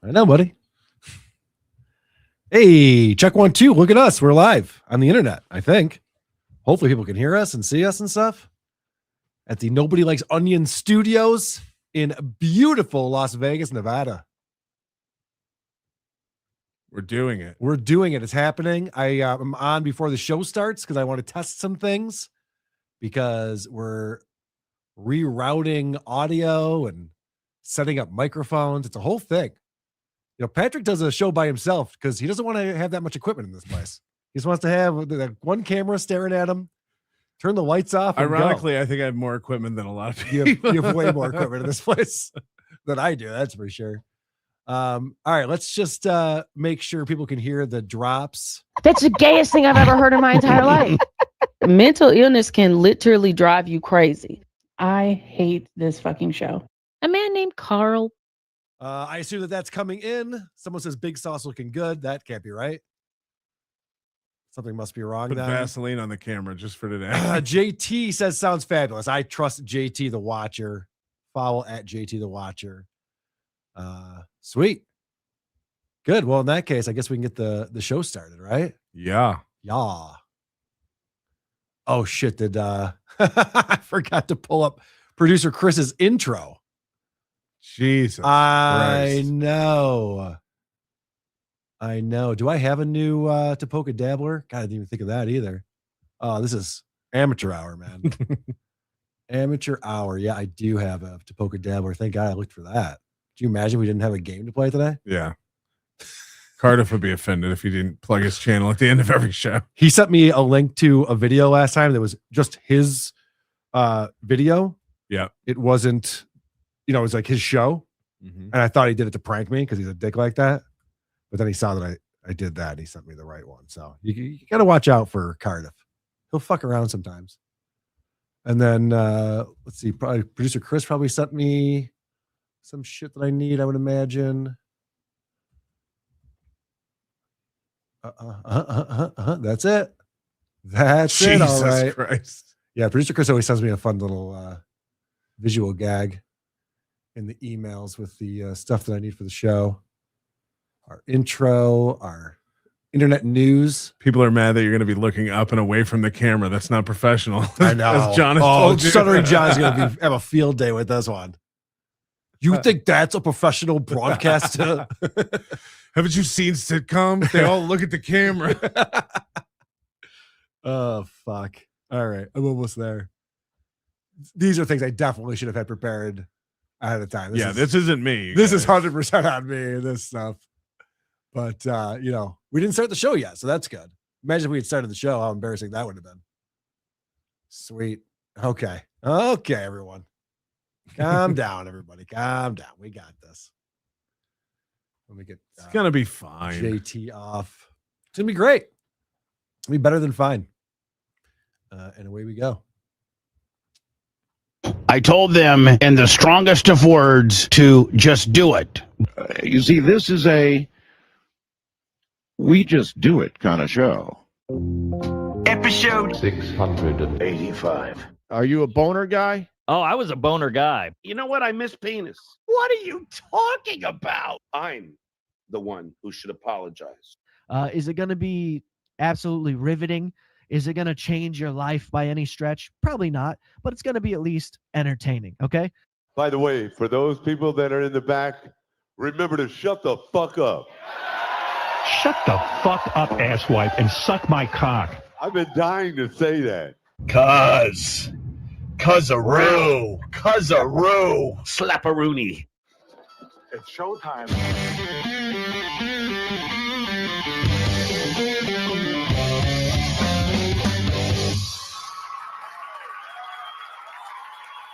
I know, buddy. Hey, check 1, 2. Look at us. We're live on the internet, I think. Hopefully people can hear us and see us and stuff at the Nobody Likes Onion Studios in beautiful Las Vegas, Nevada. We're doing it. We're doing it. It's happening. I'm on before the show starts because I want to test some things because we're rerouting audio and setting up microphones. It's a whole thing. You know, Patrick does a show by himself because he doesn't want to have that much equipment in this place. He just wants to have the one camera staring at him, turn the lights off. Ironically, I think I have more equipment than a lot of people. You have way more equipment in this place than I do. That's for sure. All right, let's just make sure people can hear the drops. That's the gayest thing I've ever heard in my entire life. Mental illness can literally drive you crazy. I hate this fucking show. A man named Carl. I assume that's coming in. Someone says Big Sauce looking good. That can't be right. Something must be wrong. Put then. Vaseline on the camera just for today. JT says sounds fabulous. I trust JT the Watcher. Follow at JT the Watcher. Sweet. Good. Well, in that case, I guess we can get the show started, right? Yeah. Yeah. Oh shit! Did I forgot to pull up producer Chris's intro? Jesus. I know. Do I have a new Tapoka Dabbler? God, I didn't even think of that either. Oh, this is amateur hour, man. Amateur hour. Yeah, I do have a Tapoka Dabbler. Thank God I looked for that. Do you imagine we didn't have a game to play today? Yeah. Cardiff would be offended if he didn't plug his channel at the end of every show. He sent me a link to a video last time that was just his video. Yeah. It wasn't, it was like his show. Mm-hmm. And I thought he did it to prank me because he's a dick like that. But then he saw that I did that and he sent me the right one. So you got to watch out for Cardiff. He'll fuck around sometimes. And then let's see, probably producer Chris probably sent me some shit that I need, I would imagine. That's it. That's Jesus it. All right. Christ. Yeah, producer Chris always sends me a fun little visual gag in the emails with the stuff that I need for the show. Our intro, our internet news. People are mad that you're going to be looking up and away from the camera. That's not professional. I know. As John has told you. Stuttering John's going to have a field day with this one. You think that's a professional broadcast? Haven't you seen sitcoms? They all look at the camera. Oh, fuck. All right. I'm almost there. These are things I definitely should have had prepared ahead of time. This isn't me. This is 100% on me, this stuff. But, we didn't start the show yet, so that's good. Imagine if we had started the show, how embarrassing that would have been. Sweet. Okay, everyone. Calm down, everybody. Calm down. We got this. Let me get it's going to be fine. JT off. It's going to be great. It'll be better than fine. And away we go. I told them in the strongest of words to just do it. You see, this is we just do it kind of show. Episode 685. Are you a boner guy? Oh, I was a boner guy. You know what? I miss penis. What are you talking about? I'm the one who should apologize. Is it going to be absolutely riveting? Is it going to change your life by any stretch? Probably not, but it's going to be at least entertaining, okay? By the way, for those people that are in the back, remember to shut the fuck up. Shut the fuck up, asswipe, and suck my cock. I've been dying to say that. Cuz-a-roo, Slap-a-rooney. It's showtime.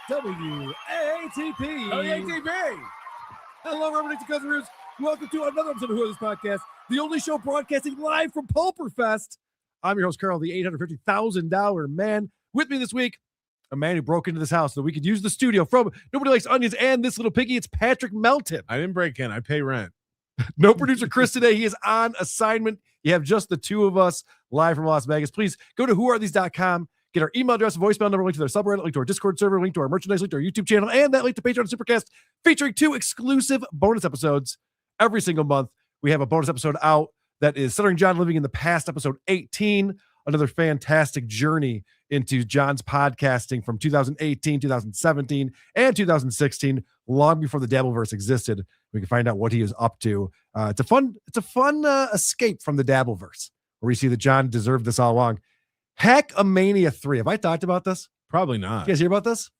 WATP. WATP. Hello, everybody. It's Cousin Roots. Welcome to another episode of Who Is This Podcast, the only show broadcasting live from Pulperfest. I'm your host, Carl, the $850,000 man. With me this week, a man who broke into this house so that we could use the studio from Nobody Likes Onions and This Little Piggy. It's Patrick Melton. I didn't break in. I pay rent. No producer Chris today. He is on assignment. You have just the two of us live from Las Vegas. Please go to whoarethese.com. Get our email address, voicemail number, link to their subreddit, link to our Discord server, link to our merchandise, link to our YouTube channel, and that link to Patreon Supercast featuring 2 exclusive bonus episodes every single month. We have a bonus episode out that is Stuttering John Living in the Past, episode 18. Another fantastic journey into John's podcasting from 2018, 2017, and 2016, long before the Dabbleverse existed. We can find out what he is up to. It's a fun escape from the Dabbleverse, where we see that John deserved this all along. Hackamania 3. Have I talked about this? Probably not. You guys hear about this?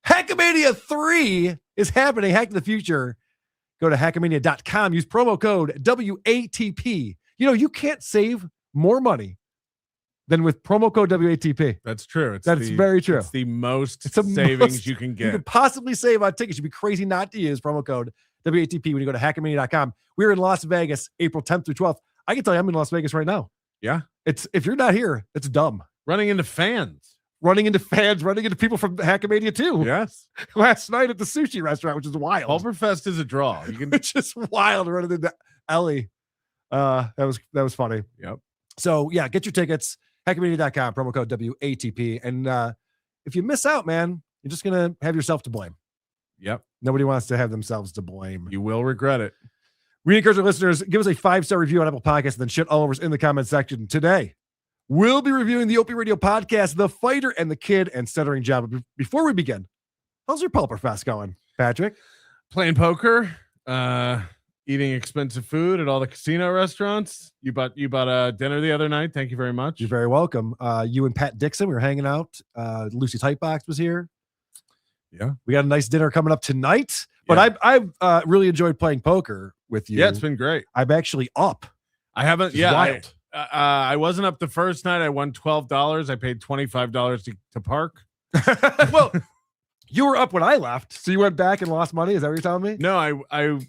Hackamania 3 is happening. Hack the future. Go to hackamania.com. Use promo code WATP. You know, you can't save more money than with promo code WATP. That's true. That's very true. It's the most It's the savings most you can you get. could possibly save on tickets. You'd be crazy not to use promo code WATP when you go to hackamania.com. We're in Las Vegas, April 10th through 12th. I can tell you I'm in Las Vegas right now. Yeah. It's if you're not here, it's dumb. Running into fans. Running into fans, running into people from Hackamania too. Yes. Last night at the sushi restaurant, which is wild. Pulverfest is a draw. You can It's just wild running into Ellie. That was funny. Yep. So yeah, get your tickets. Hackamania.com, promo code WATP. And if you miss out, man, you're just gonna have yourself to blame. Yep. Nobody wants to have themselves to blame. You will regret it. We encourage our listeners, give us a 5-star review on Apple Podcasts and then shit all over us in the comment section. Today, we'll be reviewing the Opie Radio podcast, The Fighter and the Kid and Stuttering John. But before we begin, how's your Pulperfest going, Patrick? Playing poker, eating expensive food at all the casino restaurants. You bought dinner the other night. Thank you very much. You're very welcome. You and Pat Dixon, we were hanging out. Lucy Tightbox was here. Yeah. We got a nice dinner coming up tonight. But I've really enjoyed playing poker with you. Yeah, it's been great. I'm actually up. I haven't. It's Yeah, wild. I wasn't up the first night. I won $12. I paid $25 to park. Well, you were up when I left, so you went back and lost money. Is that what you're telling me? No, I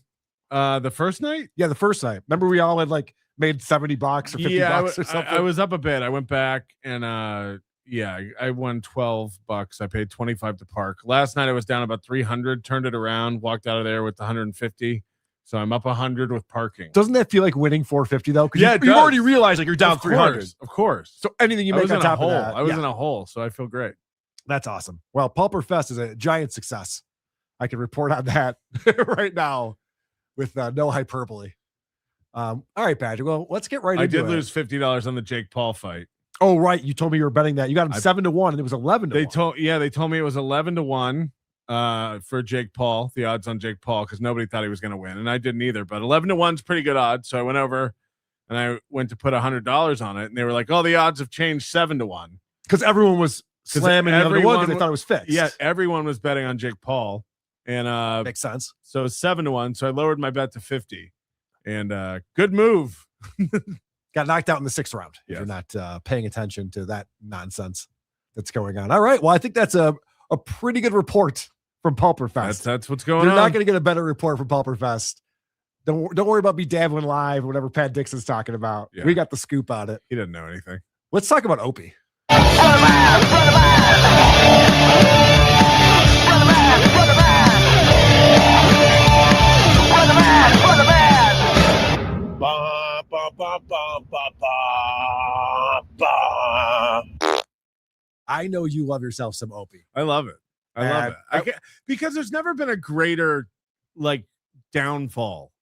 the first night. Yeah, the first night. Remember, we all had like made $70 or $50 or something. I was up a bit. I went back and I won $12. I paid $25 to park. Last night I was down about 300. Turned it around. Walked out of there with 150. So I'm up 100 with parking. Doesn't that feel like winning 450 though? Because Yeah, you already realized like you're down 300. Of course. So anything you I make was on in a top hole. of that, I was yeah, in a hole, so I feel great. that's awesome. Well, Pulperfest is a giant success. I can report on that right now with no hyperbole. All right, Patrick. Well, let's get right I into it. did lose $50 on the Jake Paul fight. Oh, right. You told me you were betting that. You got him 7-1, and it was 11-1. They told me it was 11-1 for Jake Paul, the odds on Jake Paul, because nobody thought he was going to win, and I didn't either. But 11-1 is pretty good odds. So I went over and I went to put $100 on it, and they were like, "Oh, the odds have changed 7-1." Because everyone was slamming the other one because they thought it was fixed. Yeah, everyone was betting on Jake Paul, and makes sense. so 7-1. So I lowered my bet to 50, and good move. Got knocked out in the 6th round. If Yes. you're not paying attention to that nonsense that's going on. All right. Well, I think that's a pretty good report from Pulperfest. That's what's going You're on. not going to get a better report from Pulperfest. Don't worry about me dabbling live or whatever Pat Dixon's talking about. Yeah. We got the scoop on it. He doesn't know anything. Let's talk about Opie. I know you love yourself some Opie. I love it. I love And it. I can't, because there's never been a greater like downfall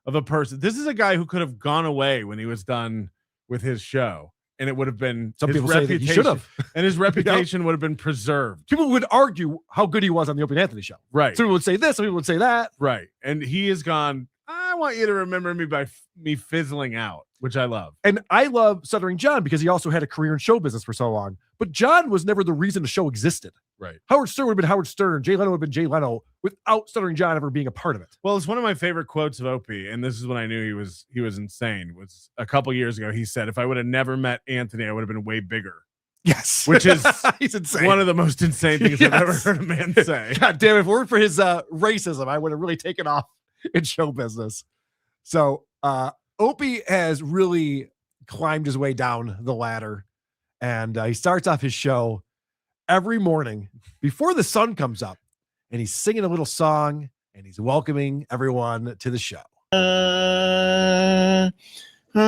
of a person. This is a guy who could have gone away when he was done with his show, and it would have been Some his people say that he should have. and his reputation would have been preserved. People would argue how good he was on the Opie and Anthony show. Right. Some people would say this, some people would say that. Right. And he has gone, I want you to remember me by me fizzling out, which I love. And I love Stuttering John because he also had a career in show business for so long. But John was never the reason the show existed. Right. Howard Stern would have been Howard Stern. Jay Leno would have been Jay Leno without Stuttering John ever being a part of it. Well, it's one of my favorite quotes of Opie, and this is when I knew he was insane. Was a couple years ago. He said, "If I would have never met Anthony, I would have been way bigger." Yes. Which is he's insane. one of the most insane things I've ever Yes. heard a man say. God damn it. If it weren't for his racism, I would have really taken off in show business. So Opie has really climbed his way down the ladder. And he starts off his show every morning before the sun comes up. And he's singing a little song and he's welcoming everyone to the show. Good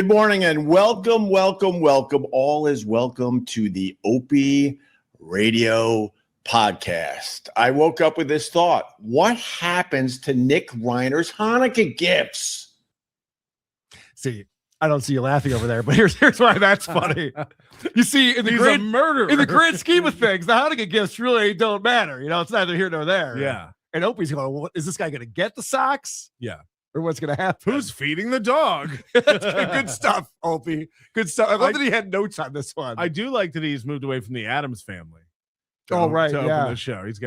morning and welcome. All is welcome to the Opie Radio Podcast. I woke up with this thought. What happens to Nick Reiner's Hanukkah gifts? See, I don't see you laughing over there, but here's why that's funny. You see, in the He's a murderer. in the grand scheme of things, the Hanukkah gifts really don't matter. You know, it's neither here nor there. Yeah. And Opie's going, well, is this guy going to get the socks? Yeah. Or what's going to happen? Who's feeding the dog? That's good stuff, Opie. Good stuff. I love that he had notes on this one. I do like that he's moved away from the Addams Family. Oh, right, To yeah. open the show. He's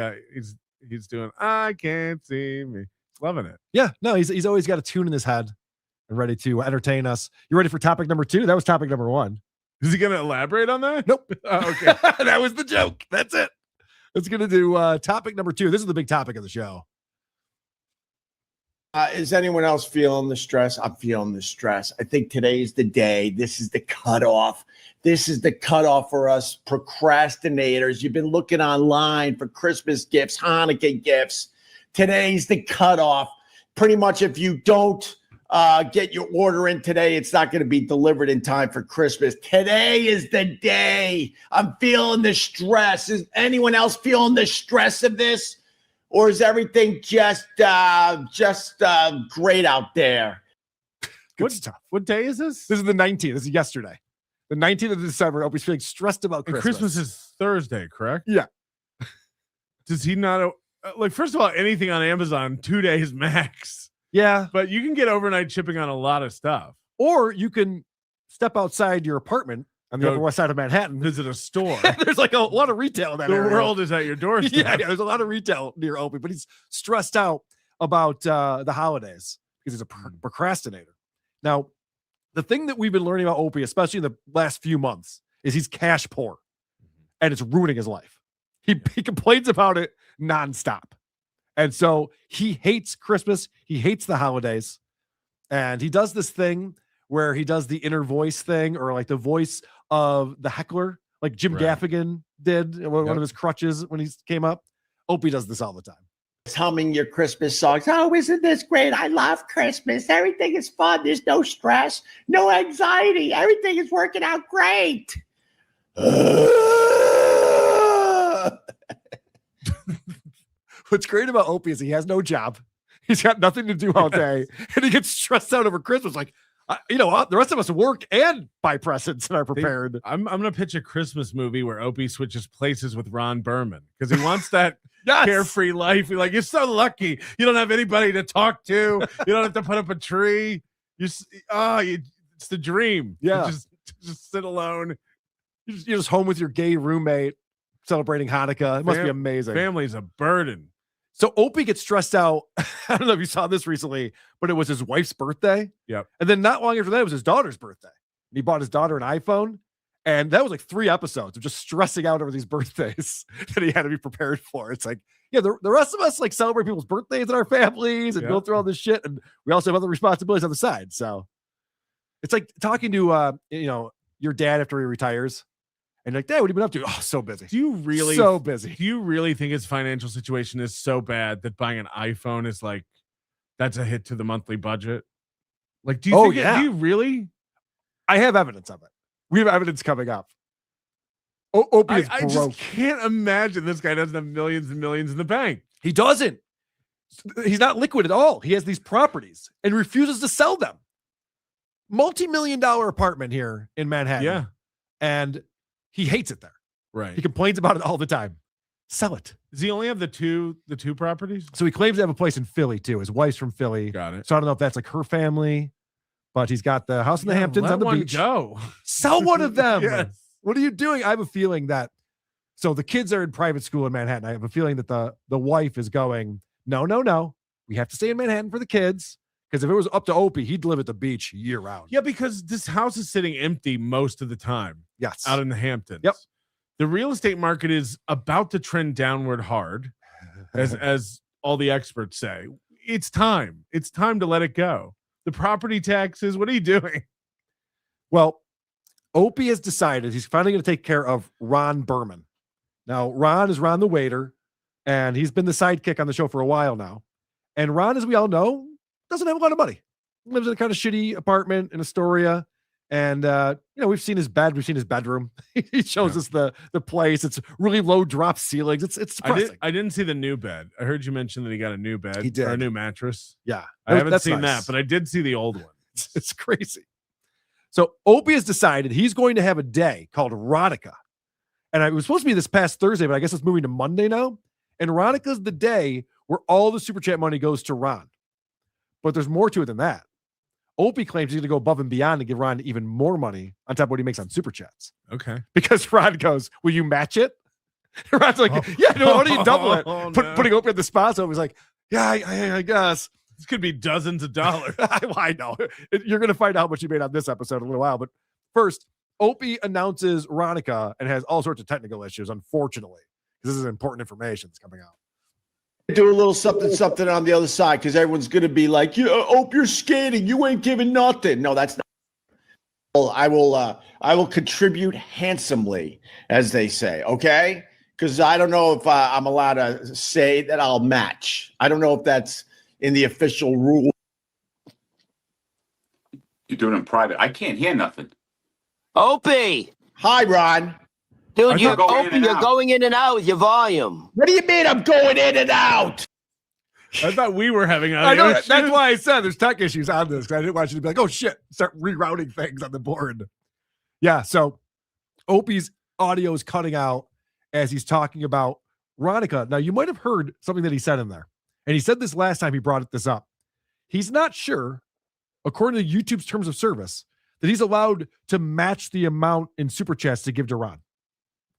doing I can't see me. Loving it. Yeah, no, he's always got a tune in his head and ready to entertain us. You ready for topic number 2? That was topic number 1. Is he going to elaborate on that? Nope. Oh, okay. That was the joke. That's it. Let's going to do topic number 2. This is the big topic of the show. Is anyone else feeling the stress? I'm feeling the stress. I think today's the day. This is the cutoff. This is the cutoff for us procrastinators. You've been looking online for Christmas gifts, Hanukkah gifts. Today's the cutoff. Pretty much if you don't get your order in today, it's not going to be delivered in time for Christmas. Today is the day. I'm feeling the stress. Is anyone else feeling the stress of this? Or is everything just great out there? Good stuff. What day is this? This is the 19th. This is yesterday. The 19th of December. Opie's feeling stressed about And Christmas. Christmas is Thursday, correct? Yeah. Does he not like? First of all, anything on Amazon 2 days max. Yeah. But you can get overnight shipping on a lot of stuff. Or you can step outside your apartment on the Go Upper West Side of Manhattan. Visit a store. There's like a lot of retail in that The area. world is at your doorstep. Yeah, there's a lot of retail near Opie, but he's stressed out about the holidays because he's a procrastinator. Now, the thing that we've been learning about Opie, especially in the last few months, is he's cash poor, and it's ruining his life. He complains about it nonstop, and so he hates Christmas. He hates the holidays, and he does this thing where he does the inner voice thing, or like the voice of the heckler, like Jim Gaffigan did, one of his crutches when he came up. Opie does this all the time. Humming your Christmas songs. Oh, isn't this great? I love Christmas. Everything is fun. There's no stress, no anxiety. Everything is working out great. What's great about Opie is he has no job. He's got nothing to do all day, and he gets stressed out over Christmas. Like, you know what? The rest of us work and buy presents and are prepared. I'm going to pitch a Christmas movie where Opie switches places with Ron Burman because he wants that Yes. carefree life. You're like, you're so lucky. You don't have anybody to talk to. You don't have to put up a tree. It's the dream. Yeah. You just sit alone. You're just home with your gay roommate celebrating Hanukkah. It must be amazing. Family's a burden. So Opie gets stressed out. I don't know if you saw this recently, but it was his wife's birthday. Yep. And then not long after that, it was his daughter's birthday. And he bought his daughter an iPhone. And that was like 3 episodes of just stressing out over these birthdays that he had to be prepared for. It's like, yeah, the rest of us like celebrate people's birthdays in our families and go through all this shit. And we also have other responsibilities on the side. So it's like talking to, your dad after he retires. And like, Dad, what have you been up to? Oh, so busy. Do you really so busy? Do you really think his financial situation is so bad that buying an iPhone is like that's a hit to the monthly budget? Like, do you think do you really? I have evidence of it. We have evidence coming up. Opie is I broke. just can't imagine this guy doesn't have millions and millions in the bank. He doesn't. He's not liquid at all. He has these properties and refuses to sell them. Multi-million-dollar apartment here in Manhattan. Yeah. And he hates it there. Right. He complains about it all the time. Sell it. Does he only have the two properties? So he claims to have a place in Philly too. His wife's from Philly. Got it. So I don't know if that's like her family, but he's got the house in the Hamptons let on the one beach. Go. Sell one of them. Yes. What are you doing? I have a feeling that, so the kids are in private school in Manhattan. I have a feeling that the wife is going, no. We have to stay in Manhattan for the kids. Because if it was up to Opie, he'd live at the beach year round. Yeah, because this house is sitting empty most of the time. Yes. Out in the Hamptons. Yep. The real estate market is about to trend downward hard, as all the experts say. It's time. It's time to let it go. The property taxes, what are you doing? Well, Opie has decided he's finally going to take care of Ron Burman. Now, Ron is Ron the waiter, and he's been the sidekick on the show for a while now. And Ron, as we all know, doesn't have a lot of money. He lives in a kind of shitty apartment in Astoria. And, we've seen his bed. We've seen his bedroom. He shows us the place. It's really low drop ceilings. It's depressing. I didn't see the new bed. I heard you mention that he got a new bed. He did. Or a new mattress. Yeah. I haven't seen nice. that, but I did see the old one. It's crazy. So Opie has decided he's going to have a day called Ronakuh. And it was supposed to be this past Thursday, but I guess it's moving to Monday now. And Ronakuh is the day where all the super chat money goes to Ron. But there's more to it than that. Opie claims he's going to go above and beyond to give Ron even more money on top of what he makes on super chats. Okay. Because Ron goes, will you match it? Ron's like, yeah, no, why don't you double it? Putting Opie at the spot. So he's like, yeah, I guess. This could be dozens of dollars. I know. You're going to find out how much you made on this episode in a little while. But first, Opie announces Ronakuh and has all sorts of technical issues, unfortunately. This is important information that's coming out. Do a little something on the other side because everyone's going to be like, Opie, you're skating. You ain't giving nothing. No, that's not. Well, I will contribute handsomely, as they say. Okay. Because I don't know if I'm allowed to say that I'll match. I don't know if that's in the official rule. You're doing it in private. I can't hear nothing. Opie. Hi, Ron. Dude, you're going in and out with your volume. What do you mean I'm going in and out? I thought we were having I know, that's why I said there's tech issues on this, because I didn't want you to be like, oh shit, start rerouting things on the board. Yeah, so Opie's audio is cutting out as he's talking about Ronakuh. Now, you might have heard something that he said in there. And he said this last time he brought this up. He's not sure, according to YouTube's terms of service, that he's allowed to match the amount in super chats to give to Ron.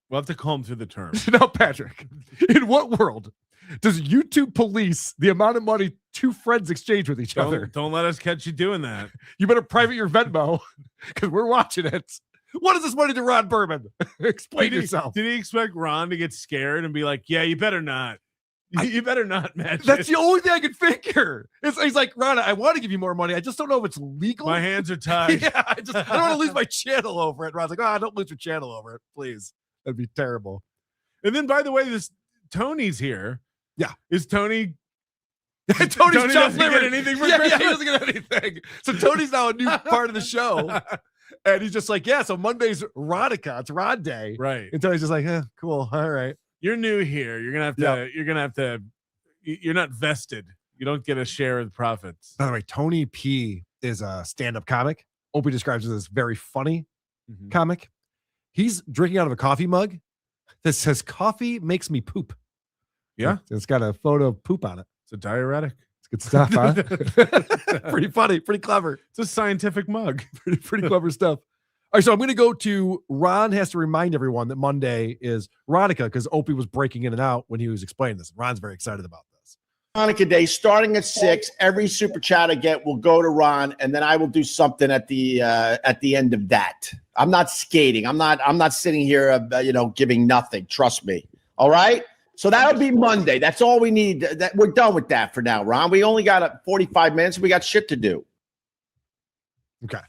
We'll have to comb through the terms. Now, Patrick, in what world does YouTube police the amount of money two friends exchange with each other? Don't let us catch you doing that. You better private your Venmo because we're watching it. What is this money to Ron Berman? Explain yourself. Did he expect Ron to get scared and be like, yeah, you better not. You better not match That's it. the only thing I could figure. He's like, Ron, I want to give you more money. I just don't know if it's legal. My hands are tied. Yeah, I don't want to lose my channel over it. Ron's like, oh, don't lose your channel over it, please. That'd be terrible. And then, by the way, this Tony's here. Yeah. Is Tony? Tony's doesn't get anything for Christmas. Yeah, he doesn't get anything. So Tony's now a new part of the show. And he's just like, yeah, so Monday's Ronakuh. It's Ron Day. Right. And Tony's just like, cool. All right. You're new here. You're going to have to, you're not vested. You don't get a share of the profits. By the way, Tony P is a stand-up comic. Opie describes it as very funny comic. He's drinking out of a coffee mug that says coffee makes me poop. Yeah. It's got a photo of poop on it. It's a diuretic. It's good stuff, huh? Pretty funny, pretty clever. It's a scientific mug. Pretty clever stuff. All right, so I'm going to go to Ron has to remind everyone that Monday is Ronakuh because Opie was breaking in and out when he was explaining this. Ron's very excited about this. Ronakuh Day starting at 6. Every super chat I get will go to Ron, and then I will do something at the end of that. I'm not skating. I'm not sitting here, giving nothing. Trust me. All right. So that'll be Monday. That's all we need. That we're done with that for now, Ron. We only got 45 minutes. We got shit to do. Okay.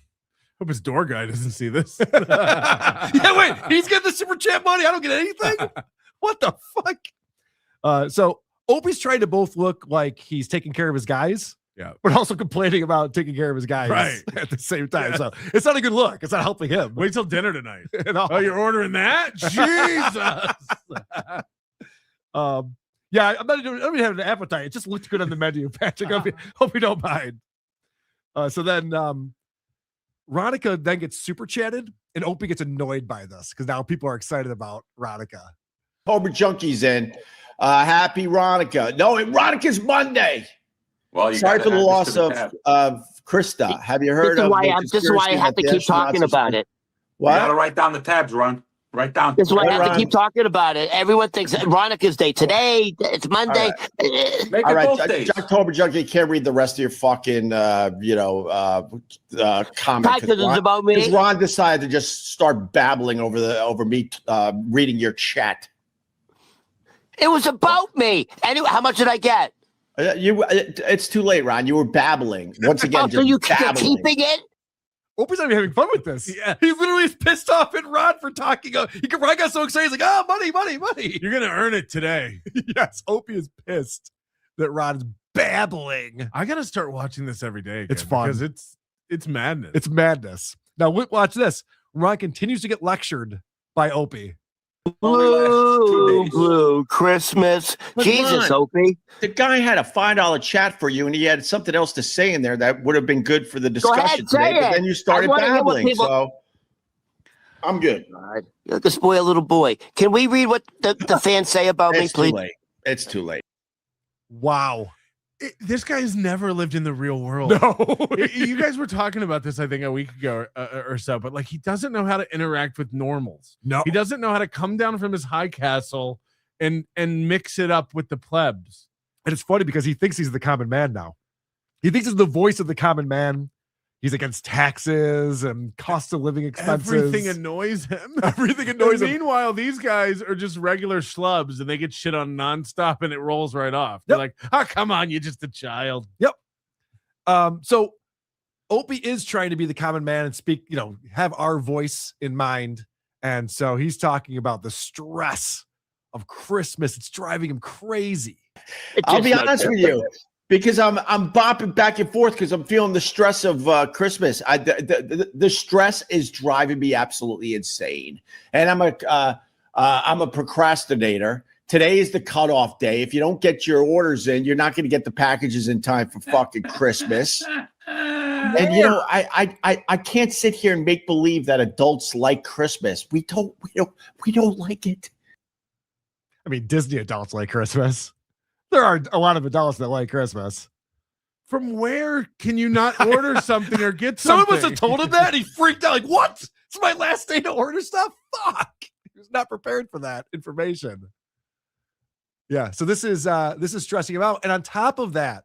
Hope his door guy doesn't see this. Yeah, wait. He's getting the super chat money. I don't get anything. What the fuck? So Opie's trying to both look like he's taking care of his guys. Yeah. But also complaining about taking care of his guys at the same time. Yeah. So it's not a good look. It's not helping him. Wait till dinner tonight. Oh, you're ordering that? Jesus. Yeah, I don't even have an appetite. It just looked good on the menu, Patrick. Hope you don't mind. So then Ronakuh then gets super chatted, and Opie gets annoyed by this because now people are excited about Ronakuh. Cobra Junkies in. Happy Ronakuh. No, Ronakuh's Monday. Well, sorry for the loss of Krista. Have you heard of this is why I have to keep talking about it. What? You gotta write down the tabs, Ron. Write down. This is why I have to keep talking about it. Everyone thinks Ronakuh's Day today. It's Monday. Make all it right, both days. October Junkie can't read the rest of your fucking comment. Because it's about me. Because Ron decided to just start babbling over me reading your chat. It was about me. Anyway, how much did I get? It's too late, Ron. You were babbling once again. So you keep babbling. keeping it? Opie's not even having fun with this. Yeah. He literally is pissed off at Ron for talking. Ron got so excited. He's like, oh, money. You're gonna earn it today. Yes, Opie is pissed that Ron's babbling. I gotta start watching this every day. It's fun. because it's madness. It's madness. Now, watch this. Ron continues to get lectured by Opie. Blue Christmas. But Jesus, Ron, Opie. The guy had a $5 chat for you, and he had something else to say in there that would have been good for the Go ahead, discussion say today. But it. then you started I wanna hear what babbling, people- so I'm good. God, you're like a spoiled little boy. Can we read what the fans say about me, It's too please? late. It's too late. Wow. This guy has never lived in the real world. No. You guys were talking about this, I think, a week ago or so, but like he doesn't know how to interact with normals. No. He doesn't know how to come down from his high castle and mix it up with the plebs. And it's funny because he thinks he's the common man now. He thinks he's the voice of the common man. He's against taxes and cost of living expenses. Everything annoys him. Everything annoys him. Meanwhile, these guys are just regular schlubs and they get shit on nonstop and it rolls right off. They're like, oh, come on, you're just a child. Yep. So Opie is trying to be the common man and speak, have our voice in mind. And so he's talking about the stress of Christmas. It's driving him crazy. I'll be honest with you, because I'm bopping back and forth because I'm feeling the stress of Christmas. The stress is driving me absolutely insane, and I'm a procrastinator. Today is the cutoff day. If you don't get your orders in, you're not going to get the packages in time for fucking Christmas. And I can't sit here and make believe that adults like Christmas. We don't like it. I mean, Disney adults like Christmas. There are a lot of adults that like Christmas. From where can you not order something or get Someone something? must have told him that. He freaked out. Like, what? It's my last day to order stuff? Fuck. He was not prepared for that information. Yeah. So this is stressing him out. And on top of that,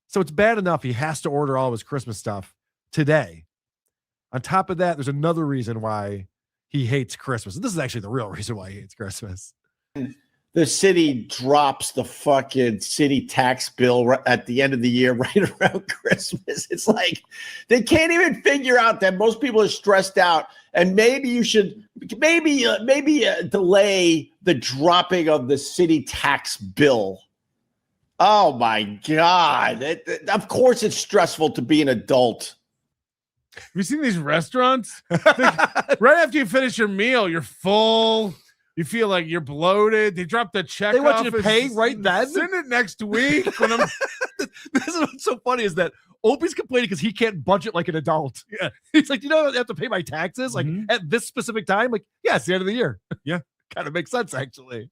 so it's bad enough he has to order all of his Christmas stuff today. On top of that, there's another reason why he hates Christmas. And this is actually the real reason why he hates Christmas. The city drops the fucking city tax bill at the end of the year, right around Christmas. It's like they can't even figure out that most people are stressed out, and maybe you should maybe delay the dropping of the city tax bill. Oh my God! Of course, it's stressful to be an adult. Have you seen these restaurants? Right after you finish your meal, you're full. You feel like you're bloated. They drop the check. They want you to pay right then. Send it next week. When I'm This is what's so funny is that Opie's complaining because he can't budget like an adult. Yeah. He's like, I have to pay my taxes like at this specific time. Like, yeah, it's the end of the year. Yeah. Kind of makes sense, actually.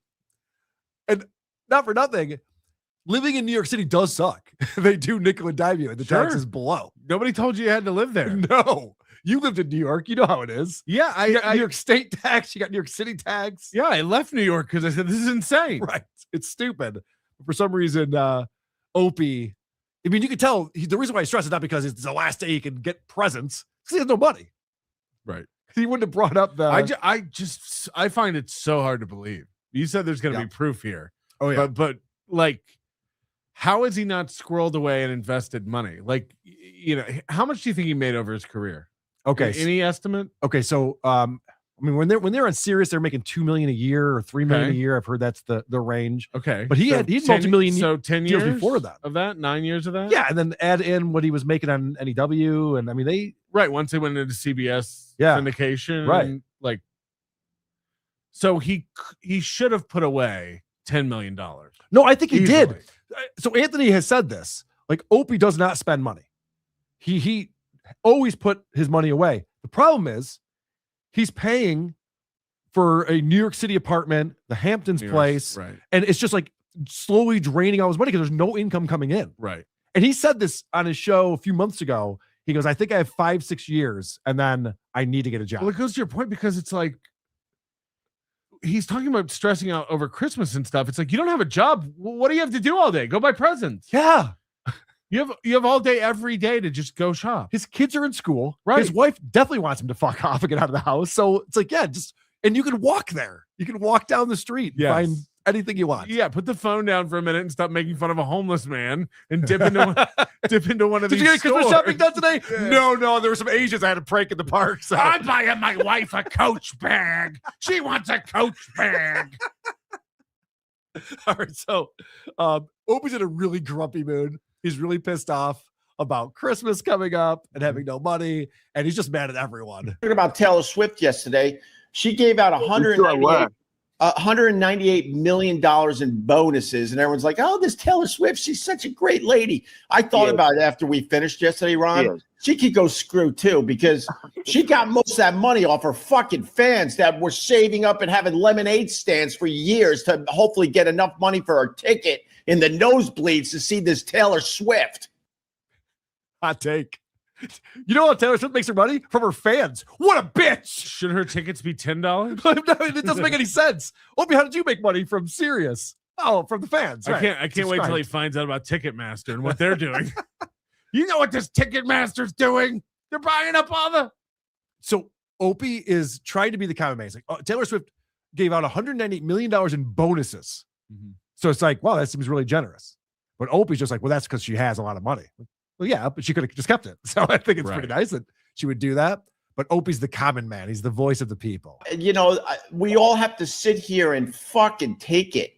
And not for nothing, living in New York City does suck. They do nickel and dime you, and the taxes blow. Nobody told you had to live there. No. You lived in New York. You know how it is. Yeah, you got New York State tax. You got New York City tax. Yeah, I left New York because I said, this is insane. Right. It's stupid. But for some reason, Opie, I mean, you can tell the reason why he's stressed is not because it's the last day he can get presents, because he has no money. Right. He wouldn't have brought up the. I find it so hard to believe. You said there's going to be proof here. Oh, yeah. But like, how has he not squirreled away and invested money? Like, how much do you think he made over his career? Okay. Any estimate? Okay. So, I mean, when they're on Sirius, they're making $2 million a year or $3 million a year. I've heard that's the range. Okay. But he had multi-million so 10 deals years before that. Of that, 9 years of that? Yeah. And then add in what he was making on NEW. And I mean, right. Once they went into CBS syndication. Right. And like, so he should have put away $10 million. No, I think he Easily. did. So Anthony has said this, like Opie does not spend money. He always put his money away. The problem is he's paying for a New York City apartment, the Hamptons place, right? And it's just like slowly draining all his money because there's no income coming in. Right. And he said this on his show a few months ago. He goes, I think I have 5-6 years and then I need to get a job. Well, it goes to your point because it's like he's talking about stressing out over Christmas and stuff. It's like, you don't have a job. What do you have to do all day? Go buy presents. Yeah. You have all day, every day to just go shop. His kids are in school. Right. His wife definitely wants him to fuck off and get out of the house. So it's like, yeah, and you can walk there. You can walk down the street and find anything you want. Yeah, put the phone down for a minute and stop making fun of a homeless man and dip into one of Did these you get Christmas stores. shopping done today? Yeah. No. There were some Asians I had to prank in the park. So. I'm buying my wife a Coach bag. She wants a Coach bag. All right, so Opie's in a really grumpy mood. He's really pissed off about Christmas coming up and having no money, and he's just mad at everyone. Talking about Taylor Swift yesterday. She gave out $198 million in bonuses, and everyone's like, "Oh, this Taylor Swift, she's such a great lady." I thought about it after we finished yesterday, Ron. She could go screw too, because she got most of that money off her fucking fans that were saving up and having lemonade stands for years to hopefully get enough money for her ticket in the nosebleeds to see this Taylor Swift. Hot take. You know how Taylor Swift makes her money? From her fans. What a bitch! Should her tickets be $10? It doesn't make any sense. Opie, how did you make money from Sirius? Oh, from the fans. I Right. can't wait till he finds out about Ticketmaster and what they're doing. You know what this Ticketmaster's doing? They're buying up all the. So Opie is trying to be the common man. He's like, Taylor Swift gave out $198 million in bonuses. Mm-hmm. So it's like, wow, that seems really generous. But Opie's just like, well, that's because she has a lot of money. Well, yeah, but she could have just kept it. So I think it's pretty nice that she would do that. But Opie's the common man. He's the voice of the people. You know, we all have to sit here and fucking take it.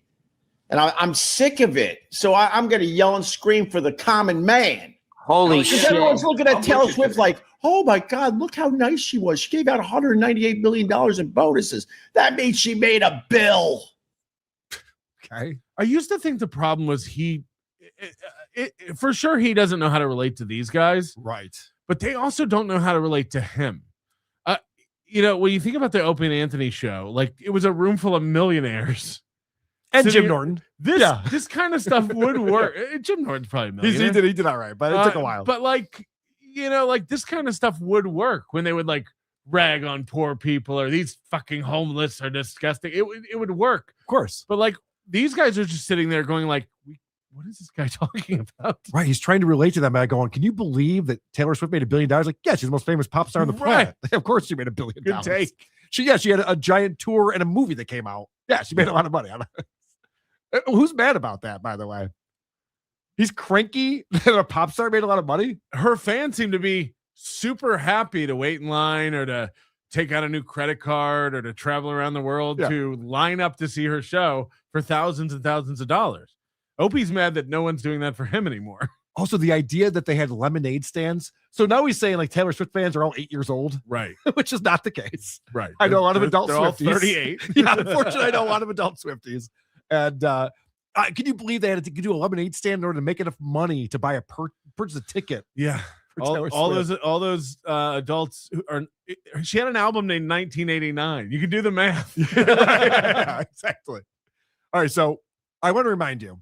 And I'm sick of it. So I'm going to yell and scream for the common man. Holy shit. Everyone's looking at Taylor Swift like, oh my God, look how nice she was. She gave out $198 million in bonuses. That means she made a bill. Okay. I used to think the problem was for sure he doesn't know how to relate to these guys. Right. But they also don't know how to relate to him. When you think about the Opie and Anthony show, like it was a room full of millionaires. And Jim Norton. This kind of stuff would work. Jim Norton's probably a millionaire. He did all right, but it took a while. But this kind of stuff would work when they would like rag on poor people or these fucking homeless are disgusting. It would work. Of course. But like these guys are just sitting there going like, what is this guy talking about? Right. He's trying to relate to them by going, can you believe that Taylor Swift made $1 billion? Like, yeah, she's the most famous pop star on the planet. Of course she made $1 billion. Good take. She had a giant tour and a movie that came out. Yeah, she made a lot of money. Who's mad about that, by the way? He's cranky that a pop star made a lot of money. Her fans seem to be super happy to wait in line or to take out a new credit card or to travel around the world to line up to see her show for thousands and thousands of dollars. Opie's mad that no one's doing that for him anymore. Also, the idea that they had lemonade stands. So now he's saying like Taylor Swift fans are all 8 years old, right? Which is not the case, right? I know a lot of adult they're Swifties. All 38. Yeah, unfortunately, I know a lot of adult Swifties. And can you believe they had to do a lemonade stand in order to make enough money to buy purchase a ticket? Yeah, all those adults who are. She had an album named 1989. You can do the math. Yeah, exactly. All right, so I want to remind you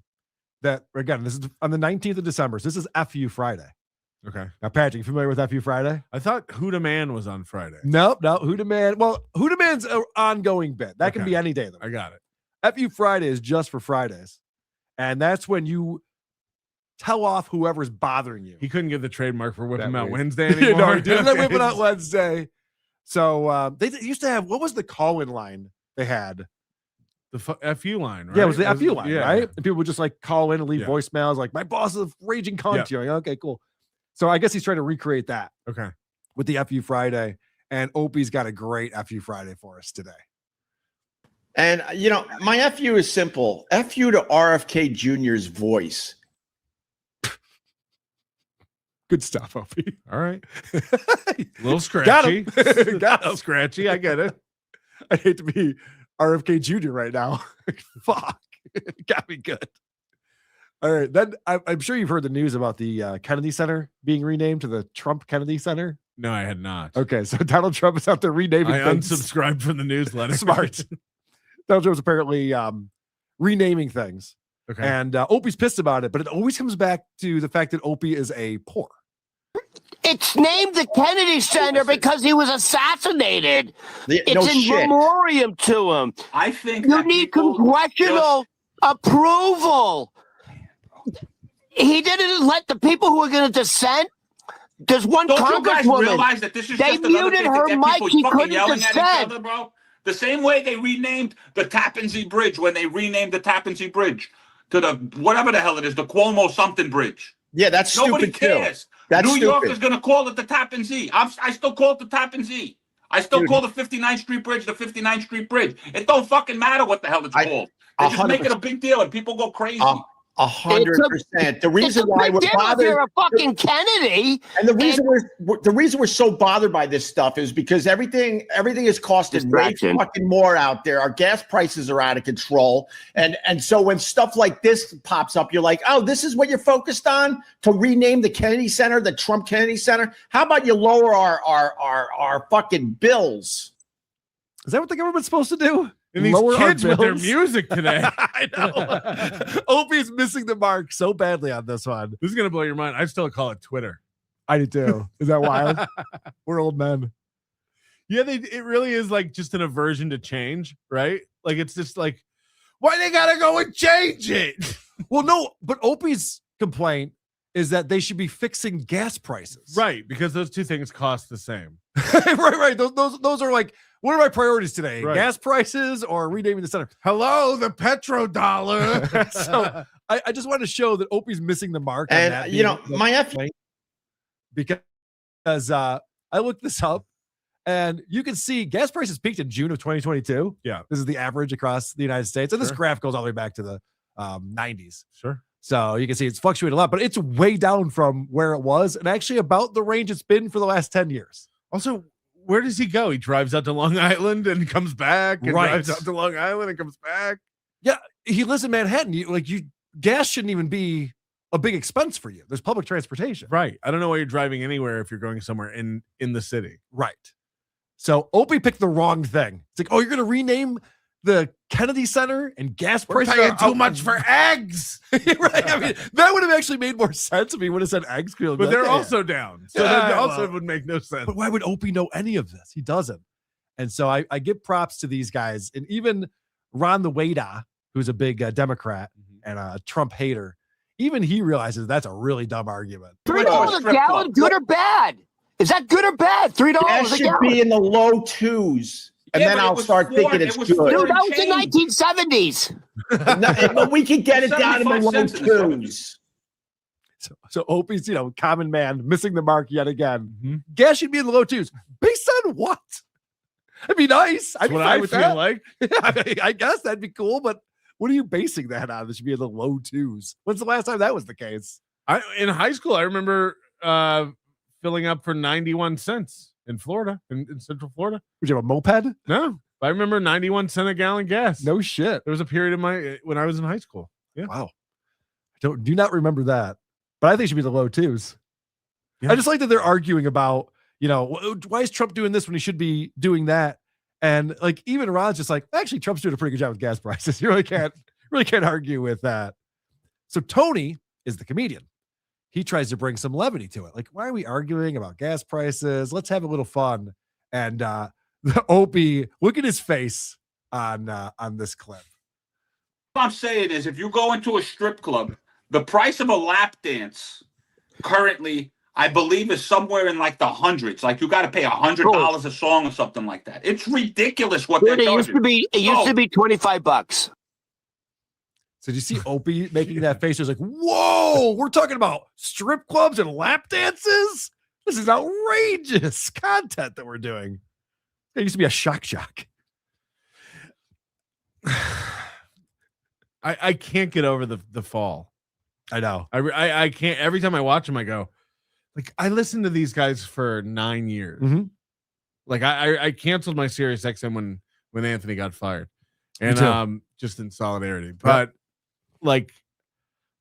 that again, this is on the 19th of December. So this is FU Friday. Okay. Now, Patrick, you familiar with FU Friday? I thought Who Da Man was on Friday. No, Who Da Man. Well, Who Da Man's an ongoing bit. That can be any day. I got it. FU Friday is just for Fridays. And that's when you tell off whoever's bothering you. He couldn't get the trademark for whipping out weird. Wednesday anymore. No, he didn't. Whip it out Wednesday. So they used to have, what was the call-in line they had? The FU line, right? Yeah, it was the FU line, yeah. right? And people would just like call in and leave voicemails like, my boss is a raging cunt. You're like, okay, cool. So I guess he's trying to recreate that. Okay. With the FU Friday. And Opie's got a great FU Friday for us today. And, my FU is simple. FU to RFK Jr.'s voice. Good stuff, Opie. All right. A little scratchy. Got him. Scratchy. I get it. I hate to be RFK Jr. right now. Fuck. Got me good. All right. Then I'm sure you've heard the news about the Kennedy Center being renamed to the Trump Kennedy Center. No, I had not. Okay. So Donald Trump is out there renaming things. Unsubscribed from the newsletter. Smart. Donald Trump's apparently renaming things. Okay. And Opie's pissed about it, but it always comes back to the fact that Opie is a poor. It's named the Kennedy Center because he was assassinated. It's in memoriam to him. I think you need congressional approval. He didn't let the people who were going to dissent. There's one Don't you guys congresswoman. realize that this is they just another muted thing to her get mic. people He fucking couldn't yelling at each dissent. other, bro? The same way they renamed the Tappan Zee Bridge when they renamed the Tappan Zee Bridge to the whatever the hell it is, the Cuomo something bridge. Yeah, that's Nobody stupid too. cares. That's New York stupid. is going to call it the Tappan Zee. I still call it the Tappan Zee. I still call the 59th Street Bridge the 59th Street Bridge. It don't fucking matter what the hell it's called. They just make it a big deal and people go crazy. 100%. The reason why we're bothered, you're a fucking Kennedy, and the reason we're so bothered by this stuff is because everything is costing way fucking more out there. Our gas prices are out of control, and so when stuff like this pops up, you're like, oh, this is what you're focused on to rename the Kennedy Center, the Trump Kennedy Center. How about you lower our fucking bills? Is that what the government's supposed to do? And these Lower kids our with their bills? music today. I know. Opie's missing the mark so badly on this one. This is gonna blow your mind. I still call it Twitter. I do too. Is that wild? We're old men. Yeah, it really is like just an aversion to change, right? Like it's just like, why they gotta go and change it? Well, no, but Opie's complaint is that they should be fixing gas prices. Right, because those two things cost the same. right. Those are like, what are my priorities today? Right. Gas prices or renaming the center? Hello, the petrodollar. So I just want to show that Opie's missing the mark. On And that you know, being my complaint, because I looked this up, and you can see gas prices peaked in June of 2022. Yeah, this is the average across the United States, and this Sure. graph goes all the way back to the 90s. Sure. So you can see it's fluctuated a lot, but it's way down from where it was, and actually about the range it's been for the last 10 years. Also, where does he go? He drives out to Long Island and comes back, and Right. drives out to Long Island and comes back. Yeah, he lives in Manhattan. Gas shouldn't even be a big expense for you. There's public transportation. Right. I don't know why you're driving anywhere if you're going somewhere in the city. Right. So Opie picked the wrong thing. It's like, oh, you're going to rename the Kennedy Center and gas We're prices paying are too out- much for eggs. Right. I mean, that would have actually made more sense if he would have said eggs. But they're also down. So Yeah, that also well. would make no sense. But why would Opie know any of this? He doesn't. And so I give props to these guys. And even Ron the Wada, who's a big Democrat and a Trump hater, even he realizes that's a really dumb argument. $3 a gallon, good or bad? Is that good or bad? $3 That a should gallon. be in the low twos. And then I'll start thinking it's good. Dude, that was the 1970s. But we can get it down in the 75 low cents in the 70s. twos. So Opie's, common man, missing the mark yet again. Gas should be in the low twos. Based on what? It'd be nice. That's what I would feel like. I guess that'd be cool, but what are you basing that on? It should be in the low twos. When's the last time that was the case? In high school, I remember filling up for 91 cents in Florida, in Central Florida. Would you have a moped? No, I remember 91 cents a gallon gas. No shit. There was a period when I was in high school. Yeah. Wow. I do not remember that, but I think it should be the low twos. Yeah. I just like that they're arguing about, why is Trump doing this when he should be doing that? And like, even Ron's just like, actually, Trump's doing a pretty good job with gas prices. You really can't argue with that. So Tony is the comedian. He tries to bring some levity to it. Like, why are we arguing about gas prices? Let's have a little fun. And the Opie, look at his face on this clip. What I'm saying is, if you go into a strip club, the price of a lap dance currently, I believe, is somewhere in like the hundreds. Like you got to pay $100 a song or something like that. It's ridiculous what they're Dude, it charging. used to be $25. So did you see Opie making that face? It was like, whoa, we're talking about strip clubs and lap dances? This is outrageous content that we're doing. It used to be a shock jock. I can't get over the fall. I know. I can't. Every time I watch them, I go, like, I listened to these guys for 9 years. Mm-hmm. Like I canceled my Sirius XM when Anthony got fired, and just in solidarity. But like,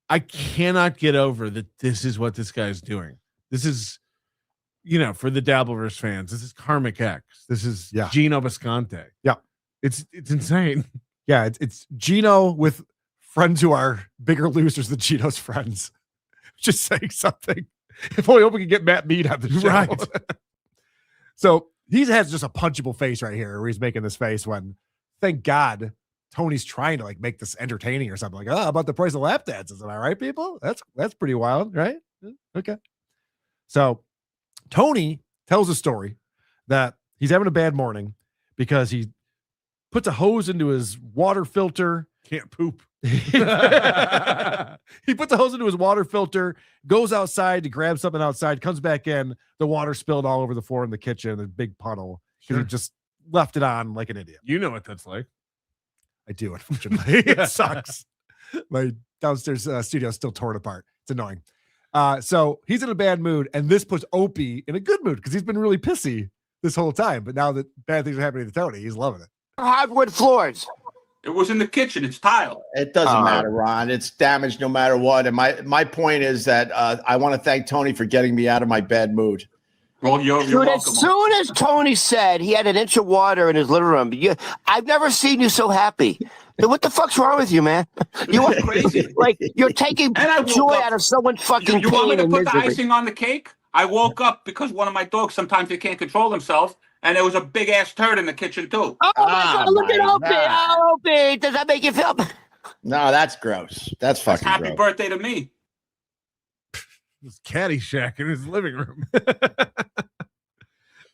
I cannot get over that. This is what this guy's doing. This is, for the Dabbleverse fans, this is Karmic X. This is Gino Visconti. Yeah, it's insane. Yeah, it's Gino with friends who are bigger losers than Gino's friends. Just saying something. If only Opie could get Matt Mead on the show. Right. So he has just a punchable face right here where he's making this face when, thank God, Tony's trying to like make this entertaining or something. Like, about the price of lap dances. Am I right, people? That's pretty wild, right? Okay. So Tony tells a story that he's having a bad morning because he puts a hose into his water filter. Can't poop. He puts a hose into his water filter, goes outside to grab something outside, comes back in. The water spilled all over the floor in the kitchen, a big puddle. He just left it on like an idiot. You know what that's like. I do, unfortunately. It sucks. My downstairs studio is still torn apart. It's annoying. So he's in a bad mood, and this puts Opie in a good mood because he's been really pissy this whole time. But now that bad things are happening to Tony, he's loving it. Hardwood floors. It was in the kitchen. It's tile. It doesn't matter, Ron. It's damaged no matter what. And my point is that I want to thank Tony for getting me out of my bad mood. Well, you're Dude, welcome. as soon as Tony said he had an inch of water in his living room, I've never seen you so happy. What the fuck's wrong with you, man? You are crazy. Like you're taking joy out of someone's fucking You want me pain to and put the misery. icing on the cake? I woke up because one of my dogs, sometimes they can't control themselves, and there was a big ass turd in the kitchen too. Oh my God! Look at Opie. Oh, Opie, does that make you feel? No, that's gross. That's fucking Happy gross. birthday to me. This Caddyshack in his living room.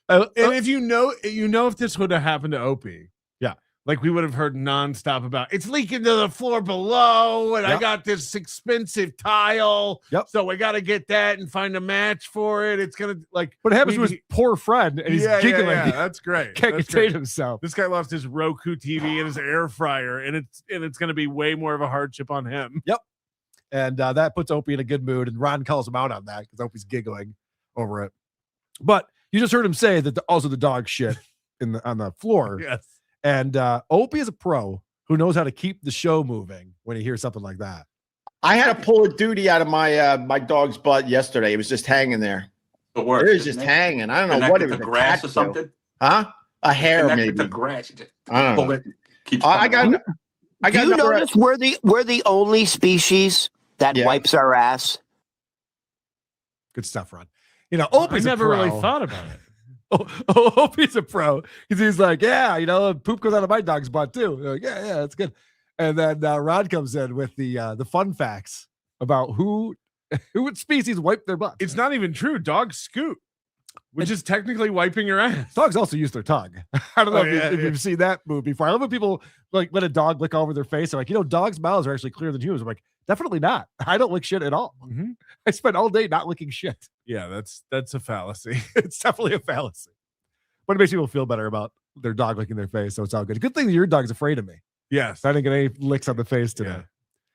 And if you know if this would have happened to Opie, like we would have heard nonstop about it's leaking to the floor below, and I got this expensive tile. So we got to get that and find a match for it. It's gonna like what happens to his poor friend, and he's giggling. Yeah, that's great. Can't That's contain great. himself. This guy lost his Roku TV and his air fryer, and it's gonna be way more of a hardship on him. Yep. And that puts Opie in a good mood, and Ron calls him out on that because Opie's giggling over it. But you just heard him say that also the dog shit on the floor. Yes. And Opie is a pro who knows how to keep the show moving when he hears something like that. I had to pull a duty out of my my dog's butt yesterday. It was just hanging there. The worst. It was just hanging. I don't know what it was. The grass or attached to. something. Huh? A hair, Connected maybe. to grass. I don't know. Pull it, keeps I got. coming. I got. Do you notice we're the only species that wipes our ass? Good stuff, Ron. You know, Opie's I never a pro. really thought about it. Opie's a pro because he's like, yeah, you know, poop goes out of my dog's butt too. They're like, yeah, that's good. And then Rod comes in with the fun facts about who species wipe their butt. It's not even true. Dogs scoot, which is technically wiping your ass. Dogs also use their tongue. I don't know if you've seen that movie before. I love when people like let a dog lick all over their face. They're like, you know, dogs' mouths are actually clearer than humans. I'm like, definitely not. I don't lick shit at all. Mm-hmm. I spend all day not licking shit. Yeah, that's a fallacy. It's definitely a fallacy. But it makes people feel better about their dog licking their face, so it's all good. Good thing that your dog's afraid of me. Yes. I didn't get any licks on the face today. Yeah.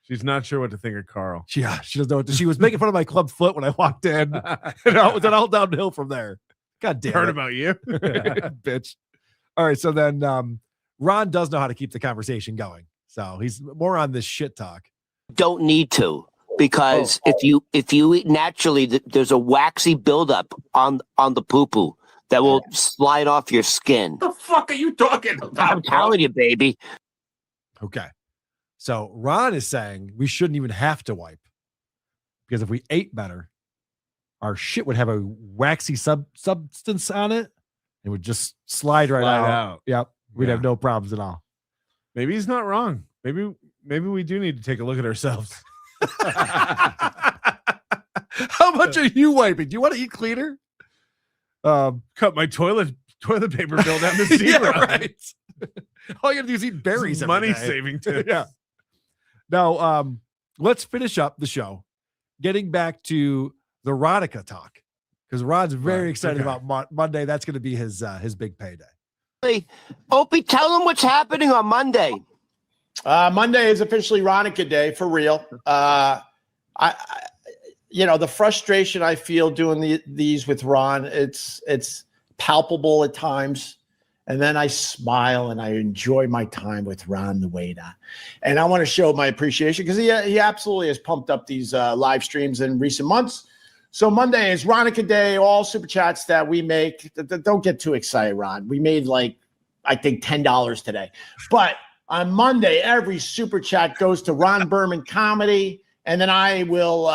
She's not sure what to think of Carl. She doesn't know what to, she was making fun of my club foot when I walked in. And it was all downhill from there. God damn Heard it. about you. Bitch. All right, so then Ron does know how to keep the conversation going. So he's more on this shit talk. Don't need to. Because if you eat naturally, there's a waxy buildup on the poo-poo that will slide off your skin. What the fuck are you talking about? I'm telling you, baby. Okay. So Ron is saying we shouldn't even have to wipe because if we ate better, our shit would have a waxy substance on it. It would just slide right out. Yep. We'd have no problems at all. Maybe he's not wrong. Maybe we do need to take a look at ourselves. How much are you wiping? Do you want to eat cleaner? Cut my toilet paper bill down to zero. Yeah, right. All you have to do is eat berries. every Money day. saving too. Yeah. Now, let's finish up the show. Getting back to the Ronakuh talk, because Rod's very excited about Monday. That's going to be his big payday. Hey, Opie, tell them what's happening on Monday. Monday is officially Ronakuh Day for real. I the frustration I feel doing these with Ron, it's palpable at times. And then I smile and I enjoy my time with Ron the waiter. And I want to show my appreciation because he absolutely has pumped up these live streams in recent months. So Monday is Ronakuh Day, all super chats that we make. Don't get too excited, Ron. We made I think $10 today. But on Monday, every super chat goes to Ron Berman Comedy. And then I will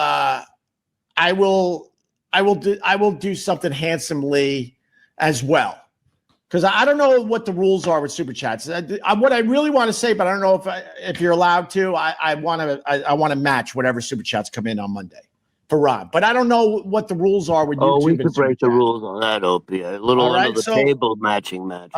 do something handsomely as well. Because I don't know what the rules are with super chats. What I really want to say, but I don't know if you're allowed to. I want to match whatever super chats come in on Monday for Ron. But I don't know what the rules are with YouTube. We could break the rules on that, Opie. A little All right, under the table matching match.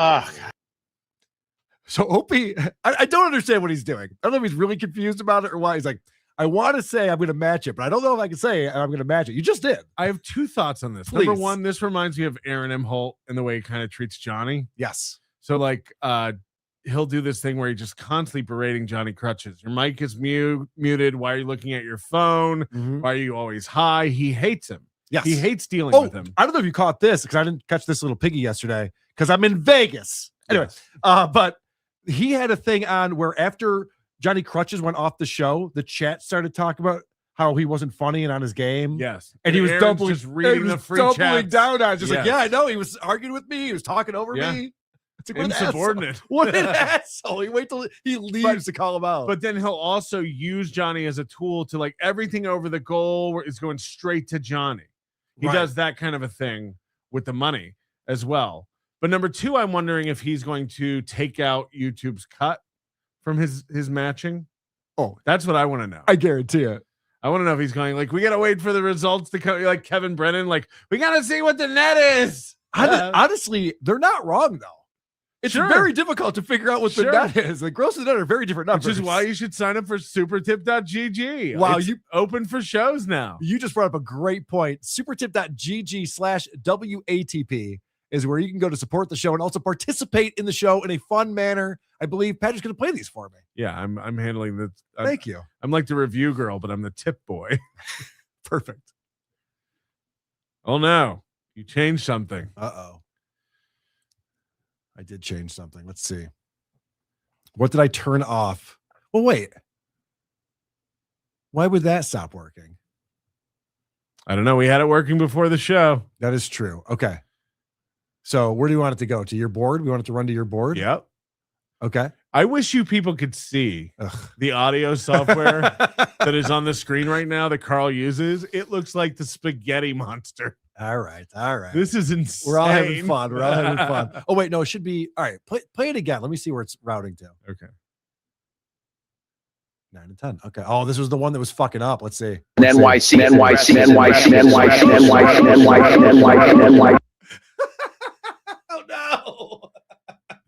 So Opie, I don't understand what he's doing. I don't know if he's really confused about it or why. He's like, I want to say I'm going to match it, but I don't know if I can say I'm going to match it. You just did. I have two thoughts on this. Please. Number one, this reminds me of Aaron M. Holt and the way he kind of treats Johnny. Yes. So like he'll do this thing where he just constantly berating Johnny Crutches. Your mic is muted. Why are you looking at your phone? Why are you always high? He hates him. Yes. He hates dealing with him. I don't know if you caught this because I didn't catch this little piggy yesterday because I'm in Vegas. Anyway, but he had a thing on where after Johnny Crutches went off the show, the chat started talking about how he wasn't funny and on his game. Yes. And he was Aaron's doubling, just reading the free chats. down on it. Just like, Yes. yeah, I know. He was arguing with me. He was talking over me. It's like, what an Insubordinate. asshole. What an asshole. He wait till he leaves to call him out. But then he'll also use Johnny as a tool to like everything over the goal where it's going straight to Johnny. He Right. does that kind of a thing with the money as well. But number two, I'm wondering if he's going to take out YouTube's cut from his matching. Oh, that's what I want to know. I guarantee it. I want to know if he's going like, we got to wait for the results to come. Like Kevin Brennan, like we got to see what the net is. Honestly, they're not wrong though. It's Sure. very difficult to figure out what the Sure. net is. The gross and net are very different numbers. Which is why you should sign up for supertip.gg. Wow, It's you open for shows now. You just brought up a great point. Supertip.gg/WATP is where you can go to support the show and also participate in the show in a fun manner. I believe Patrick's going to play these for me. Yeah, I'm handling the. Thank you. I'm like the review girl, but I'm the tip boy. Perfect. Oh no, you changed something. Uh-oh. I did change something. Let's see. What did I turn off? Well, wait. Why would that stop working? I don't know. We had it working before the show. That is true. Okay. So where do you want it to go? To your board? We want it to run to your board? Yep. Okay. I wish you people could see the audio software that is on the screen right now that Carl uses. It looks like the spaghetti monster. All right. All right. This is insane. We're all having fun. We're all having fun. Oh, wait. No, it should be. All right. Play it again. Let me see where it's routing to. Okay. 9 and 10. Okay. Oh, this was the one that was fucking up. Let's see. NYC. Oh, no.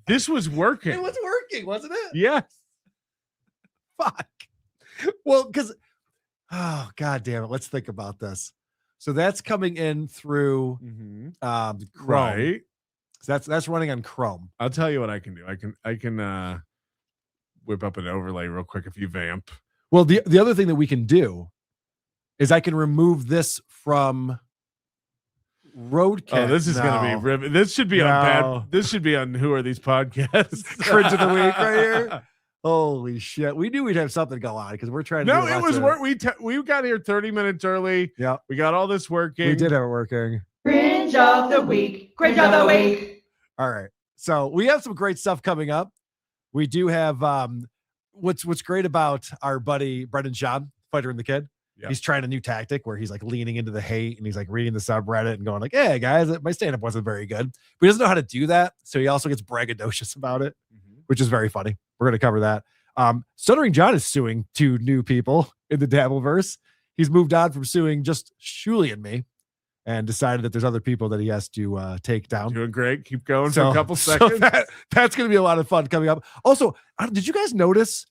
This was working. It was working, wasn't it? Yes. Fuck. Well, because, oh, God damn it. Let's think about this. So that's coming in through Chrome. Right. So that's running on Chrome. I'll tell you what I can do. I can whip up an overlay real quick if you vamp. Well, the other thing that we can do is I can remove this from Roadcast. Oh, this is going to be ribbon. This should be on bad. This should be on Who Are These Podcasts? Cringe of the week right here. Holy shit. We knew we'd have something go on because we're trying to No, it was work. We got here 30 minutes early. Yeah. We got all this working. We did have it working. Cringe of the week. Cringe of the week. All right. So we have some great stuff coming up. We do have what's great about our buddy Brendan Schaub, Fighter and the Kid. Yeah. He's trying a new tactic where he's like leaning into the hate and he's like reading the subreddit and going like, hey guys, my stand-up wasn't very good. But he doesn't know how to do that. So he also gets braggadocious about it, which is very funny. We're going to cover that. Stuttering John is suing 2 new people in the Dabbleverse. He's moved on from suing just Shuli and me and decided that there's other people that he has to take down. Doing great. Keep going for a couple seconds. That's going to be a lot of fun coming up. Also, did you guys notice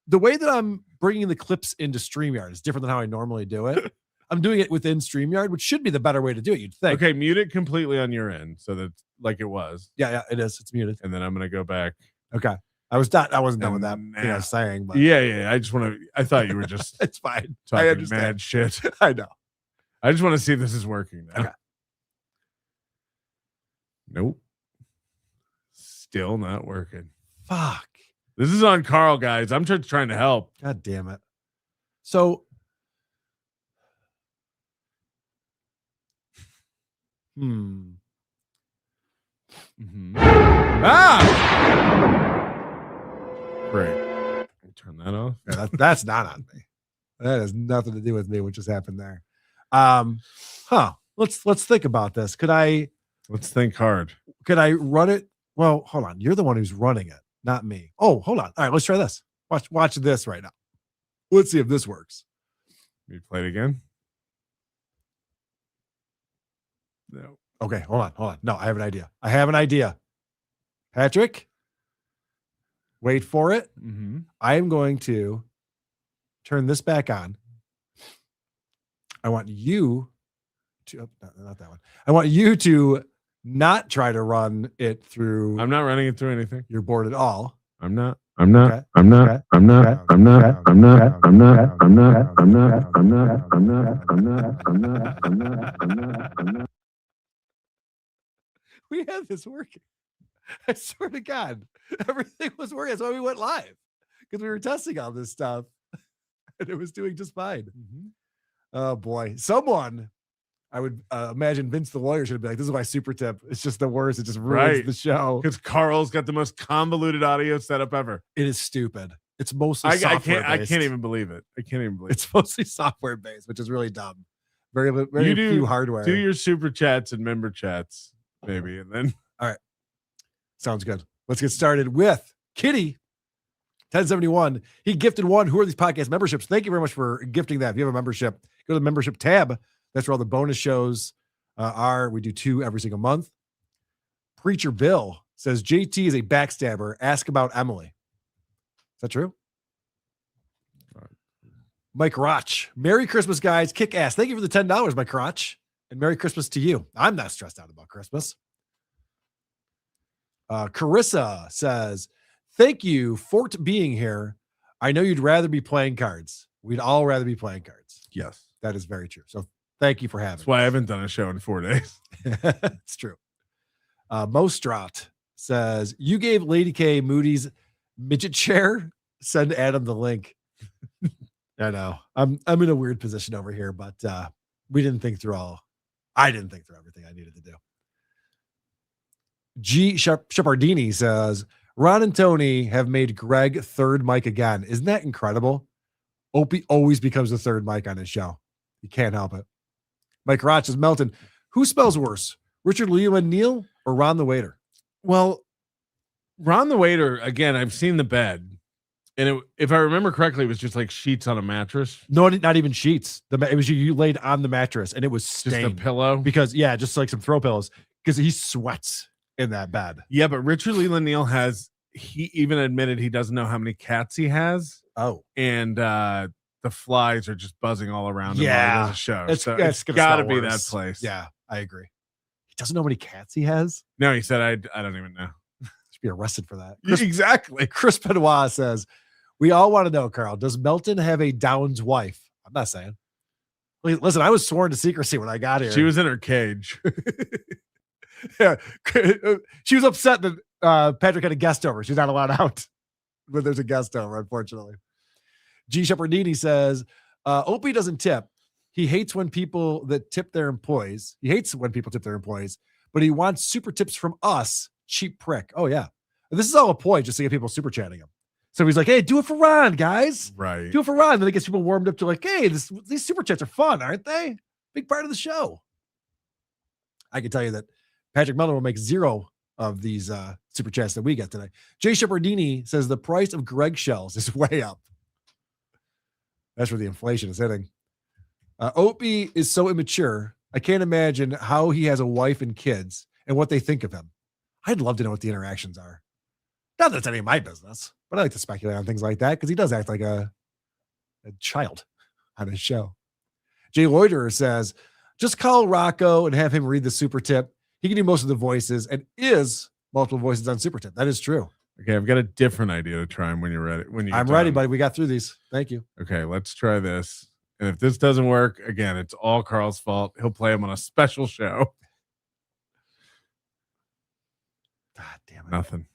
the way that I'm bringing the clips into StreamYard is different than how I normally do it? I'm doing it within StreamYard, which should be the better way to do it, you'd think. Okay, mute it completely on your end so that like it was. Yeah, it is. It's muted. And then I'm going to go back. Okay. I wasn't done with that thing I was saying. But Yeah. I just want to. I thought you were just. It's fine. Talking I understand. mad shit. I know. I just want to see if this is working now. Okay. Nope. Still not working. Fuck. This is on Carl, guys. I'm just trying to help. God damn it. So. Great. Turn that off. Yeah, that's not on me. That has nothing to do with me, what just happened there. Let's think about this. Let's think hard. Could I run it? Well, hold on. You're the one who's running it, not me. Oh, hold on. All right, let's try this. Watch this right now. Let's see if this works. You play it again? No. Okay, hold on. No, I have an idea. Patrick? Wait for it. Mm-hmm. I am going to turn this back on. I want you to, not that one. I want you to not try to run it through. I'm not running it through anything. Your board at all. I'm not. Okay. We had this working. I swear to God, everything was working. That's why we went live, because we were testing all this stuff and it was doing just fine. Mm-hmm. Oh boy. Someone, I would imagine Vince the lawyer should be like, this is my super tip. It's just the worst. It just ruins the show. Because Carl's got the most convoluted audio setup ever. It is stupid. It's mostly software I based. can't even believe it. I can't even believe it's mostly software based, which is really dumb. Very few hardware. Do your super chats and member chats, maybe, and then. All right. Sounds good. Let's get started with Kitty 1071. He gifted one. Who are these podcast memberships? Thank you very much for gifting that. If you have a membership, go to the membership tab. That's where all the bonus shows are. We do 2 every single month. Preacher Bill says JT is a backstabber. Ask about Emily. Is that true? Mike Roch. Merry Christmas, guys. Kick ass. Thank you for the $10, Mike Roch. And Merry Christmas to you. I'm not stressed out about Christmas. Carissa says, thank you for being here. I know you'd rather be playing cards. We'd all rather be playing cards. Yes. That is very true. So thank you for having That's why I haven't done a show in 4 days. It's true. Mostrat says, you gave Lady K Moody's midget chair. Send Adam the link. I know. I'm in a weird position over here, but we didn't think through I didn't think through everything I needed to do. G. Shepardini says, Ron and Tony have made Greg third mic again. Isn't that incredible? Opie always becomes the third mic on his show. You can't help it. Mike Roch says, Melton, who spells worse, Richard Leland Neal or Ron the Waiter? Well, Ron the Waiter, again, I've seen the bed. And if I remember correctly, it was just like sheets on a mattress. No, not even sheets. It was you laid on the mattress and it was stained. Just a pillow? Because, just like some throw pillows. Because he sweats in that bed. Yeah, but Richard Leland Neal he even admitted he doesn't know how many cats he has. Oh. And the flies are just buzzing all around him while he does a show. It's got to be that place. Yeah, I agree. He doesn't know how many cats he has? No, he said, I don't even know. Should be arrested for that. Exactly. Chris Benoit says, we all want to know, Carl, does Melton have a Downs wife? I'm not saying. Listen, I was sworn to secrecy when I got here. She was in her cage. Yeah. She was upset that Patrick had a guest over. She's not allowed out when there's a guest over, unfortunately. G. Shepardini says, Opie doesn't tip. He hates when people that tip their employees. He hates when people tip their employees, but he wants super tips from us. Cheap prick. Oh, yeah. This is all a ploy just to get people super chatting him. So he's like, hey, do it for Ron, guys. Right. Do it for Ron. Then it gets people warmed up to like, hey, these super chats are fun, aren't they? Big part of the show. I can tell you that Patrick Melton will make 0 of these super chats that we get today. Jay Shepardini says the price of Greg shells is way up. That's where the inflation is hitting. Opie is so immature. I can't imagine how he has a wife and kids and what they think of him. I'd love to know what the interactions are. Not that it's any of my business, but I like to speculate on things like that because he does act like a child on his show. Jay Loiterer says, just call Rocco and have him read the super tip. He can do most of the voices and is multiple voices on super tip. That is true. Okay, I've got a different idea to try him when you're ready. I'm ready, buddy. We got through these. Thank you. Okay, let's try this. And if this doesn't work, again, it's all Carl's fault. He'll play him on a special show. God damn it. Nothing.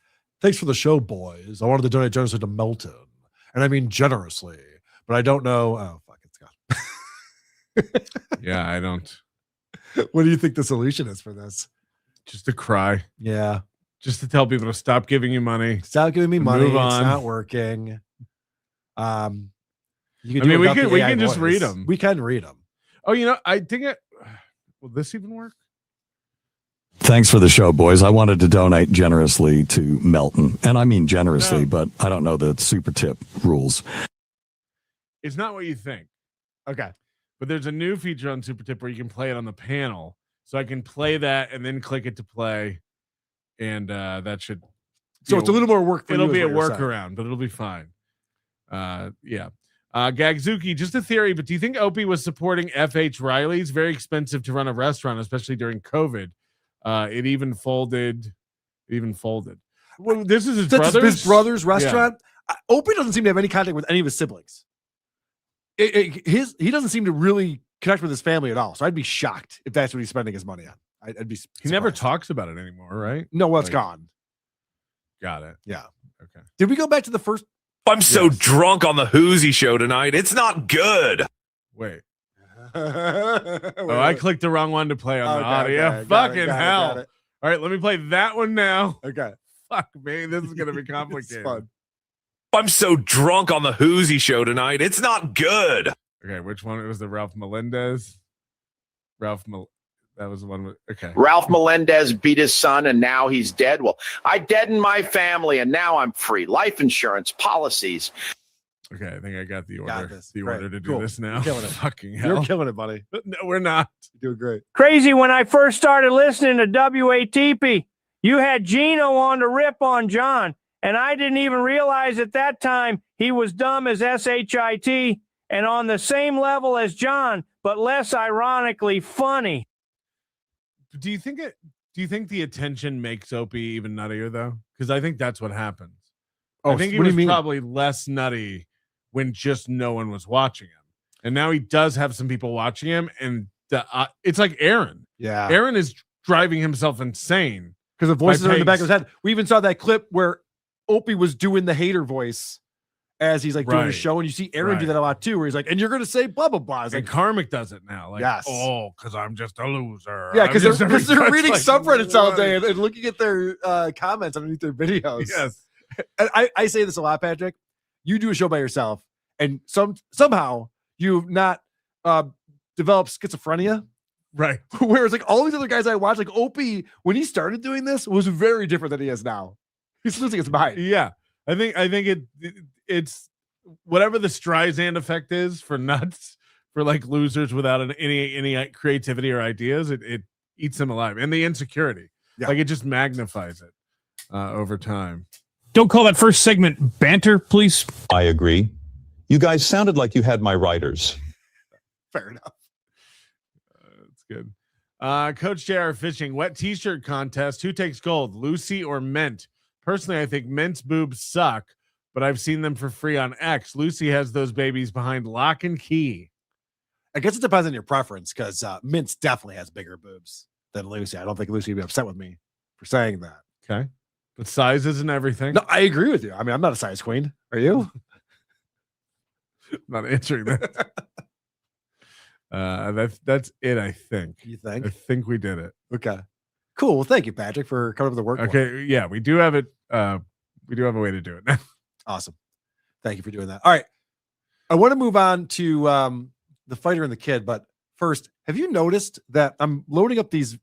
Thanks for the show, boys. I wanted to donate generously to Melton. And I mean generously. But I don't know. Oh, fuck, it's gone. Yeah, I don't. What do you think the solution is for this? Just to cry. Yeah. Just to tell people to stop giving you money. Stop giving me money. Move on. It's not working. We can just read them. We can read them. Oh, I think will this even work? Thanks for the show, boys. I wanted to donate generously to Melton. And I mean generously, but I don't know the super tip rules. It's not what you think. Okay. But there's a new feature on Super Tip where you can play it on the panel. So I can play that and then click it to play. And that should So it's a little more work for it'll you. be a is what you're saying. workaround, but it'll be fine. Yeah. Gagzuki, just a theory, but do you think Opie was supporting FH Riley's? Very expensive to run a restaurant, especially during COVID. It even folded. Well, this is his brother's restaurant. Opie doesn't seem to have any contact with any of his siblings. He doesn't seem to really connect with his family at all. So I'd be shocked if that's what he's spending his money on. I'd be. He never talks about it anymore, right? No, well, it's gone. Got it. Yeah. Okay. Did we go back to the first? I'm so drunk on the Whoozy show tonight. It's not good. Wait. I clicked the wrong one to play on the audio. Okay, Fucking got hell. it. All right, let me play that one now. Okay. Fuck me. This is going to be complicated. I'm so drunk on the Whoozy show tonight. It's not good. Okay, which one? It was the Ralph Melendez. That was the one. Okay. Ralph Melendez beat his son and now he's dead. Well, I deadened my family and now I'm free. Life insurance policies. Okay, I think I got the order. Great. Order to do Cool. this now. You're killing it. Fucking hell. You're killing it, buddy. No, we're not. You're doing great. Crazy when I first started listening to WATP, you had Gino on the rip on John, and I didn't even realize at that time he was dumb as SHIT and on the same level as John, but less ironically funny. Do you think the attention makes Opie even nuttier though? Because I think that's what happens. I think he was probably less nutty when just no one was watching him, and now he does have some people watching him, and it's like Aaron. Yeah, Aaron is driving himself insane because the voices are in the back of his head. We even saw that clip where Opie was doing the hater voice as he's like doing his show, and you see Aaron do that a lot too, where he's like, "And you're going to say blah blah blah." And like, Karmic does it now. Like, yes. Oh, because I'm just a loser. Yeah, because they're reading like, subreddits all day and looking at their comments underneath their videos. Yes. And I say this a lot, Patrick. You do a show by yourself, and somehow you've not developed schizophrenia, right? Whereas like all these other guys I watch, like Opie, when he started doing this, was very different than he is now. He's losing his mind. Yeah, I think it's whatever the Streisand effect is for nuts, for like losers without any creativity or ideas. It eats them alive, and the insecurity, like it just magnifies it over time. Don't call that first segment banter, please. I agree. You guys sounded like you had my writers. Fair enough. That's good. Coach JR Fishing, wet t-shirt contest. Who takes gold, Lucy or Mint? Personally, I think Mint's boobs suck, but I've seen them for free on X. Lucy has those babies behind lock and key. I guess it depends on your preference, because Mint's definitely has bigger boobs than Lucy. I don't think Lucy would be upset with me for saying that. Okay. But sizes and everything. No, I agree with you. I mean, I'm not a size queen. Are you? I'm not answering that. That's it, I think. You think? I think we did it. Okay. Cool. Well, thank you, Patrick, for coming up with the work. Okay. Yeah, we do have it. We do have a way to do it now. Awesome. Thank you for doing that. All right. I want to move on to the fighter and the kid, but first, have you noticed that I'm loading up these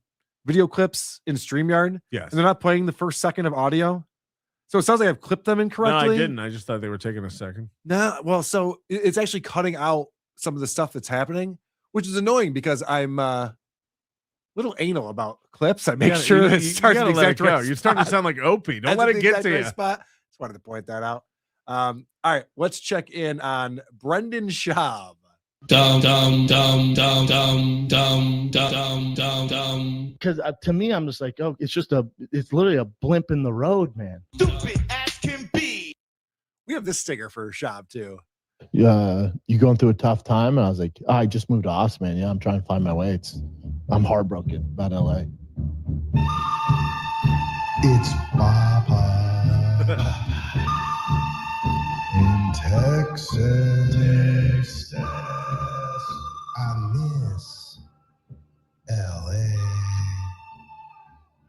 video clips in StreamYard? Yes. And they're not playing the first second of audio. So it sounds like I've clipped them incorrectly. No, I didn't. I just thought they were taking a second. No, well, so it's actually cutting out some of the stuff that's happening, which is annoying because I'm a little anal about clips. I make sure that it starts in the exact right spot. You're starting to sound like Opie. Don't let it get to you. Spot. Just wanted to point that out. All right, let's check in on Brendan Schaub. Because to me, I'm just like, oh, it's literally a blimp in the road, man. Stupid as can be. We have this sticker for Schaub too. You going through a tough time? And I was like, I just moved to Austin, man. Yeah, I'm trying to find my way. I'm heartbroken about LA. It's Papa in Texas. I miss LA.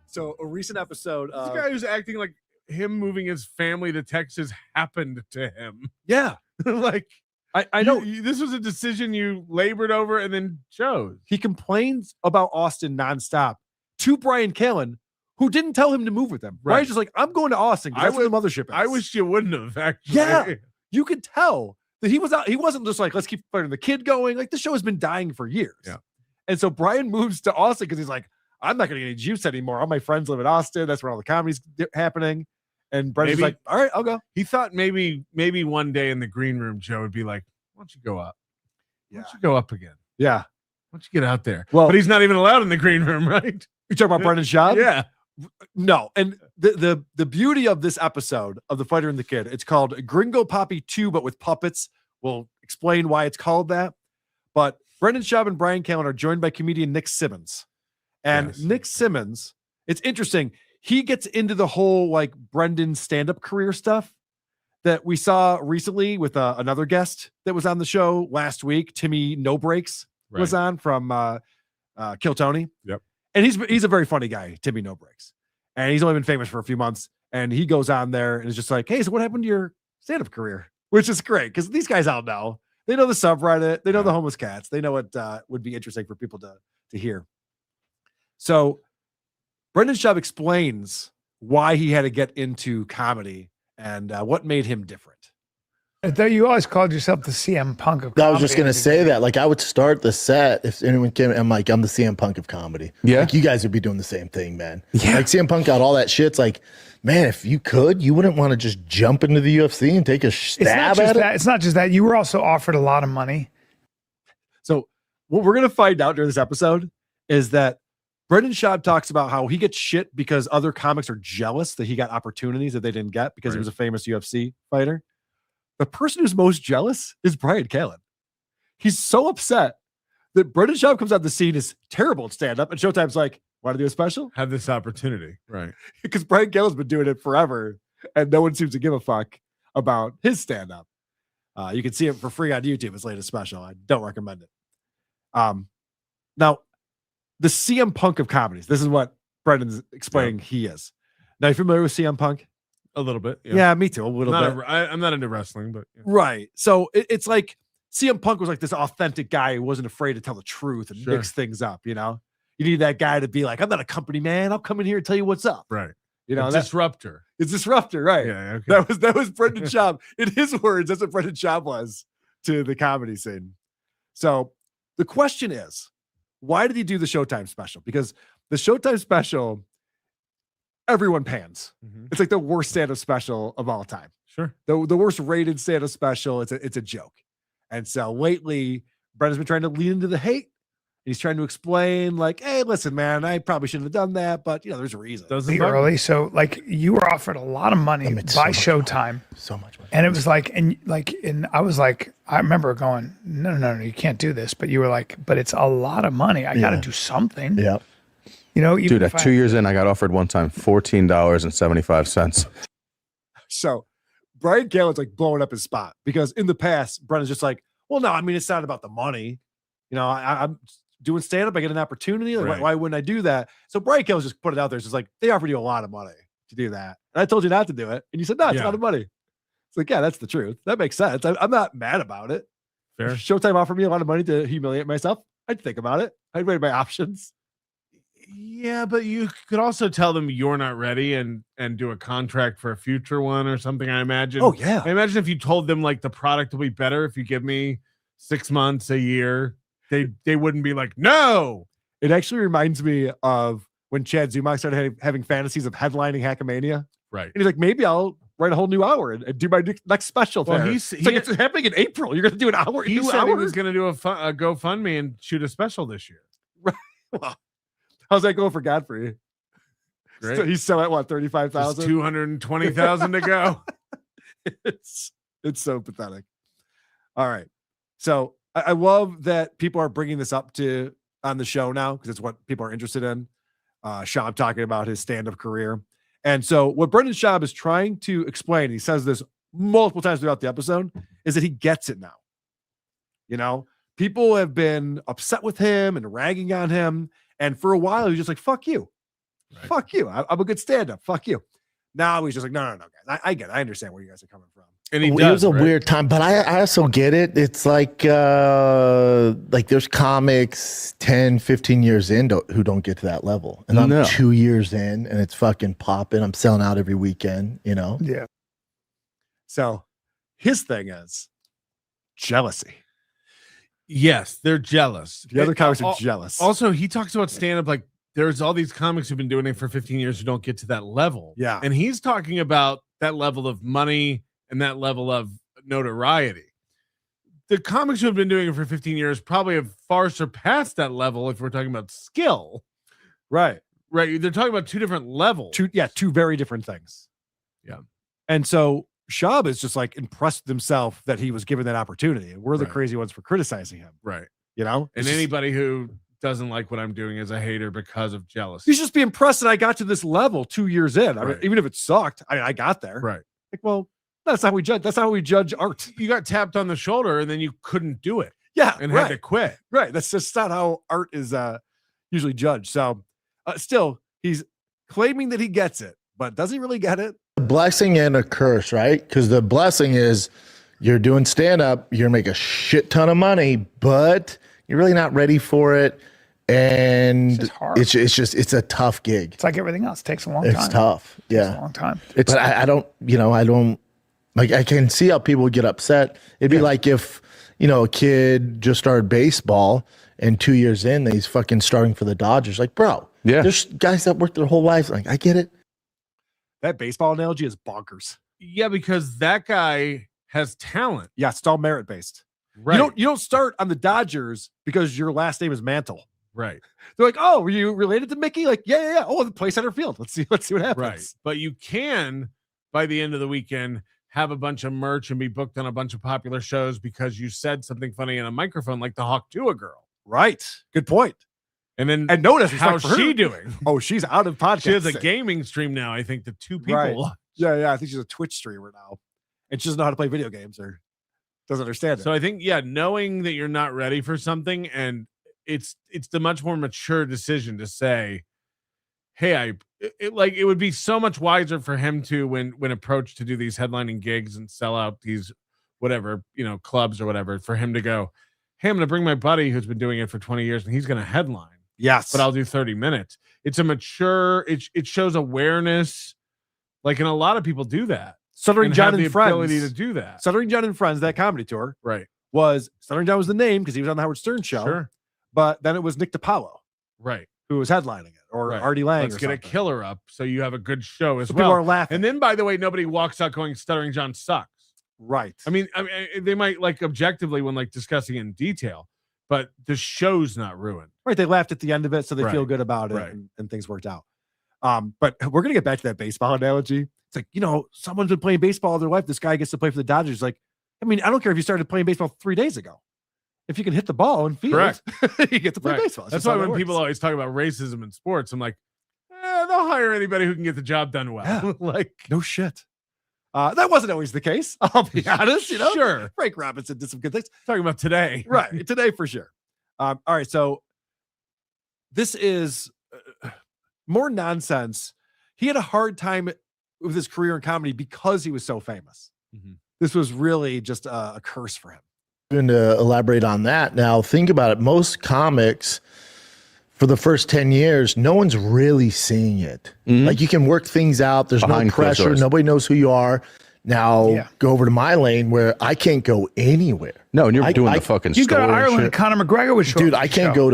So a recent episode This guy who's acting like him moving his family to Texas happened to him. Yeah. Like I know this was a decision you labored over and then chose. He complains about Austin nonstop to Brian Callen, who didn't tell him to move with them. Brian's just like, I'm going to Austin. That's where the mothership is. I wish you wouldn't have, actually. Yeah. You could tell that he was out. He wasn't just like, let's keep fighting the kid going. Like, the show has been dying for years. Yeah. And so Brian moves to Austin because he's like, I'm not going to get any juice anymore. All my friends live in Austin. That's where all the comedy's happening. And Brendan's Maybe- like, all right, I'll go. He thought maybe one day in the green room, Joe would be like, why don't you go up? Why don't you go up again? Yeah. Why don't you get out there? Well, but he's not even allowed in the green room, right? You talking about Brendan Schaub? Yeah. No. And the beauty of this episode of The Fighter and the Kid, it's called Gringo Poppy 2, but with puppets. We'll explain why it's called that. But Brendan Schaub and Brian Callen are joined by comedian Nick Simmons. And Yes. Nick Simmons, it's interesting. He gets into the whole like Brendan stand-up career stuff that we saw recently with another guest that was on the show last week. Timmy No Breaks was on from Kill Tony. Yep. And he's a very funny guy, Timmy No Breaks. And he's only been famous for a few months. And he goes on there and is just like, hey, so what happened to your stand-up career? Which is great because these guys all know. They know the subreddit. They know the homeless cats. They know what would be interesting for people to hear. So Brendan Schaub explains why he had to get into comedy and what made him different. I thought you always called yourself the CM Punk of comedy. I was just gonna say that. Like, I would start the set if anyone came. I'm like, I'm the CM Punk of comedy. Yeah. Like, you guys would be doing the same thing, man. Yeah. Like, CM Punk got all that shit. It's like, man, if you could, you wouldn't want to just jump into the UFC and take a stab at it. It's not just that. You were also offered a lot of money. So what we're gonna find out during this episode is that Brendan Schaub talks about how he gets shit because other comics are jealous that he got opportunities that they didn't get because he was a famous UFC fighter. The person who's most jealous is Brian Callen. He's so upset that Brendan Schaub comes out the scene is terrible at stand-up, and Showtime's like, want to do a special? Have this opportunity. Right. Because Brian Callen's been doing it forever, and no one seems to give a fuck about his stand-up. You can see it for free on YouTube, his latest special. I don't recommend it. Now, the CM Punk of comedies. This is what Brendan's explaining he is. Now, you familiar with CM Punk? A little bit. Yeah, me too. A little bit. I'm not into wrestling, but yeah. Right. So it's like CM Punk was like this authentic guy who wasn't afraid to tell the truth and mix things up, you know? You need that guy to be like, I'm not a company man. I'll come in here and tell you what's up. Right. You know, A that- disruptor. It's disruptor, right? Yeah. Okay. That was Brendan Schaub. In his words, that's what Brendan Schaub was to the comedy scene. So the question is, why did he do the Showtime special? Because the Showtime special, everyone pans. It's like the worst stand-up special of all time. Sure. The worst rated stand-up special. It's a joke. And so lately, Brendan's been trying to lean into the hate. He's trying to explain, like, hey, listen, man, I probably shouldn't have done that, but you know, there's a reason. The early, so like you were offered a lot of money by Showtime, so much money, and it was like, and I was like, I remember going, no, you can't do this, but you were like, but it's a lot of money. I got to do something. Yeah. You know, Dude, at 2 years in, I got offered one time $14.75. So Brian Callen's like blowing up his spot because in the past, Brendan's just like, well, no, I mean, it's not about the money. You know, I'm doing stand-up. I get an opportunity. Like, why wouldn't I do that? So Brian Callen's just put it out there. It's just like, they offered you a lot of money to do that. And I told you not to do it. And you said, no, it's a lot of money. It's like, yeah, that's the truth. That makes sense. I'm not mad about it. Fair. If Showtime offered me a lot of money to humiliate myself, I'd think about it. I'd weigh my options. Yeah, but you could also tell them you're not ready and do a contract for a future one or something, I imagine. Oh, yeah. I imagine if you told them like the product will be better if you give me 6 months, a year, they wouldn't be like, no. It actually reminds me of when Chad Zumach started having fantasies of headlining Hackamania. Right. And he's like, maybe I'll write a whole new hour and do my next special. Well, there. It's like it's happening in April. You're going to do an hour. He new said he hour? was going to do a GoFundMe and shoot a special this year. Right. Well, how's that going for Godfrey? Great. So he's still at what, 35,000? 220,000 to go. It's so pathetic. All right. So I love that people are bringing this up on the show now because it's what people are interested in. Schaub talking about his stand-up career. And so what Brendan Schaub is trying to explain, he says this multiple times throughout the episode, is that he gets it now. You know, people have been upset with him and ragging on him. And for a while, he was just like, fuck you. Right. Fuck you. I'm a good stand-up. Fuck you. Now he's just like, no, guys. I get it. I understand where you guys are coming from. And it was a weird time, but I also get it. It's like there's comics 10, 15 years in who don't get to that level. And I'm 2 years in and it's fucking popping. I'm selling out every weekend, you know? Yeah. So his thing is jealousy. Yes, they're jealous. The other comics are jealous. Also, he talks about stand-up like there's all these comics who've been doing it for 15 years who don't get to that level. Yeah. And he's talking about that level of money and that level of notoriety. The comics who have been doing it for 15 years probably have far surpassed that level if we're talking about skill. Right. Right. They're talking about two different levels. Two very different things. Yeah. And so Schaub is just like impressed with himself that he was given that opportunity. And we're the Right. crazy ones for criticizing him. Right. You know? And anybody who doesn't like what I'm doing is a hater because of jealousy. You should just be impressed that I got to this level 2 years in. I mean, Right. even if it sucked, I got there. Right. Like, well, that's not how we judge. That's not how we judge art. You got tapped on the shoulder and then you couldn't do it. Yeah. And right. had to quit. Right. That's just not how art is usually judged. So still, he's claiming that he gets it, but does he really get it? A blessing and a curse, right? Because the blessing is you're doing stand up, you're gonna make a shit ton of money, but you're really not ready for it. And it's a tough gig. It's like everything else. It takes a long time. It's tough. It takes Yeah. a long time. But I don't like, I can see how people would get upset. It'd be like if, a kid just started baseball and 2 years in, he's fucking starting for the Dodgers. Like, bro, there's guys that work their whole lives. Like, I get it. That baseball analogy is bonkers. Yeah, because that guy has talent. Yeah, it's all merit based. Right. You don't start on the Dodgers because your last name is Mantle. Right. They're like, oh, were you related to Mickey? Like, yeah. Oh, the play center field. Let's see what happens. Right. But you can, by the end of the weekend, have a bunch of merch and be booked on a bunch of popular shows because you said something funny in a microphone, like the Hawk Tua girl. Right. Good point. And then notice how's she doing? Oh, she's out of podcast. She has a gaming stream now. I think the two people. Right. watch. Yeah. I think she's a Twitch streamer now, and she doesn't know how to play video games or doesn't understand it. So I think, knowing that you're not ready for something, and it's the much more mature decision to say, hey, it would be so much wiser for him to when approached to do these headlining gigs and sell out these whatever, clubs or whatever, for him to go, hey, I'm going to bring my buddy who's been doing it for 20 years and he's going to headline. Yes. But I'll do 30 minutes. It's a mature, it shows awareness. Like, and a lot of people do that. Stuttering John and Friends. Ability to do that. Stuttering John and Friends, that comedy tour. Right. Stuttering John was the name because he was on the Howard Stern show. Sure. But then it was Nick DiPaolo. Right. Who was headlining it, or Right. Artie Lang. Let's or get something. a killer up so you have a good show as So well. people are laughing. And then, by the way, nobody walks out going, Stuttering John sucks. Right. I mean, they might like objectively when like discussing in detail, but the show's not ruined. Right. They laughed at the end of it, so they feel Right. good about it, Right. and things worked out. But we're gonna get back to that baseball analogy. It's like, someone's been playing baseball all their life. This guy gets to play for the Dodgers. Like, I mean, I don't care if you started playing baseball 3 days ago. If you can hit the ball and field, Correct. you get to play Right. baseball. That's why when people always talk about racism in sports, I'm like, they'll hire anybody who can get the job done well. Yeah. Like, no shit. That wasn't always the case. I'll be honest. Sure. Frank Robinson did some good things. Talking about today. Right. Today for sure. All right. So this is more nonsense. He had a hard time with his career in comedy because he was so famous. Mm-hmm. This was really just a curse for him. Going to elaborate on that. Now, think about it. Most comics, for the first 10 years, no one's really seeing it. Like, you can work things out. There's Behind no closed pressure. doors. Nobody knows who you are. Now, go over to my lane where I can't go anywhere. No, and you're doing the fucking You go to store and Ireland, shit. Conor McGregor would show Dude, up I at the can't show.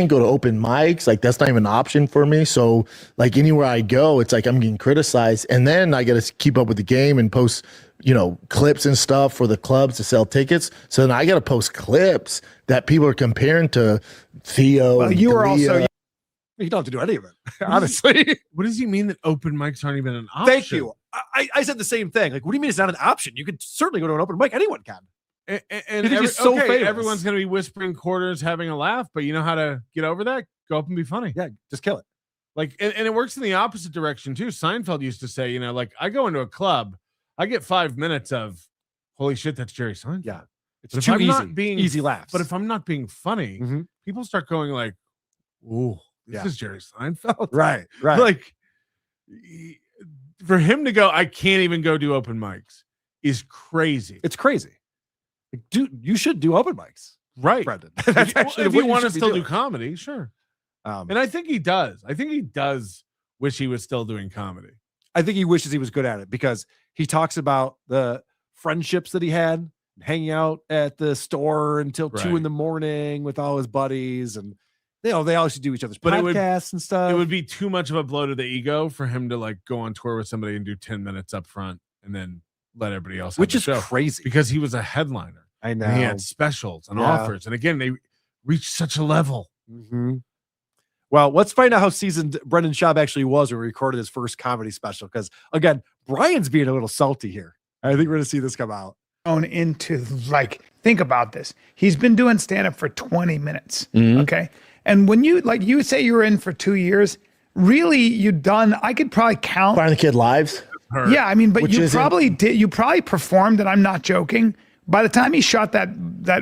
go to open mics. Like, that's not even an option for me. So, like, anywhere I go, it's like I'm getting criticized, and then I got to keep up with the game and post, clips and stuff for the clubs to sell tickets. So then I got to post clips that people are comparing to Theo. Well, and you were D'Elia. also You don't have to do any of it, honestly. What does he mean that open mics aren't even an option? Thank you. I said the same thing. Like, what do you mean it's not an option? You could certainly go to an open mic. Anyone can. And he's so famous. everyone's going to be whispering quarters, having a laugh, but you know how to get over that? Go up and be funny. Yeah, just kill it. Like, and it works in the opposite direction too. Seinfeld used to say, like, I go into a club, I get 5 minutes of, holy shit, that's Jerry Seinfeld. Yeah. It's But if too I'm easy. not being Easy laughs. But if I'm not being funny, Mhm. people start going like, "Ooh, this Yeah. is Jerry Seinfeld." Right. Like, for him to go, I can't even go do open mics is crazy. It's crazy. Like, dude, you should do open mics. Right. Brendan. That's actually if what you want to should be still do doing. comedy, sure. Um, And I think he does. I think he does wish he was still doing comedy. I think he wishes he was good at it because he talks about the friendships that he had, hanging out at the store until 2 Right. in the morning with all his buddies. And they always do each other's But podcasts and stuff. It would be too much of a blow to the ego for him to like go on tour with somebody and do 10 minutes up front and then let everybody else. Which have is the show. crazy Because he was a headliner. I know. And he had specials and offers. And again, they reached such a level. Mm-hmm. Well, let's find out how seasoned Brendan Schaub actually was when we recorded his first comedy special. Because again, Brian's being a little salty here. I think we're going to see this come out. Into like, think about this. He's been doing stand-up for 20 minutes. Okay. And when you say you were in for 2 years, really I could probably count. Find the Kid Lives. Yeah. I mean, but you probably performed, and I'm not joking. By the time he shot that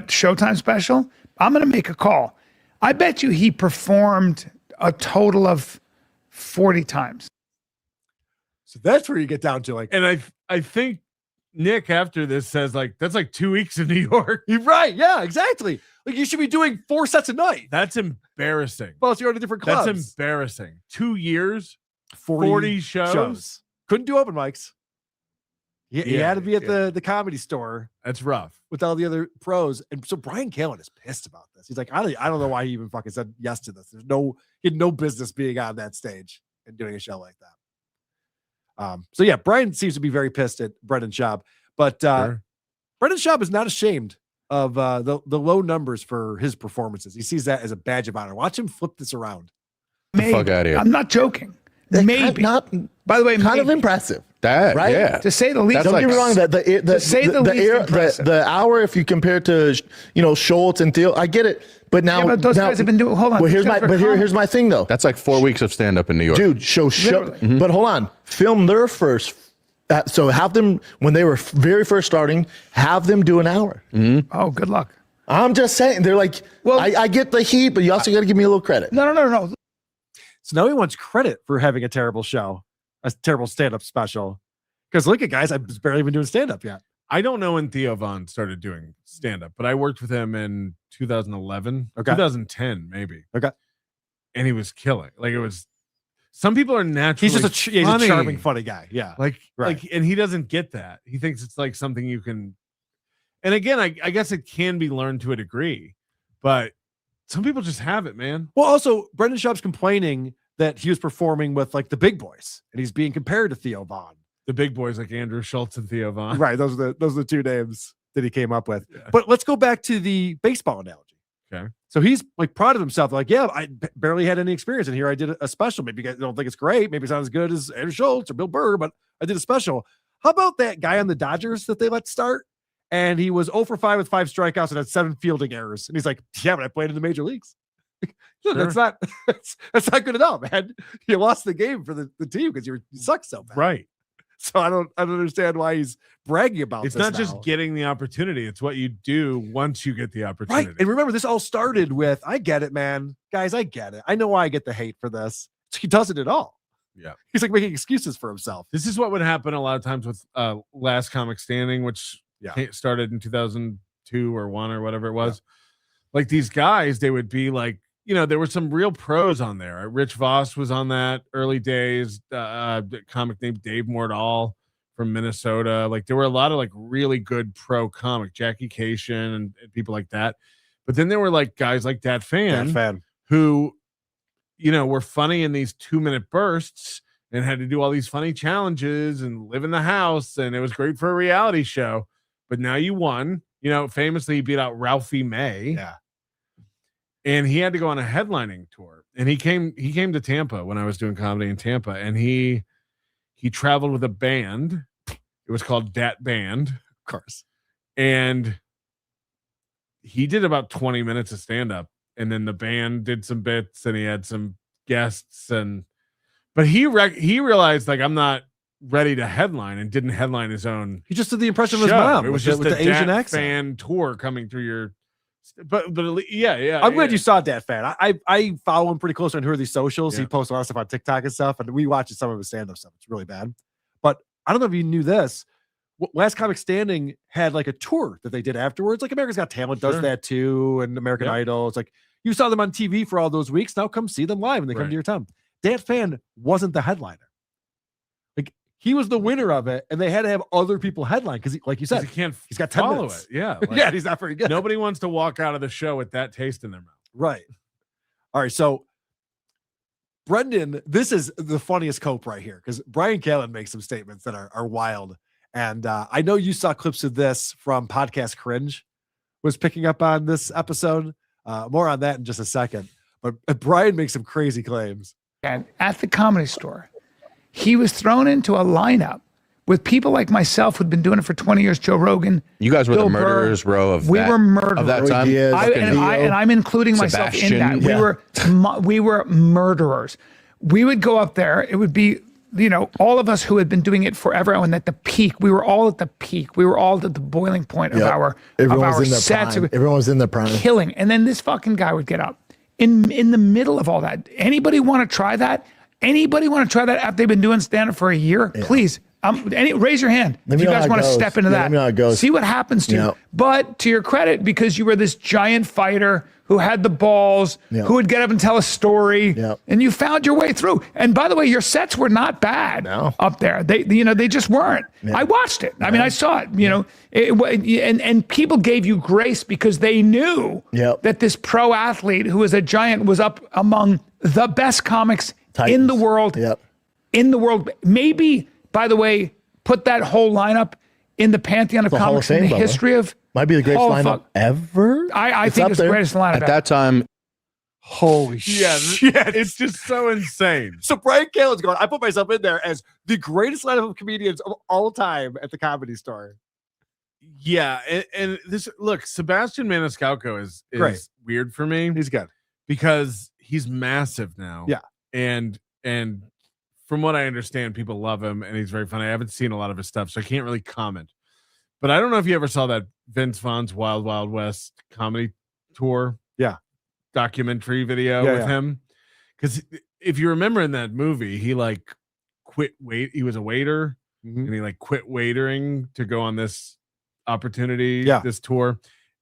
Showtime special, I'm going to make a call. I bet you he performed a total of 40 times. So that's where you get down to like, and I think Nick after this says like, that's like 2 weeks in New York. You're right. Yeah, exactly. Like you should be doing 4 sets a night. That's embarrassing. Well, you're at a different clubs. That's embarrassing. 2 years, 40 shows. Couldn't do open mics. He had to be at the comedy store. That's rough. With all the other pros. And so Brian Callen is pissed about this. He's like, I don't know why he even fucking said yes to this. He had no business being on that stage and doing a show like that. So yeah, Brian seems to be very pissed at Brendan Schaub. But Brendan Schaub is not ashamed of the low numbers for his performances. He sees that as a badge of honor. Watch him flip this around. Fuck out of here. I'm not joking. Maybe. By the way, kind of impressive. That right? Yeah. To say the least. Don't get me wrong. The hour, if you compare it to Schultz and Theo, I get it. But now, but those guys have been doing. Hold on. Well, here's my thing though. That's like 4 weeks of stand up in New York, dude. Show. But hold on. Film their first. So have them when they were very first starting. Have them do an hour. Oh, good luck. I'm just saying. They're like, well, I get the heat, but you also got to give me a little credit. No. So now he wants credit for having a terrible show, a terrible stand-up special. Because look at guys, I've barely even doing stand-up yet. I don't know when Theo Von started doing stand-up, but I worked with him in 2011, 2010 maybe. Okay. And he was killing. Like it was. Some people are naturally. He's just he's a charming, funny guy. Yeah. Like, and he doesn't get that. He thinks it's like something you can. And again, I guess it can be learned to a degree, but some people just have it, man. Well, also Brendan Schaub's complaining that he was performing with like the big boys, and he's being compared to Theo Von. The big boys like Andrew Schultz and Theo Von. Right. Those are the two names that he came up with. Yeah. But let's go back to the baseball analogy. Okay. So he's like proud of himself. Like, yeah, I barely had any experience, and here I did a special. Maybe you guys don't think it's great. Maybe it's not as good as Andrew Schultz or Bill Burr, but I did a special. How about that guy on the Dodgers that they let start? And he was 0 for 5 with 5 strikeouts and had 7 fielding errors. And he's like, yeah, but I played in the major leagues. Sure. That's not good enough, man. You lost the game for the team because you suck so bad. Right. So I don't understand why he's bragging about it's this. Not now. Just getting the opportunity. It's what you do once you get the opportunity. Right. And remember, this all started with, I get it, man. Guys, I get it. I know why I get the hate for this. He doesn't at all. Yeah. He's like making excuses for himself. This is what would happen a lot of times with Last Comic Standing, which started in 2002 or 1 or whatever it was. Yeah. Like these guys, they would be like, there were some real pros on there. Rich Voss was on that early days. Comic named Dave Mordall from Minnesota. Like there were a lot of like really good pro comic, Jackie Cation and people like that. But then there were like guys like Dat Fan who, were funny in these 2-minute bursts and had to do all these funny challenges and live in the house. And it was great for a reality show. But now you won. Famously he beat out Ralphie May. Yeah. And he had to go on a headlining tour. And he came to Tampa when I was doing comedy in Tampa. And he traveled with a band. It was called Dat Band. Of course. And he did about 20 minutes of stand-up. And then the band did some bits and he had some guests. But he realized like I'm not ready to headline and didn't headline his own. He just did the impression of his show. mom. It was just the Asian accent fan tour coming through your. But yeah. I'm glad you saw Dat Fan. I follow him pretty close on Who Are These Socials. He posts a lot of stuff on TikTok and stuff, and we watch some of his stand-up stuff. It's really bad. But I don't know if you knew this. Last Comic Standing had like a tour that they did afterwards. Like America's Got Talent does that too, and American Idol. It's like you saw them on TV for all those weeks. Now come see them live when they come to your town. Dat Fan wasn't the headliner. Like he was the winner of it, and they had to have other people headline because, like you said, he's got 10 follow minutes. it. Yeah, yeah, he's not very good. Nobody wants to walk out of the show with that taste in their mouth. Right. All right, so Brendan, this is the funniest cope right here because Brian Callen makes some statements that are wild. And I know you saw clips of this from Podcast Cringe was picking up on this episode. More on that in just a second. But Brian makes some crazy claims. And at the Comedy Store, he was thrown into a lineup with people like myself who'd been doing it for 20 years, Joe Rogan. You guys were Bill the murderers Burr. row of we that, were murderers. of that time. And I'm including myself in that. We were murderers. We would go up there. It would be, all of us who had been doing it forever and at the peak. We were all at the peak. We were all at the boiling point of our sets. Everyone was in the prime. Killing. And then this fucking guy would get up in the middle of all that. Anybody want to try that? Anybody want to try that after they've been doing stand-up for a year? Yeah. Please. Raise your hand if you guys want to step into that. Let me know how it goes. See what happens to you. But to your credit, because you were this giant fighter who had the balls, who would get up and tell a story, and you found your way through. And by the way, your sets were not bad up there. They just weren't. I watched it. I mean, I saw it. And people gave you grace because they knew that this pro athlete who was a giant was up among the best comics in the world. In the world, maybe. By the way, put that whole lineup in the pantheon of comics in the history of. Might be the greatest lineup ever. I think it's the greatest lineup at that time. Holy shit. It's just so insane. So Brian Callen's going, I put myself in there as the greatest lineup of comedians of all time at the Comedy Store. Yeah. And this, look, Sebastian Maniscalco is weird for me. He's good. Because he's massive now. Yeah. And from what I understand, people love him and he's very funny. I haven't seen a lot of his stuff, so I can't really comment. But I don't know if you ever saw that Vince Vaughn's Wild Wild West comedy tour. Yeah. Documentary video with him. Because if you remember in that movie, he he was a waiter and he quit waitering to go on this opportunity, this tour,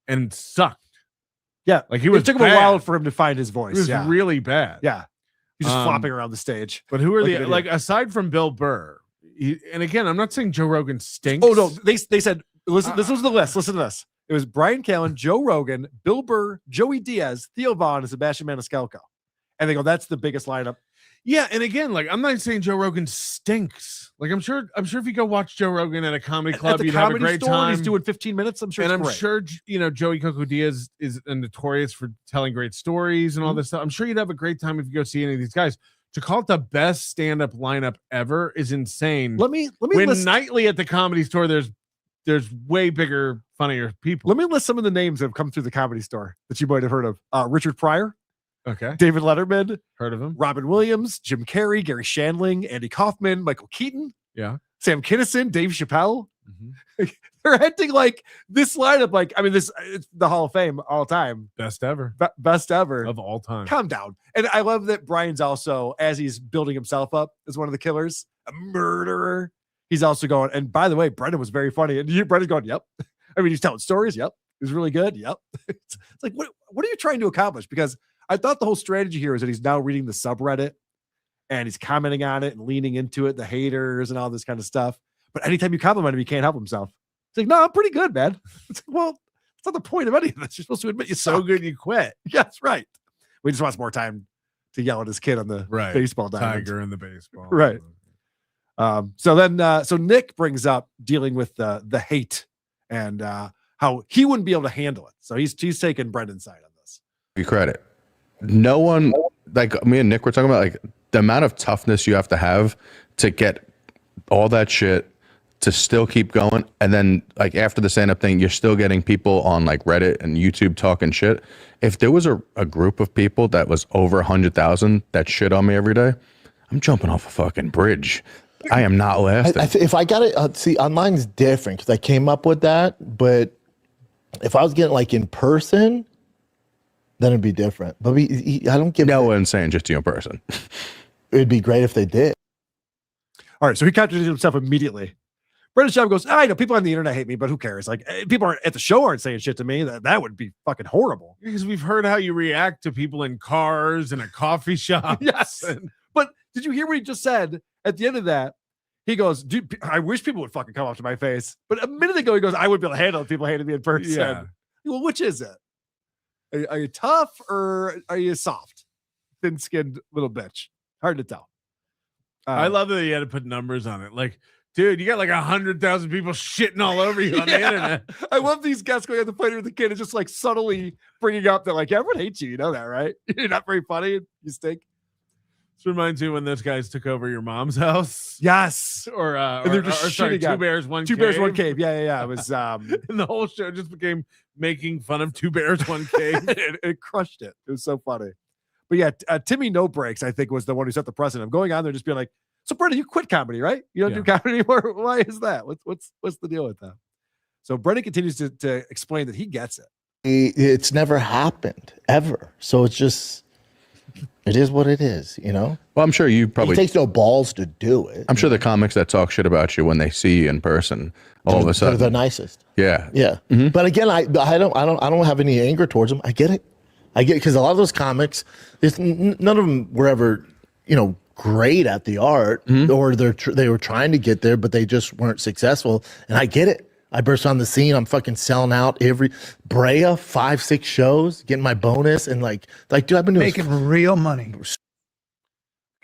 and sucked. Yeah. Like it took him a while for him to find his voice. It was really bad. Yeah. He's just flopping around the stage. But who are aside from Bill Burr? And again, I'm not saying Joe Rogan stinks. Oh no, they said listen. This was the list. Listen to this. It was Brian Callen, Joe Rogan, Bill Burr, Joey Diaz, Theo Vaughn, and Sebastian Maniscalco. And they go, that's the biggest lineup. Yeah, and again, I'm not saying Joe Rogan stinks. I'm sure if you go watch Joe Rogan at a comedy club, you'd have a great time. He's doing 15 minutes. I'm sure. And I'm sure Joey Coco Diaz is notorious for telling great stories and all this stuff. I'm sure you'd have a great time if you go see any of these guys. To call it the best stand-up lineup ever is insane. Let me when list nightly at the Comedy Store, there's way bigger, funnier people. Let me list some of the names that have come through the Comedy Store that you might have heard of. Richard Pryor. Okay. David Letterman. Heard of him. Robin Williams, Jim Carrey, Gary Shandling, Andy Kaufman, Michael Keaton. Yeah. Sam Kinison, Dave Chappelle. They're hinting this lineup. It's the Hall of Fame all time. Best ever. Best ever. Of all time. Calm down. And I love that Brian's also, as he's building himself up as one of the killers, a murderer. He's also going, and by the way, Brendan was very funny. And Brendan's going, yep. I mean, he's telling stories. Yep. He was really good. Yep. It's like, what are you trying to accomplish? Because I thought the whole strategy here is that he's now reading the subreddit and he's commenting on it and leaning into it, the haters and all this kind of stuff. But anytime you compliment him, he can't help himself. It's like, no, I'm pretty good, man. It's like, well, that's not the point of any of this. You're supposed to admit you're so good you quit. Yeah, that's right. We just wants more time to yell at his kid on the baseball diamond. Tiger in the baseball. Right. So Nick brings up dealing with the hate and how he wouldn't be able to handle it. So he's taking Brendan's side on this. Give you credit. No one, me and Nick were talking about the amount of toughness you have to get all that shit to still keep going. And then after the stand-up thing, you're still getting people on Reddit and YouTube talking shit. If there was a group of people that was over 100,000 that shit on me every day, I'm jumping off a fucking bridge. I am not lasting. If I got it, see, online's different because I came up with that. But if I was getting in person, then it'd be different. But I don't give no one's saying just to you in person. It'd be great if they did. All right, so he contradicted himself immediately. Brendan Schaub goes, I know people on the internet hate me, but who cares? People aren't at the show aren't saying shit to me. That would be fucking horrible. Because we've heard how you react to people in cars and a coffee shop. Yes. But did you hear what he just said at the end of that? He goes, dude, I wish people would fucking come up to my face. But a minute ago, he goes, I would be able to handle it if people hated me in person. Yeah. Well, which is it? Are you tough or are you soft? thin-skinned little bitch. Hard to tell. I love that you had to put numbers on it. Like, dude, you got like 100,000 people shitting all over you on the internet. I love these guys going on the fighter with the kid and just like subtly bringing up that like everyone hates you. You know that, right? You're not very funny. You stink. This reminds me when those guys took over your mom's house. Yes. And they're just sorry, shitting on Two Bears, One Two Cave. Bears, One Cave. Yeah. It was And the whole show just became making fun of Two Bears, One Cave. it crushed it. It was so funny. But yeah, Timmy No Breaks, I think, was the one who set the precedent. I'm going on there just being like, so Brendan, you quit comedy, right? You don't do comedy anymore. Why is that? What's the deal with that? So Brendan continues to explain that he gets it. It's never happened ever. So it's just, it is what it is, you know? Well, I'm sure you probably. It takes no balls to do it. I'm sure the comics that talk shit about you when they see you in person, all of a sudden. They're the nicest. Yeah. Yeah. But again, I don't have any anger towards them. I get it. Because a lot of those comics, none of them were ever, great at the art, or they were trying to get there, but they just weren't successful. And I get it. I burst on the scene. I'm fucking selling out every Brea, 5-6 shows, getting my bonus, and like, dude, I've been doing making real money.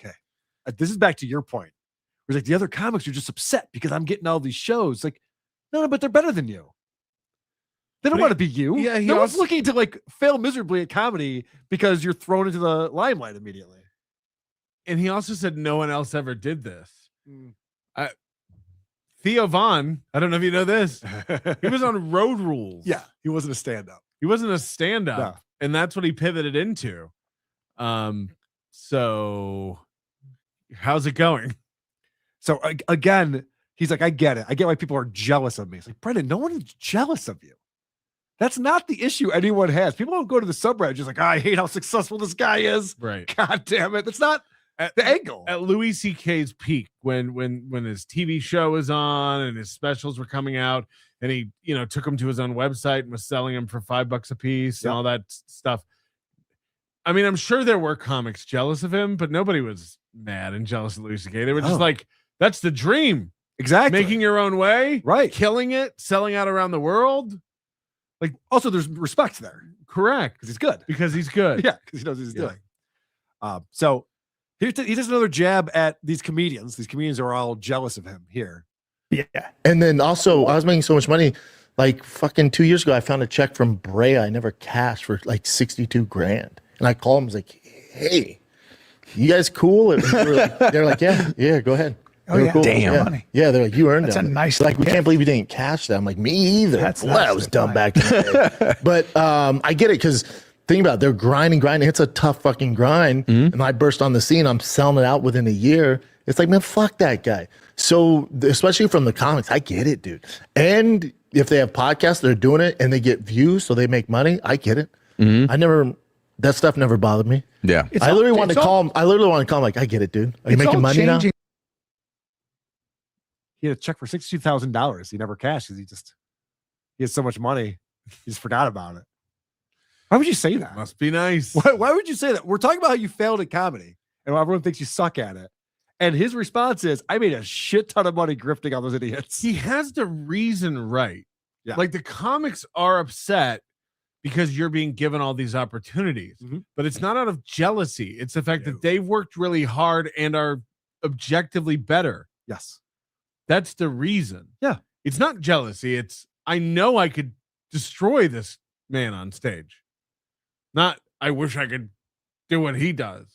Okay, this is back to your point. Where it's like the other comics are just upset because I'm getting all these shows. Like, no, but they're better than you. They don't want to be you. Yeah, no one's looking to like fail miserably at comedy because you're thrown into the limelight immediately. And he also said no one else ever did this. Theo Von, I don't know if you know this. He was on Road Rules. Yeah, he wasn't a stand-up. He wasn't a stand-up, No. and that's what he pivoted into. So how's it going? So again, he's like, I get it. I get why people are jealous of me. It's like, Brendan, no one is jealous of you. That's not the issue anyone has. People don't go to the subreddit just like, I hate how successful this guy is. Right. God damn it. That's not the angle. At Louis C.K.'s peak, when his TV show was on and his specials were coming out, and he took him to his own website and was selling them for $5 a piece and all that stuff. I mean, I'm sure there were comics jealous of him, but nobody was mad and jealous of Louis C.K. They were just like, that's the dream. Exactly. Making your own way, right? Killing it, selling out around the world. Like, also, there's respect there. Correct. Because he's good. Because he's good. Yeah, because he knows what he's doing. So he does another jab at these comedians. These comedians are all jealous of him here. Yeah. And then also, I was making so much money. Like fucking 2 years ago, I found a check from Brea I never cashed for like $62,000. And I called him, I was like, hey, you guys cool? And they're like, yeah, go ahead. Oh, yeah. Cool. Damn. Money. Yeah, they're like, you earned That's them. a nice Like, we gift. can't believe you didn't cash that. I'm like, me either. That's Boy, nice I was to dumb find. back in the day. But I get it, because think about it, they're grinding. It's a tough fucking grind. And I burst on the scene. I'm selling it out within a year. It's like, man, fuck that guy. So, especially from the comics, I get it, dude. And if they have podcasts, they're doing it and they get views, so they make money. I get it. That stuff never bothered me. Yeah. I literally want to call him. I literally want to call him like, I get it, dude. Are you making money now? He had a check for $62,000. He never cashed because he had so much money. He just forgot about it. Why would you say that? Must be nice. Why would you say that? We're talking about how you failed at comedy and everyone thinks you suck at it. And his response is, I made a shit ton of money grifting on those idiots. He has the reason right. Yeah. Like the comics are upset because you're being given all these opportunities, but it's not out of jealousy. It's the fact that they've worked really hard and are objectively better. Yes. That's the reason. Yeah. It's not jealousy. It's, I know I could destroy this man on stage. Not, I wish I could do what he does.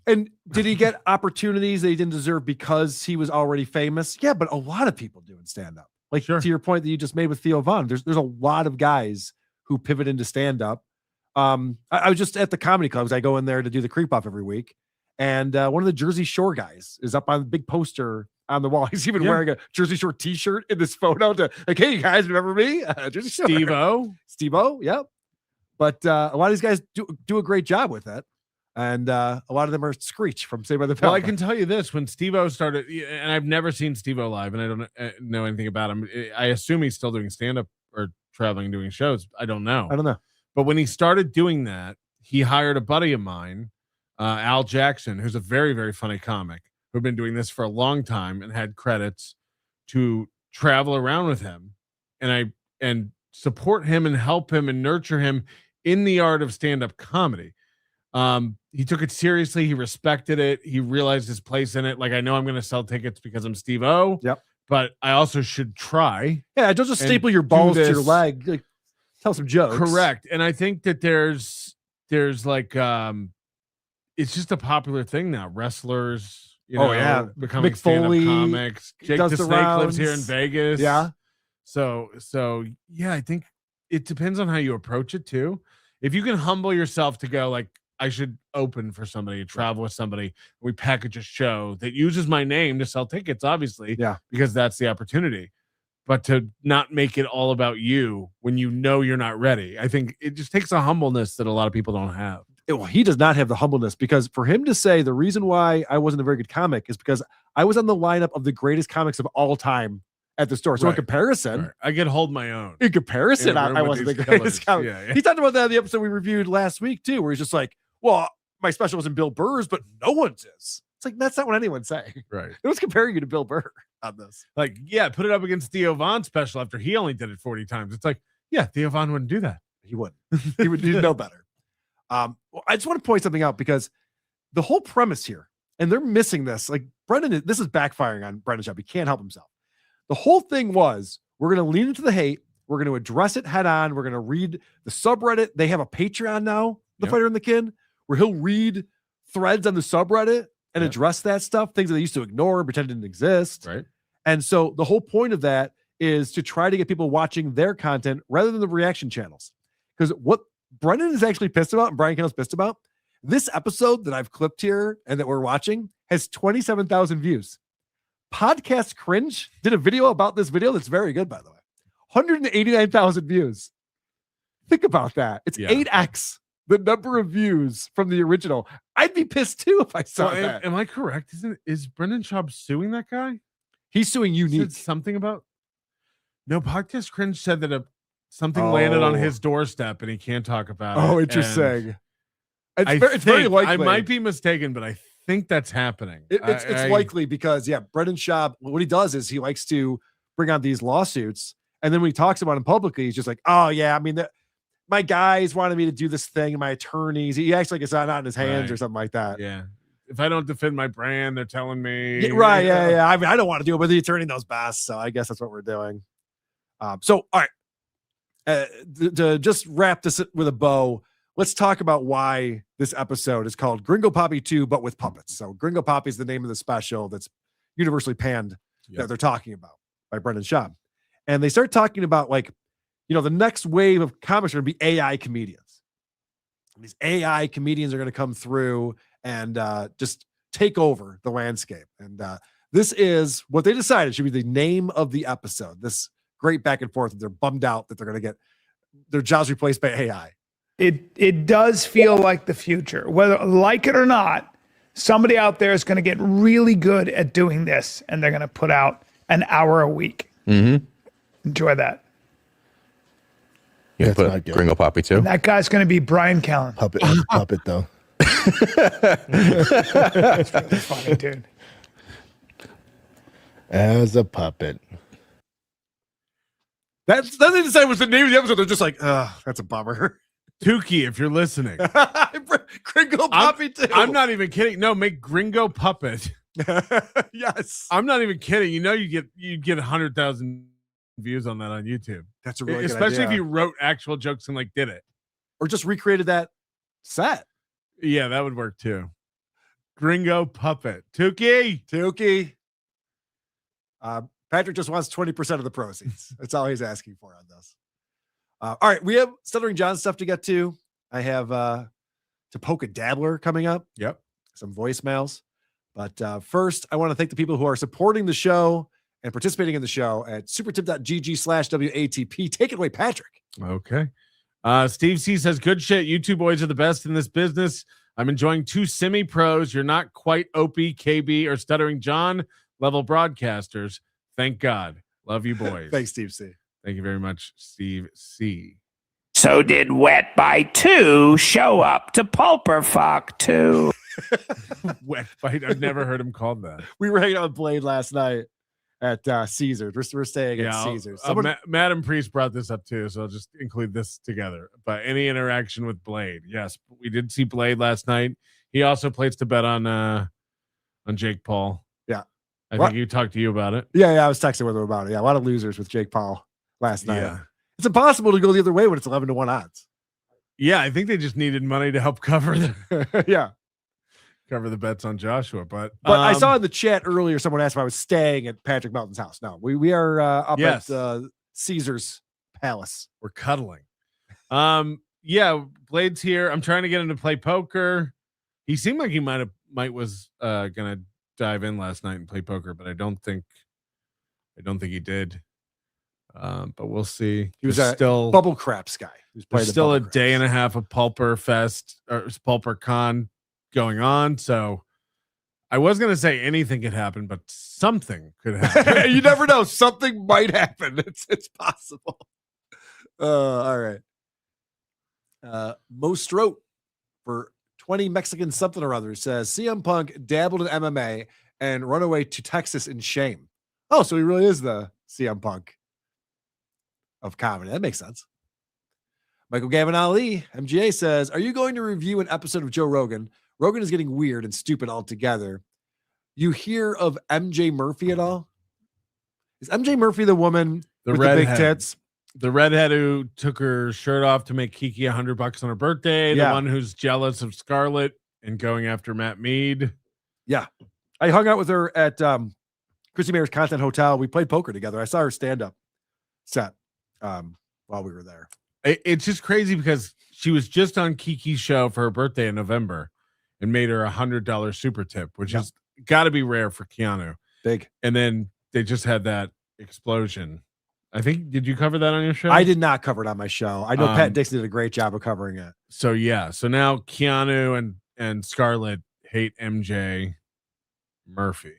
And did he get opportunities that he didn't deserve because he was already famous? Yeah, but a lot of people do in stand-up. Like to your point that you just made with Theo Von, there's a lot of guys who pivot into stand-up. I was just at the comedy clubs. I go in there to do the creep off every week. And one of the Jersey Shore guys is up on the big poster on the wall. He's even wearing a Jersey Shore t-shirt in this photo to like, hey, you guys, remember me? Jersey Shore. Steve-O, yep. But a lot of these guys do a great job with it. And a lot of them are Screech from Saved by the Bell. Well, I can tell you this, when Steve-O started, and I've never seen Steve-O live, and I don't know anything about him. I assume he's still doing stand-up or traveling, doing shows. I don't know. But when he started doing that, he hired a buddy of mine, Al Jackson, who's a very, very funny comic, who've been doing this for a long time and had credits to travel around with him and support him and help him and nurture him in the art of stand-up comedy. He took it seriously. He respected it. He realized his place in it. Like, I know I'm going to sell tickets because I'm Steve-O. Yep. But I also should try. Yeah, don't just staple your balls to your leg. Like, tell some jokes. Correct. And I think that there's like it's just a popular thing now. Wrestlers, becoming Mick Foley stand-up comics. Jake the Snake lives here in Vegas. Yeah. So yeah, I think it depends on how you approach it too. If you can humble yourself to go like, I should open for somebody, travel with somebody, we package a show that uses my name to sell tickets, obviously, because that's the opportunity. But to not make it all about you when you know you're not ready, I think it just takes a humbleness that a lot of people don't have. Well, he does not have the humbleness, because for him to say the reason why I wasn't a very good comic is because I was on the lineup of the greatest comics of all time at the store. So in comparison, I get hold my own. In comparison, I wasn't the greatest comic. Yeah. He talked about that in the episode we reviewed last week too, where he's just like, well, my special wasn't Bill Burr's, but no one's is. It's like, that's not what anyone's saying. Right. It was comparing you to Bill Burr on this. Like, yeah, put it up against Theo Von's special after he only did it 40 times. It's like, yeah, Theo Von wouldn't do that. He wouldn't. He would know better. Well, I just want to point something out, because the whole premise here, and they're missing this. Like, Brendan, this is backfiring on Brendan Schaub. He can't help himself. The whole thing was, we're going to lean into the hate. We're going to address it head on. We're going to read the subreddit. They have a Patreon now, The Fighter and the Kid, where he'll read threads on the subreddit and address that stuff, things that they used to ignore, pretend didn't exist. Right. And so the whole point of that is to try to get people watching their content rather than the reaction channels. Because what Brendan is actually pissed about, and Brian Kendall's pissed about, this episode that I've clipped here and that we're watching has 27,000 views. Podcast Cringe did a video about this video that's very good, by the way. 189,000 views. Think about that. It's 8x the number of views from the original. I'd be pissed too if I saw that. Am I correct? Is Brendan Schaub suing that guy? He's suing Unique. Something about Podcast Cringe said that something landed on his doorstep and he can't talk about it. Oh, interesting. It's very likely. I might be mistaken, but I think that's happening. It's likely because, Brendan Schaub, what he does is he likes to bring on these lawsuits. And then when he talks about them publicly, he's just like, oh, yeah, I mean, my guys wanted me to do this thing, and my attorneys. He acts like it's not in his hands or something like that. Yeah. If I don't defend my brand, they're telling me. Yeah, right. Yeah. I mean, I don't want to do it, but the attorney knows best. So I guess that's what we're doing. So, all right. To just wrap this with a bow, let's talk about why this episode is called Gringo Poppy 2, but with puppets. So Gringo Poppy is the name of the special that's universally panned that they're talking about by Brendan Schaub. And they start talking about, like, the next wave of comics are going to be AI comedians. And these AI comedians are going to come through and just take over the landscape. And this is what they decided should be the name of the episode. This great back and forth. They're bummed out that they're going to get their jobs replaced by AI. It does feel like the future. Whether like it or not, somebody out there is going to get really good at doing this, and they're going to put out an hour a week. Mm-hmm. Enjoy that. You put Gringo Poppy too. And that guy's going to be Brian Callen. Puppet though. That's really funny, dude. As a puppet. That's nothing to say was the name of the episode. They're just like, that's a bummer. Tukey, if you're listening. Gringo Poppy too. I'm not even kidding. No, make Gringo Puppet. Yes. I'm not even kidding. You get 100,000 views on that on YouTube. That's a really good especially idea. if you wrote actual jokes and did it. Or just recreated that set. Yeah, that would work too. Gringo Puppet. Tukey. Patrick just wants 20% of the proceeds. That's all he's asking for on this. All right, we have Stuttering John stuff to get to. I have to poke a dabbler coming up. Yep. Some voicemails. But first, I want to thank the people who are supporting the show and participating in the show at supertip.gg/WATP. Take it away, Patrick. Okay. Steve C says, good shit. You two boys are the best in this business. I'm enjoying two semi-pros. You're not quite Opie, KB, or Stuttering John level broadcasters. Thank God. Love you boys. Thanks, Steve C. Thank you very much, Steve C. So did Wet by 2 show up to Pulperfuck 2? Wet Bite. I've never heard him called that. We were hanging out with Blade last night, at Caesars. We're staying at Caesars. Madam Priest brought this up too, so I'll just include this together. But any interaction with Blade? Yes, we did see Blade last night. He also placed a bet on Jake Paul. Yeah, I think he talked to you about it. Yeah, I was texting with him about it. Yeah, a lot of losers with Jake Paul last night. Yeah. It's impossible to go the other way when it's 11-1 odds. Yeah, I think they just needed money to help cover the cover the bets on Joshua. But I saw in the chat earlier someone asked if I was staying at Patrick Melton's house. No, we are up at Caesar's Palace. We're cuddling. Blade's here. I'm trying to get him to play poker. He seemed like he was gonna dive in last night and play poker, but I don't think he did. But we'll see. He was still bubble craps guy. There's still a day and a half of Pulper Fest or Pulper Con going on. So I was going to say anything could happen, but something could happen. You never know. Something might happen. It's possible. All right. Mo Strote for 20 Mexican something or other says CM Punk dabbled in MMA and run away to Texas in shame. Oh, so he really is the CM Punk of comedy. That makes sense. Michael Gavin Ali, MGA says, are you going to review an episode of Joe Rogan? Rogan is getting weird and stupid altogether. You hear of MJ Murphy at all? Is MJ Murphy the woman with the big tits? The redhead who took her shirt off to make Kiki $100 on her birthday. The one who's jealous of Scarlett and going after Matt Mead. Yeah. I hung out with her at Chrissy Mayer's Content Hotel. We played poker together. I saw her stand-up set while we were there. It's just crazy because she was just on Kiki's show for her birthday in November and made her $100 super tip, which has got to be rare for Keanu. Big. And then they just had that explosion. I think, did you cover that on your show? I did not cover it on my show. I know Pat Dixon did a great job of covering it. So now Keanu and Scarlett hate MJ Murphy,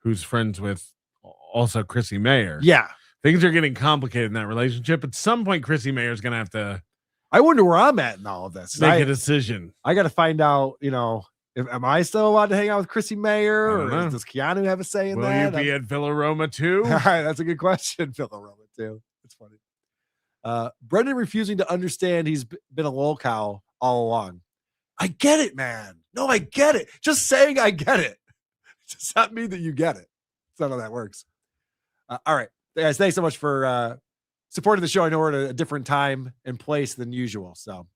who's friends with also Chrissy Mayer. Yeah. Things are getting complicated in that relationship. At some point, Chrissy Mayer's going to have to. I wonder where I'm at in all of this. Make a decision. I got to find out, am I still allowed to hang out with Chrissy Mayer, or does Keanu have a say in that? Will you be at Villa Roma too? All right, that's a good question. Villa Roma too. It's funny. Brendan refusing to understand he's been a lol cow all along. I get it, man. No, I get it. Just saying I get it does not mean that you get it. That's not how that works. All right. Guys, thanks so much for supporting the show. I know we're at a different time and place than usual, so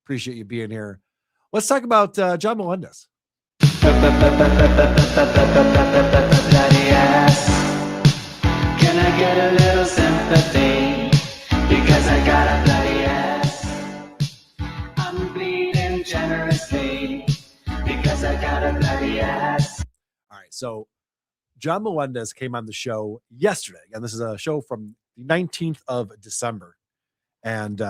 appreciate you being here. Let's talk about John Melendez. Can I get a little sympathy? Because I got a bloody ass. I'm bleeding generously because I got a bloody ass. All right, so John Melendez came on the show yesterday, and this is a show from the 19th of December. And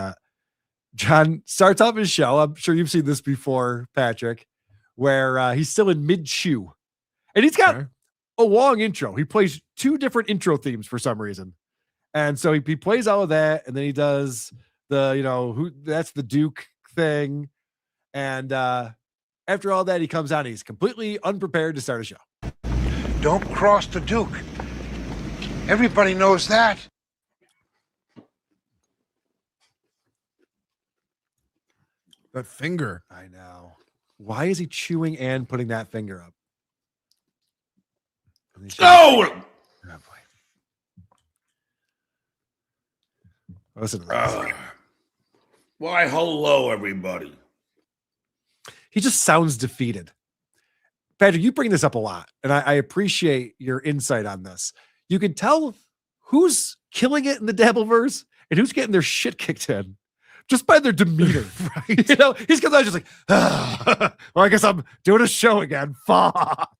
John starts off his show. I'm sure you've seen this before, Patrick, where he's still in mid-chew. And he's got a long intro. He plays two different intro themes for some reason. And so he plays all of that, and then he does the, that's the Duke thing. And after all that, he comes out and he's completely unprepared to start a show. Don't cross the Duke. Everybody knows that. That finger. I know. Why is he chewing and putting that finger up? No! Listen to this. Why, hello, everybody. He just sounds defeated. Patrick, you bring this up a lot, and I appreciate your insight on this. You can tell who's killing it in the Dabbleverse and who's getting their shit kicked in just by their demeanor. Right? He's because I was just like, well, I guess I'm doing a show again. Fuck.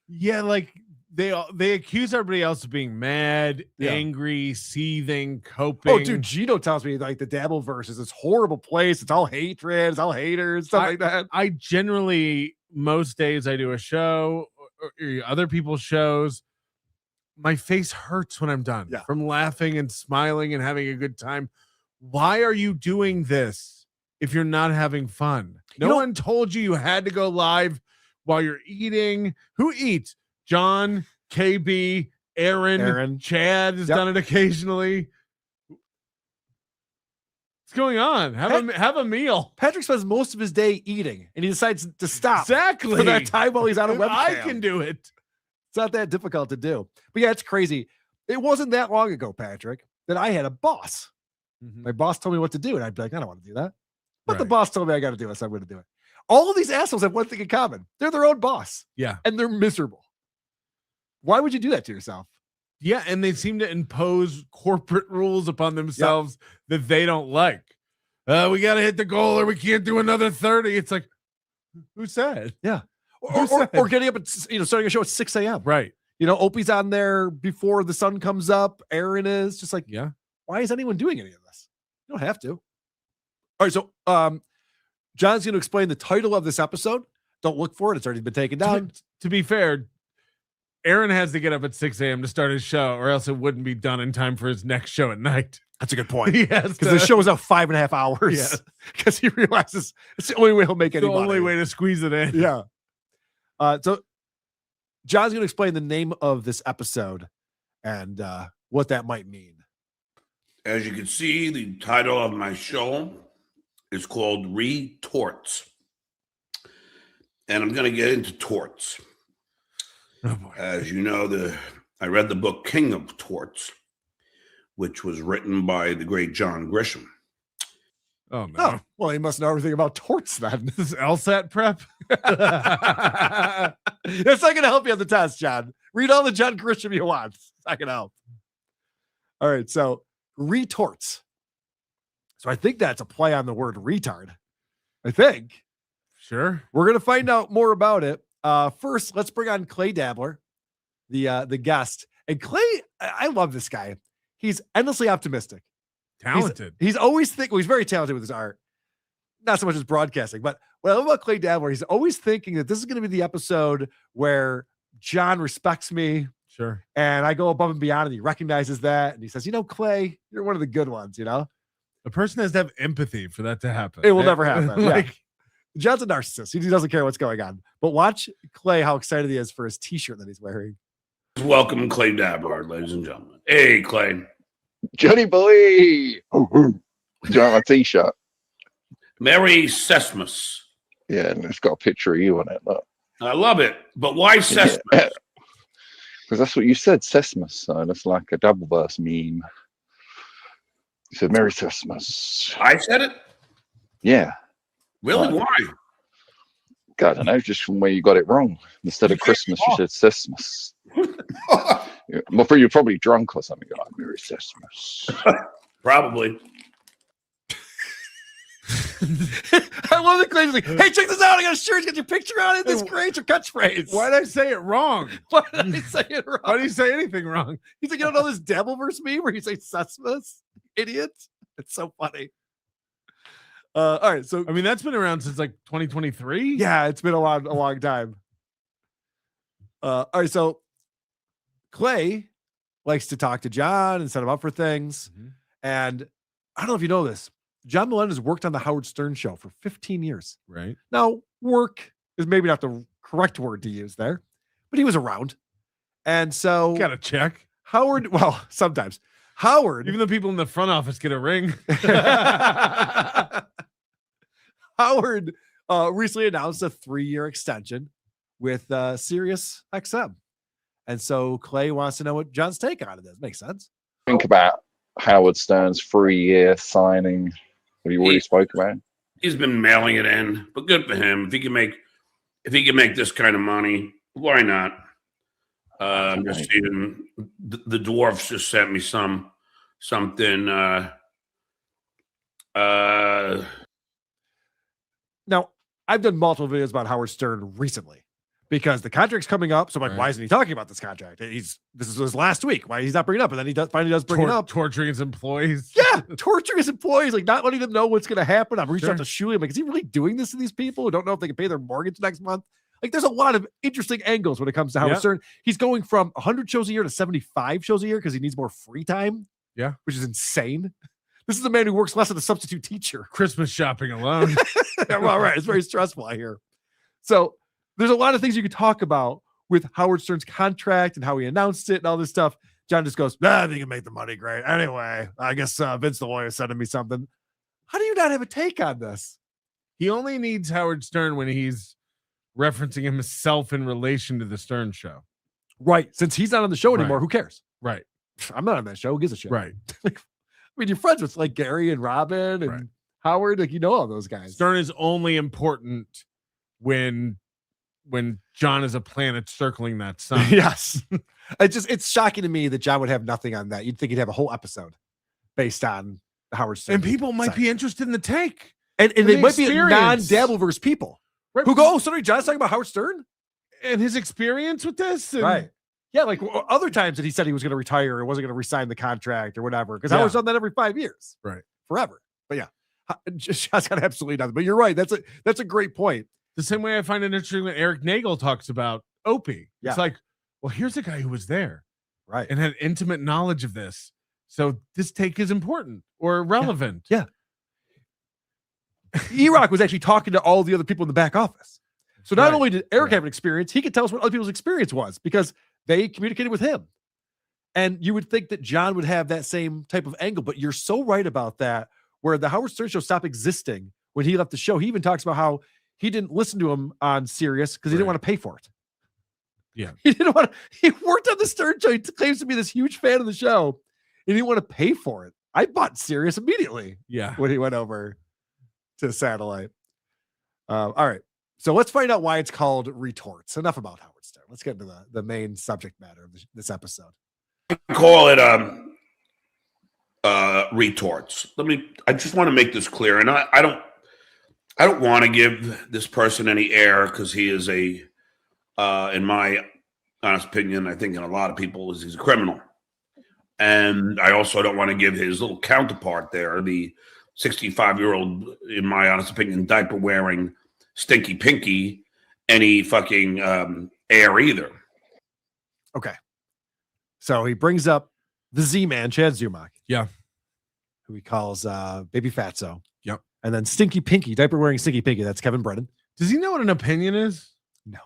Yeah, like they accuse everybody else of being mad, angry, seething, coping. Oh, dude, Gino tells me like the Dabbleverse is this horrible place. It's all hatred, it's all haters, stuff like that. I generally, most days I do a show or other people's shows. My face hurts when I'm done from laughing and smiling and having a good time. Why are you doing this if you're not having fun? No one told you had to go live while you're eating. Who eats? John, KB, Aaron. Chad has done it occasionally. What's going on? Have a meal. Patrick spends most of his day eating, and he decides to stop exactly for that time while he's on a webcam. I can do it. It's not that difficult to do. But yeah, it's crazy. It wasn't that long ago, Patrick, that I had a boss. My boss told me what to do, and I'd be like, I don't want to do that. But the boss told me I got to do it, so I'm going to do it. All of these assholes have one thing in common. They're their own boss. Yeah. And they're miserable. Why would you do that to yourself? Yeah, and they seem to impose corporate rules upon themselves that they don't like. We got to hit the goal or we can't do another 30. It's like, who said? Yeah. Or getting up at, starting a show at 6 a.m. Right. Opie's on there before the sun comes up. Aaron is just like, why is anyone doing any of this? You don't have to. All right. So, John's going to explain the title of this episode. Don't look for it. It's already been taken down. To be fair, Aaron has to get up at 6 a.m. to start his show, or else it wouldn't be done in time for his next show at night. That's a good point. Yes, because the show is out 5.5 hours. Because he realizes it's the only way he'll make any money. The only way to squeeze it in. Yeah. So John's going to explain the name of this episode and what that might mean. As you can see, the title of my show is called Retorts. And I'm going to get into torts. Oh boy. As you know, I read the book King of Torts, which was written by the great John Grisham. Oh, no. Oh, well, he must know everything about torts then. This is LSAT prep. That's not going to help you on the test, John. Read all the John Grisham you want. It's not going to help. All right, so retorts. So I think that's a play on the word retard. I think. Sure. We're going to find out more about it. First, let's bring on ClayDabbler, the guest. And Clay, I love this guy. He's endlessly optimistic. Talented. He's always he's very talented with his art. Not so much as broadcasting, but what I love about ClayDabbler, he's always thinking that this is going to be the episode where John respects me. Sure. And I go above and beyond, and he recognizes that. And he says, Clay, you're one of the good ones, A person has to have empathy for that to happen. It will never happen. John's a narcissist. He doesn't care what's going on. But watch Clay, how excited he is for his t-shirt that he's wearing. Welcome, ClayDabbler, ladies and gentlemen. Hey, Clay. Johnny boy. Do you want my t-shirt? Merry Sesmas. Yeah, and it's got a picture of you on it. Look. I love it. But why Sesmas? Because that's what you said, Sesmas. So that's like a double verse meme. You said Merry Sesmas. I said it? Yeah. Really? Why? God, I don't know, just from where you got it wrong. Instead of Christmas, you said Sesmas. Well, you're probably drunk or something. You're like, Merry Sesmas. Probably. I love the Clay's like, hey, check this out. I got a shirt. It's got your picture on it. This is great. Your catchphrase. Why did I say it wrong? Why did I say it wrong? Why did you say anything wrong? He's like, you don't know this Dabbleverse meme where you say Sesmas? Idiot. It's so funny. All right. So, I mean, that's been around since like 2023. Yeah, it's been a long time. All right. So, Clay likes to talk to John and set him up for things. And I don't know if you know this. John Melendez worked on the Howard Stern show for 15 years. Right. Now, work is maybe not the correct word to use there, but he was around. And so, got to check. Howard, well, sometimes. Howard. Even the people in the front office get a ring. Howard recently announced a 3-year extension with Sirius XM. And so Clay wants to know what John's take on it is. Makes sense. Think about Howard Stern's 3-year signing. Have you already spoke about it? He's been mailing it in, but good for him. If he can make this kind of money, why not? I'm just seeing the dwarfs just sent me something. Now, I've done multiple videos about Howard Stern recently because the contract's coming up. So I'm like, why isn't he talking about this contract? This is his last week. Why he's not bringing it up? And then he finally does bring it up. Torturing his employees. Yeah, torturing his employees, like not letting them know what's going to happen. I've reached out to Shuey. I'm like, is he really doing this to these people who don't know if they can pay their mortgage next month? Like, there's a lot of interesting angles when it comes to Howard Stern. He's going from 100 shows a year to 75 shows a year because he needs more free time. Yeah, which is insane. This is a man who works less than a substitute teacher. Christmas shopping alone. Well, right. It's very stressful, I hear. So there's a lot of things you could talk about with Howard Stern's contract and how he announced it and all this stuff. John just goes, I think you make the money great. Anyway, I guess Vince the lawyer sending me something. How do you not have a take on this? He only needs Howard Stern when he's referencing himself in relation to the Stern show. Right. Since he's not on the show anymore, Right. who cares? Right. I'm not on that show. Who gives a shit? Right. I mean, you're friends with like Gary and Robin and Howard. Like, you know all those guys. Stern is only important when John is a planet circling that sun. Yes. It's shocking to me that John would have nothing on that. You'd think he'd have a whole episode based on Howard Stern. And people might be interested in the take. And they the might be experience. non-Dabbleverse people Right. who go, oh, sorry, John's talking about Howard Stern? And his experience with this. And Right. Yeah, like other times that he said he was going to retire or wasn't going to resign the contract or whatever. Because Yeah. Howard's done that every 5 years. Right. Forever. But yeah, John's got absolutely nothing. But you're right. That's a great point. The same way I find it interesting when Eric Nagel talks about Opie. Yeah. It's like, well, here's a guy who was there. Right. And had intimate knowledge of this. So this take is important or relevant. Yeah. E-Rock was actually talking to all the other people in the back office. So not Right. only did Eric have an experience, he could tell us what other people's experience was because they communicated with him. And you would think that John would have that same type of angle, but you're so right about that, where the Howard Stern show stopped existing when he left the show. He even talks about how he didn't listen to him on Sirius because he didn't want to pay for it. Yeah. He didn't want to, he worked on the Stern show. He claims to be this huge fan of the show. He didn't want to pay for it. I bought Sirius immediately. Yeah. When he went over to satellite. All right. So let's find out why it's called Retorts. Enough about Howard Stern. Let's get into the main subject matter of this episode. Call it retorts. I just want to make this clear, and I don't want to give this person any air because he is in my honest opinion, I think in a lot of people, he's a criminal. And I also don't want to give his little counterpart there, the 65-year-old, in my honest opinion, diaper wearing Stinky Pinky, any fucking air either. Okay. So he brings up the Z-Man, Chad Zumock. Yeah. Who he calls Baby Fatso. Yep. And then Stinky Pinky, diaper wearing Stinky Pinky. That's Kevin Brennan. Does he know what an opinion is? No.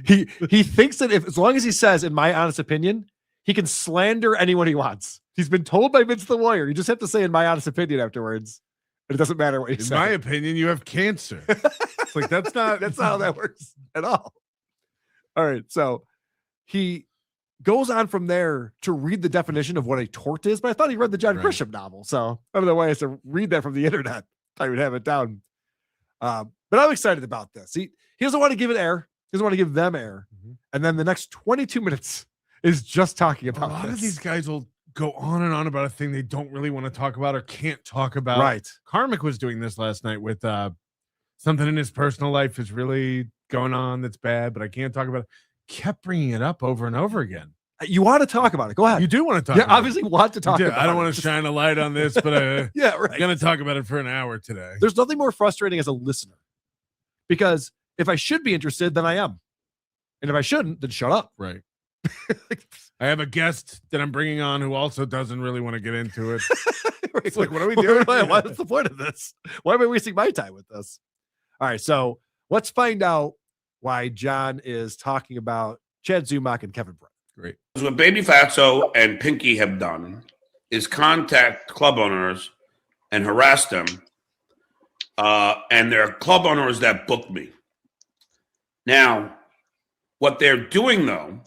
He thinks that as long as he says, in my honest opinion, he can slander anyone he wants. He's been told by Vince the lawyer. You just have to say, in my honest opinion, afterwards. But it doesn't matter what he says. In my opinion, you have cancer. It's like, that's not how that works at all. All right. So he goes on from there to read the definition of what a tort is, but I thought he read the John Grisham novel. So I don't know why I has to read that from the internet. I would have it down. But I'm excited about this. He doesn't want to give it air. He doesn't want to give them air. And then the next 22 minutes is just talking about a lot this. of these guys will go on and on about a thing they don't really want to talk about or can't talk about. Right. Karmic was doing this last night with something in his personal life is really going on that's bad, but I can't talk about it. Kept bringing it up over and over again. You want to talk about it. Go ahead. You do want to talk Yeah, about obviously want to talk it. about I don't it. want to shine a light on this, but Yeah, right. I'm going to talk about it for an hour today. There's nothing more frustrating as a listener because if I should be interested, then I am. And if I shouldn't, then shut up. Right. I have a guest that I'm bringing on who also doesn't really want to get into it. It's like, what are we doing? What's the point of this? Why am I wasting my time with this? All right, so let's find out why John is talking about Chad Zumock and Kevin Brett. Great. What Baby Fatso and Pinky have done is contact club owners and harass them. And they're club owners that booked me. Now, what they're doing, though,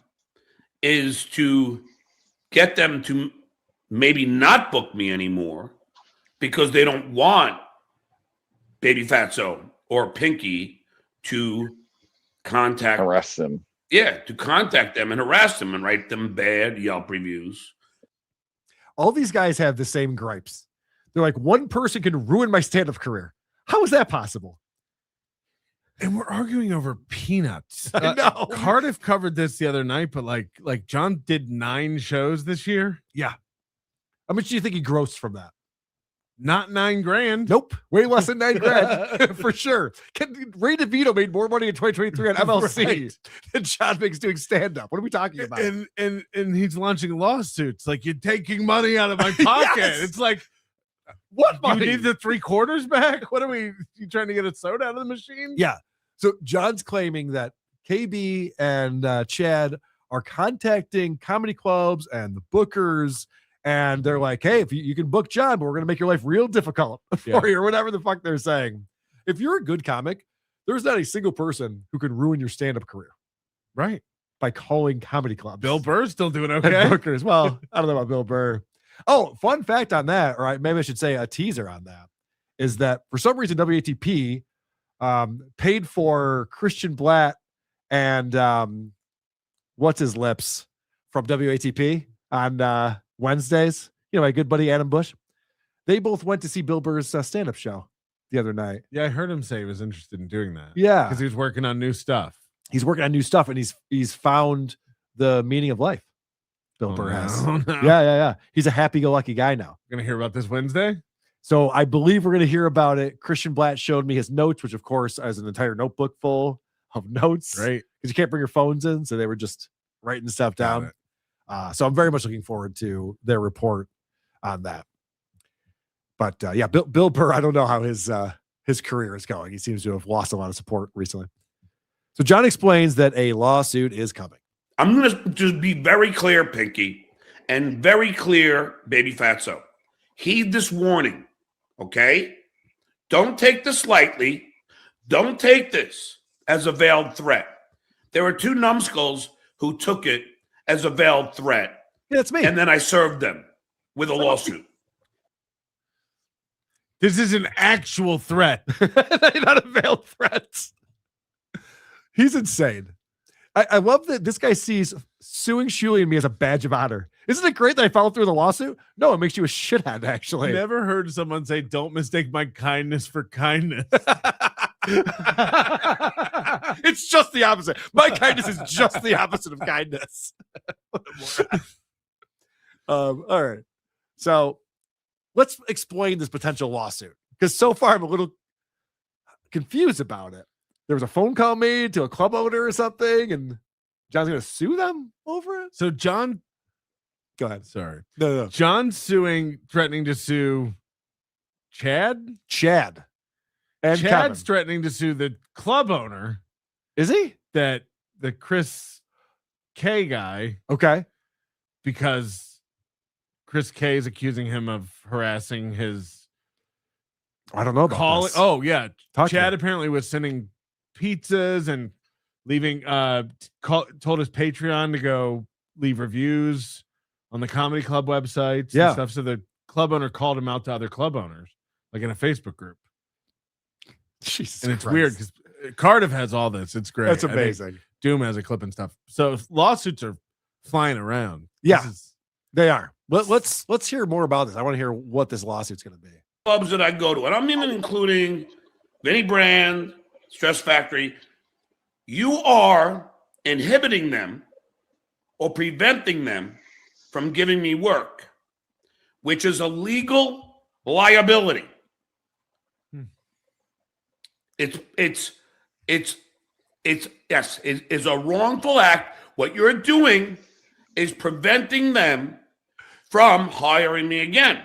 is to get them to maybe not book me anymore because they don't want Baby Fatso or Pinky to harass them. Yeah, to contact them and harass them and write them bad Yelp reviews. All these guys have the same gripes. They're like, one person can ruin my stand-up career. How is that possible? And we're arguing over peanuts. I know. Cardiff covered this the other night, but like John did 9 shows this year. Yeah. How much do you think he grossed from that? Not $9,000. Nope. Way less than $9,000 for sure. Ray DeVito made more money in 2023 on MLC Right. than John makes doing stand-up. What are we talking about? And he's launching lawsuits. Like, you're taking money out of my pocket. Yes. It's like, what you money? need the 3/4 back? What are we? You trying to get a soda out of the machine? Yeah. So John's claiming that KB and Chad are contacting comedy clubs and the bookers, and they're like, hey, if you can book John, but we're going to make your life real difficult for you, or whatever the fuck they're saying. If you're a good comic, there's not a single person who can ruin your stand-up career. Right. By calling comedy clubs. Bill Burr's still doing And okay. bookers. Well, I don't know about Bill Burr. Oh, fun fact on that, or maybe I should say a teaser on that, is that for some reason WATP paid for Christian Blatt and what's his lips from WATP on Wednesdays. You know, my good buddy Adam Bush. They both went to see Bill Burr's stand-up show the other night. Yeah, I heard him say he was interested in doing that. Yeah, because he was working on new stuff. He's working on new stuff, and he's found the meaning of life. Bill Burr has. No. Yeah. He's a happy-go-lucky guy now. We're gonna hear about this Wednesday. So I believe we're gonna hear about it. Christian Blatt showed me his notes, which of course has an entire notebook full of notes. Right. Because you can't bring your phones in, so they were just writing stuff down. So I'm very much looking forward to their report on that. But yeah, Bill Burr, I don't know how his career is going. He seems to have lost a lot of support recently. So John explains that a lawsuit is coming. I'm going to just be very clear, Pinky, and very clear, Baby Fatso. Heed this warning, okay? Don't take this lightly. Don't take this as a veiled threat. There were two numbskulls who took it as a veiled threat. Yeah, it's me. And then I served them with a lawsuit. This is an actual threat. Not a veiled threat. He's insane. I love that this guy sees suing Shuley and me as a badge of honor. Isn't it great that I followed through the lawsuit? No, it makes you a shithead, actually. Never heard someone say, don't mistake my kindness for kindness. It's just the opposite. My kindness is just the opposite of kindness. All right. So let's explain this potential lawsuit, because so far I'm a little confused about it. There was a phone call made to a club owner or something, and John's going to sue them over it. So John, go ahead. Sorry. No. John's threatening to sue Chad. And Chad's Kevin. threatening to sue the club owner. Is he? The Chris K guy. Okay. Because Chris K is accusing him of harassing his. I don't know about this. Oh yeah. Talk to Chad me. apparently was sending pizzas and leaving told his Patreon to go leave reviews on the comedy club websites and stuff. So the club owner called him out to other club owners, like in a Facebook group. Jesus and it's Christ. weird because Cardiff has all this. It's great. That's I think amazing. Doom has a clip and stuff. So lawsuits are flying around. Yeah, they are. Let's hear more about this. I want to hear what this lawsuit's going to be. Clubs that I go to, and I'm even including Vinny Brand, Stress Factory. You are inhibiting them or preventing them from giving me work, which is a legal liability. It's a wrongful act. What you're doing is preventing them from hiring me again.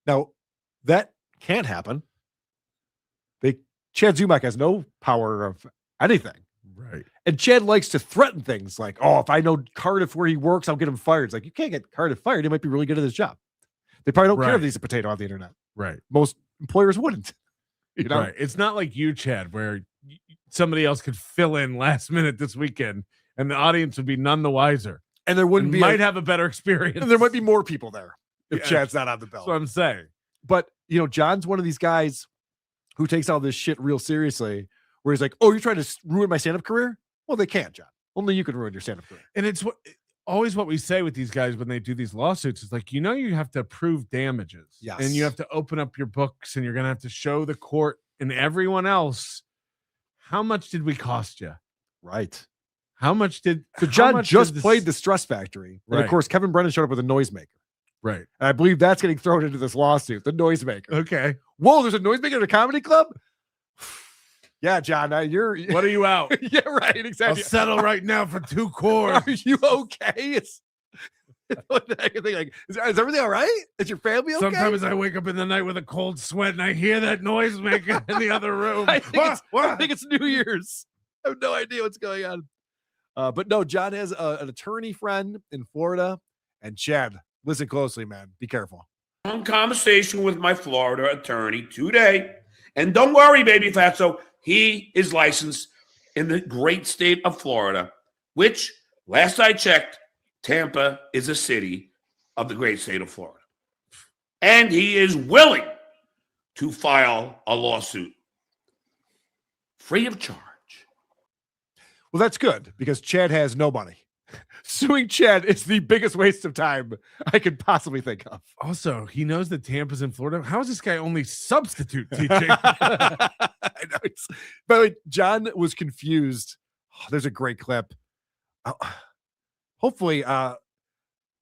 Now, that can't happen. Chad Zumock has no power of anything. Right. And Chad likes to threaten things like, oh, if I know Cardiff where he works, I'll get him fired. It's like, you can't get Cardiff fired. He might be really good at his job. They probably don't care if he's a potato on the internet. Right. Most employers wouldn't. You know? Right. It's not like you, Chad, where somebody else could fill in last minute this weekend and the audience would be none the wiser. And there wouldn't be might have a better experience. And there might be more people there if Yeah. Chad's not on the bill. That's what I'm saying. But, you know, John's one of these guys who takes all this shit real seriously, where he's like, oh, you're trying to ruin my stand-up career? Well, they can't, John. Only you can ruin your stand-up career. And it's always what we say with these guys when they do these lawsuits is like, you have to prove damages. Yes. And you have to open up your books and you're going to have to show the court and everyone else, how much did we cost you? Right. How much did So John just played the Stress Factory. And Right. of course, Kevin Brennan showed up with a noisemaker. Right. And I believe that's getting thrown into this lawsuit, the noisemaker. Okay. Whoa, there's a noisemaker at a comedy club? Yeah, John, What are you out? Yeah, right, I'll exactly. settle right now for 2 chords. Are you okay? What the heck? Like, is everything all right? Is your family okay? Sometimes I wake up in the night with a cold sweat and I hear that noise maker in the other room. I think it's New Year's. I have no idea what's going on. But no, John has an attorney friend in Florida. And Chad, listen closely, man. Be careful. Long conversation with my Florida attorney today. And don't worry, baby Fatso. He is licensed in the great state of Florida, which, last I checked, Tampa is a city of the great state of Florida. And he is willing to file a lawsuit free of charge. Well, that's good because Chad has no money. Suing Chad is the biggest waste of time I could possibly think of. Also, he knows that Tampa's in Florida. How is this guy only substitute teaching? I know. By the way, John was confused. Oh, there's a great clip. Hopefully,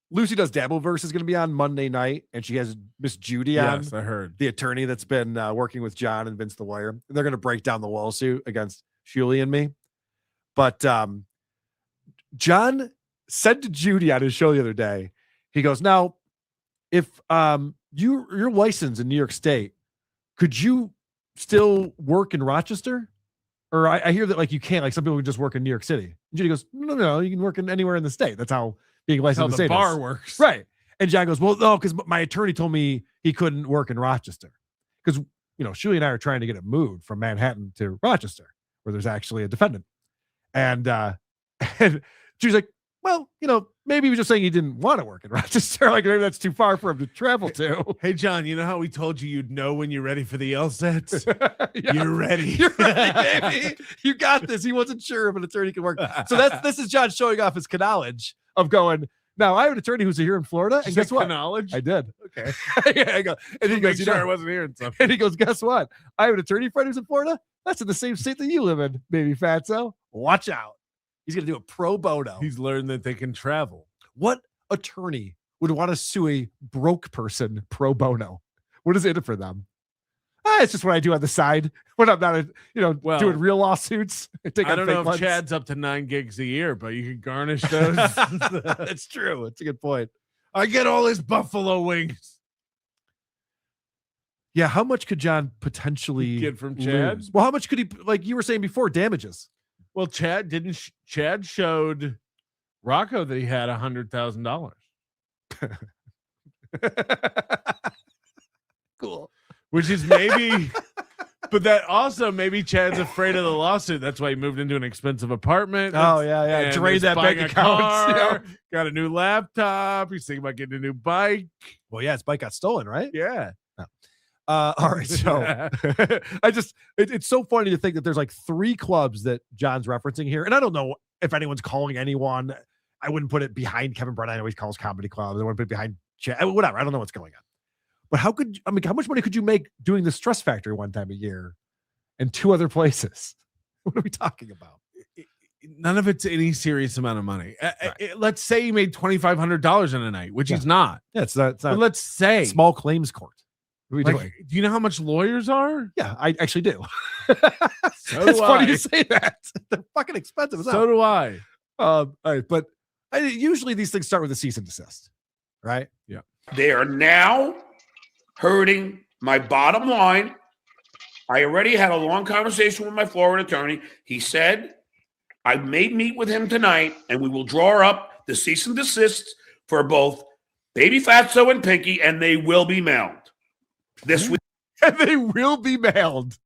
Lucy Does Dabbleverse is going to be on Monday night, and she has Miss Judy on. Yes, I heard. The attorney that's been working with John and Vince the lawyer. And they're going to break down the lawsuit against Shuli and me. But John said to Judy on his show the other day, he goes, now, if you're licensed in New York State, could you still work in Rochester? Or I hear that like you can't, like some people can just work in New York City. And Judy goes, no, you can work in anywhere in the state. That's how being licensed in the state bar is. works. Right. And John goes, well, no, because my attorney told me he couldn't work in Rochester. Because, Shuli and I are trying to get it moved from Manhattan to Rochester, where there's actually a defendant. And Judy's like, well, maybe he was just saying he didn't want to work in Rochester. Like maybe that's too far for him to travel to. Hey, John, you know how we told you you'd know when you're ready for the LSATs? Yeah. You're ready. You're ready, baby. You got this. He wasn't sure if an attorney could work. So this is John showing off his knowledge of going, now I have an attorney who's here in Florida. And guess what? Knowledge? I did. Okay. Yeah, I go, and he goes, Make sure I wasn't hearing something. and he goes, guess what? I have an attorney friend who's in Florida. That's in the same state that you live in, baby fatso. Watch out. He's going to do a pro bono. He's learned that they can travel. What attorney would want to sue a broke person pro bono? What is it for them? It's just what I do on the side when I'm not, doing real lawsuits. I don't know if Chad's up to 9 gigs a year, but you can garnish those. That's true. It's a good point. I get all his buffalo wings. Yeah, how much could John potentially get from Chad? lose? Well, how much could he, like you were saying before, damages? Well, Chad showed Rocco that he had $100,000. Cool. Which is maybe, but that also maybe Chad's afraid of the lawsuit. That's why he moved into an expensive apartment. Oh, yeah. Drained that bank account. Got a new laptop. He's thinking about getting a new bike. Well, yeah, his bike got stolen, right? Yeah. All right, so it's so funny to think that there's like 3 clubs that John's referencing here, and I don't know if anyone's calling anyone. I wouldn't put it behind Kevin Brennan. I know he calls comedy clubs. I wouldn't put it behind whatever. I don't know what's going on. But how much money could you make doing the Stress Factory one time a year and 2 other places? What are we talking about? None of it's any serious amount of money. Right. Let's say he made $2,500 in a night, which he's not. Yeah, it's not. But let's say small claims court. What are we doing? Do you know how much lawyers are? Yeah, I actually do. So it's do funny I. to say that. They're fucking expensive. So do I. All right, but usually these things start with a cease and desist, right? Yeah. They are now hurting my bottom line. I already had a long conversation with my Florida attorney. He said I may meet with him tonight, and we will draw up the cease and desist for both Baby Fatso and Pinky, and they will be mailed this week. And they will be mailed.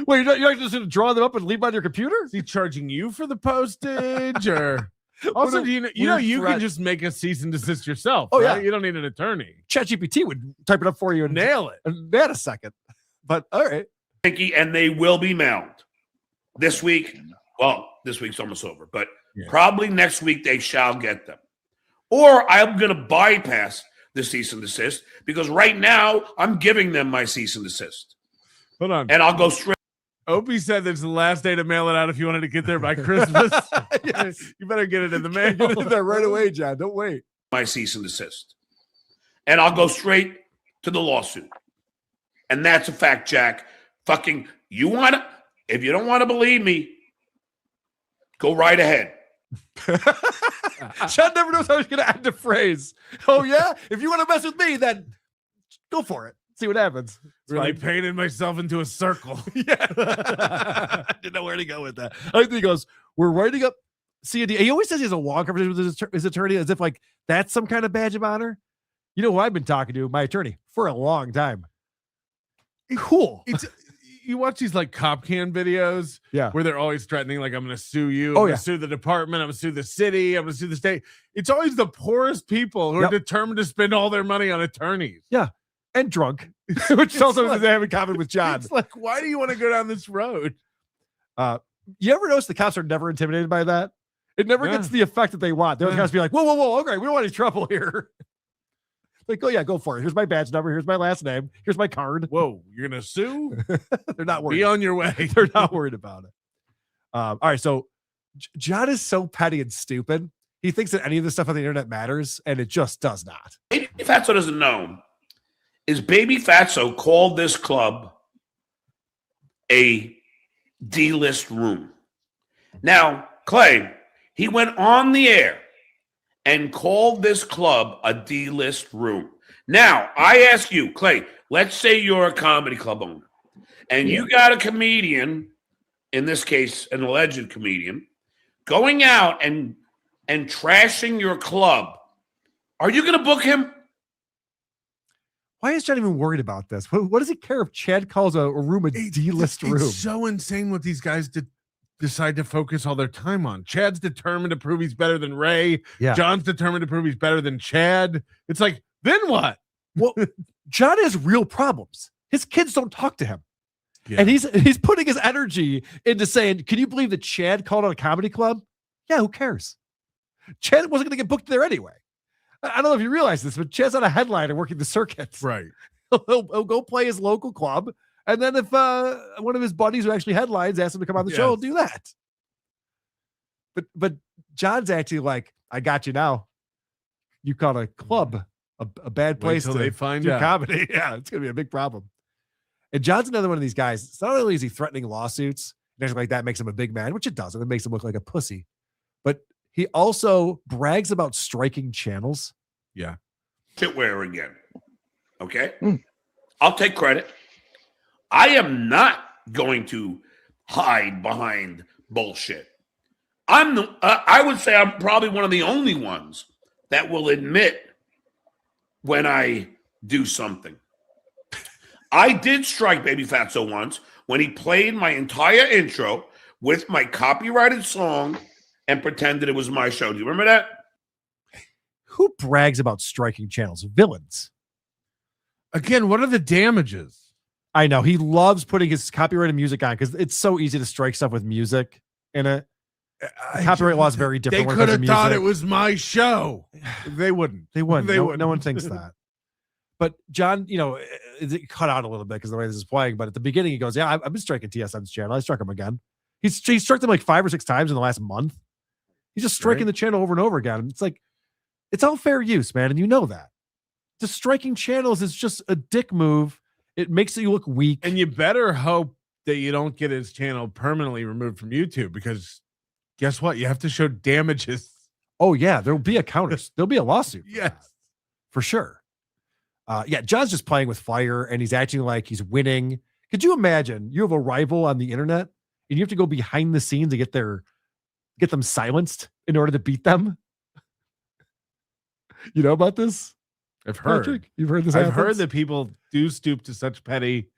Wait, you're not just going to draw them up and leave on your computer? Is he charging you for the postage, or also you can just make a cease and desist yourself? Oh, right? yeah, you don't need an attorney. ChatGPT would type it up for you and nail it in a second. But all right, Pinky, and they will be mailed this week. Well, this week's almost over, but probably next week they shall get them. Or I'm going to bypass the cease and desist because right now I'm giving them my cease and desist. Hold on. And I'll go straight. Opie said there's the last day to mail it out if you wanted to get there by Christmas. Yes. You better get it in the mail. Get it in there right away, John. Don't wait. My cease and desist. And I'll go straight to the lawsuit. And that's a fact, Jack. Fucking, if you don't want to believe me, go right ahead. John never knows how he's going to end the phrase. Oh, yeah? If you want to mess with me, then go for it. See what happens. It's Really fine. painted myself into a circle. I didn't know where to go with that. I think he goes, we're writing up CAD. He always says he has a long conversation with his attorney as if like that's some kind of badge of honor. You know who I've been talking to? My attorney for a long time. Cool. You watch these like cop can videos where they're always threatening, like, I'm going to sue you. I'm going to sue the department. I'm going to sue the city. I'm going to sue the state. It's always the poorest people who are determined to spend all their money on attorneys. Yeah. And drunk, which also they have in common with John. It's like, why do you want to go down this road? You ever notice the cops are never intimidated by that? It never gets the effect that they want. They're cops be like, whoa, okay, we don't want any trouble here. Like, oh yeah, go for it. Here's my badge number. Here's my last name. Here's my card. Whoa, you're gonna sue? They're not worried. Be on your way. They're not worried about it. All right, so John is so petty and stupid. He thinks that any of this stuff on the internet matters, and it just does not. Baby Fatso doesn't know is Baby Fatso called this club a D-list room. Now, Clay, he went on the air and called this club a D-list room. Now, I ask you, Clay, let's say you're a comedy club owner and you got a comedian, in this case, an alleged comedian, going out and trashing your club. Are you going to book him? Why is John even worried about this? What does he care if Chad calls a room a D-list room? It's so insane what these guys decide to focus all their time on. Chad's determined to prove he's better than Ray. Yeah. John's determined to prove he's better than Chad. It's like, then what? Well, John has real problems. His kids don't talk to him. Yeah. And he's putting his energy into saying, can you believe that Chad called out a comedy club? Yeah, who cares? Chad wasn't going to get booked there anyway. I don't know if you realize this, but Chad's not a headliner working the circuits. Right. He'll go play his local club. And then if one of his buddies who actually headlines asks him to come on the show, he'll do that. But John's actually like, I got you now. You call a club a bad place to they find do out. comedy. Yeah, it's going to be a big problem. And John's another one of these guys. It's not only is he threatening lawsuits, and everything like that makes him a big man, which it doesn't. It makes him look like a pussy. But he also brags about striking channels. Yeah. Shitware again. Okay? I'll take credit. I am not going to hide behind bullshit. I would say I'm probably one of the only ones that will admit when I do something. I did strike Baby Fatso once when he played my entire intro with my copyrighted song and pretended it was my show. Do you remember that? Who brags about striking channels? Villains. Again, what are the damages? I know. He loves putting his copyrighted music on because it's so easy to strike stuff with music in it. Copyright law is very different. They could have thought it was my show. They wouldn't. They wouldn't. No one thinks that. But John, it cut out a little bit because the way this is playing. But at the beginning, he goes, "Yeah, I've been striking TSN's channel. I struck him again. He struck them like 5 or 6 times in the last month. He's just striking the channel over and over again. It's like, it's all fair use, man, and you know that. Just striking channels is just a dick move. It makes you look weak, and you better hope that you don't get his channel permanently removed from YouTube because guess what? You have to show damages. Oh yeah, there'll be a counter. There'll be a lawsuit. Yes, for sure. Yeah, John's just playing with fire and he's acting like he's winning. Could you imagine you have a rival on the internet and you have to go behind the scenes to get them silenced in order to beat them? You know about this? I've heard. Patrick, you've heard this? I've happens? heard that people do stoop to such petty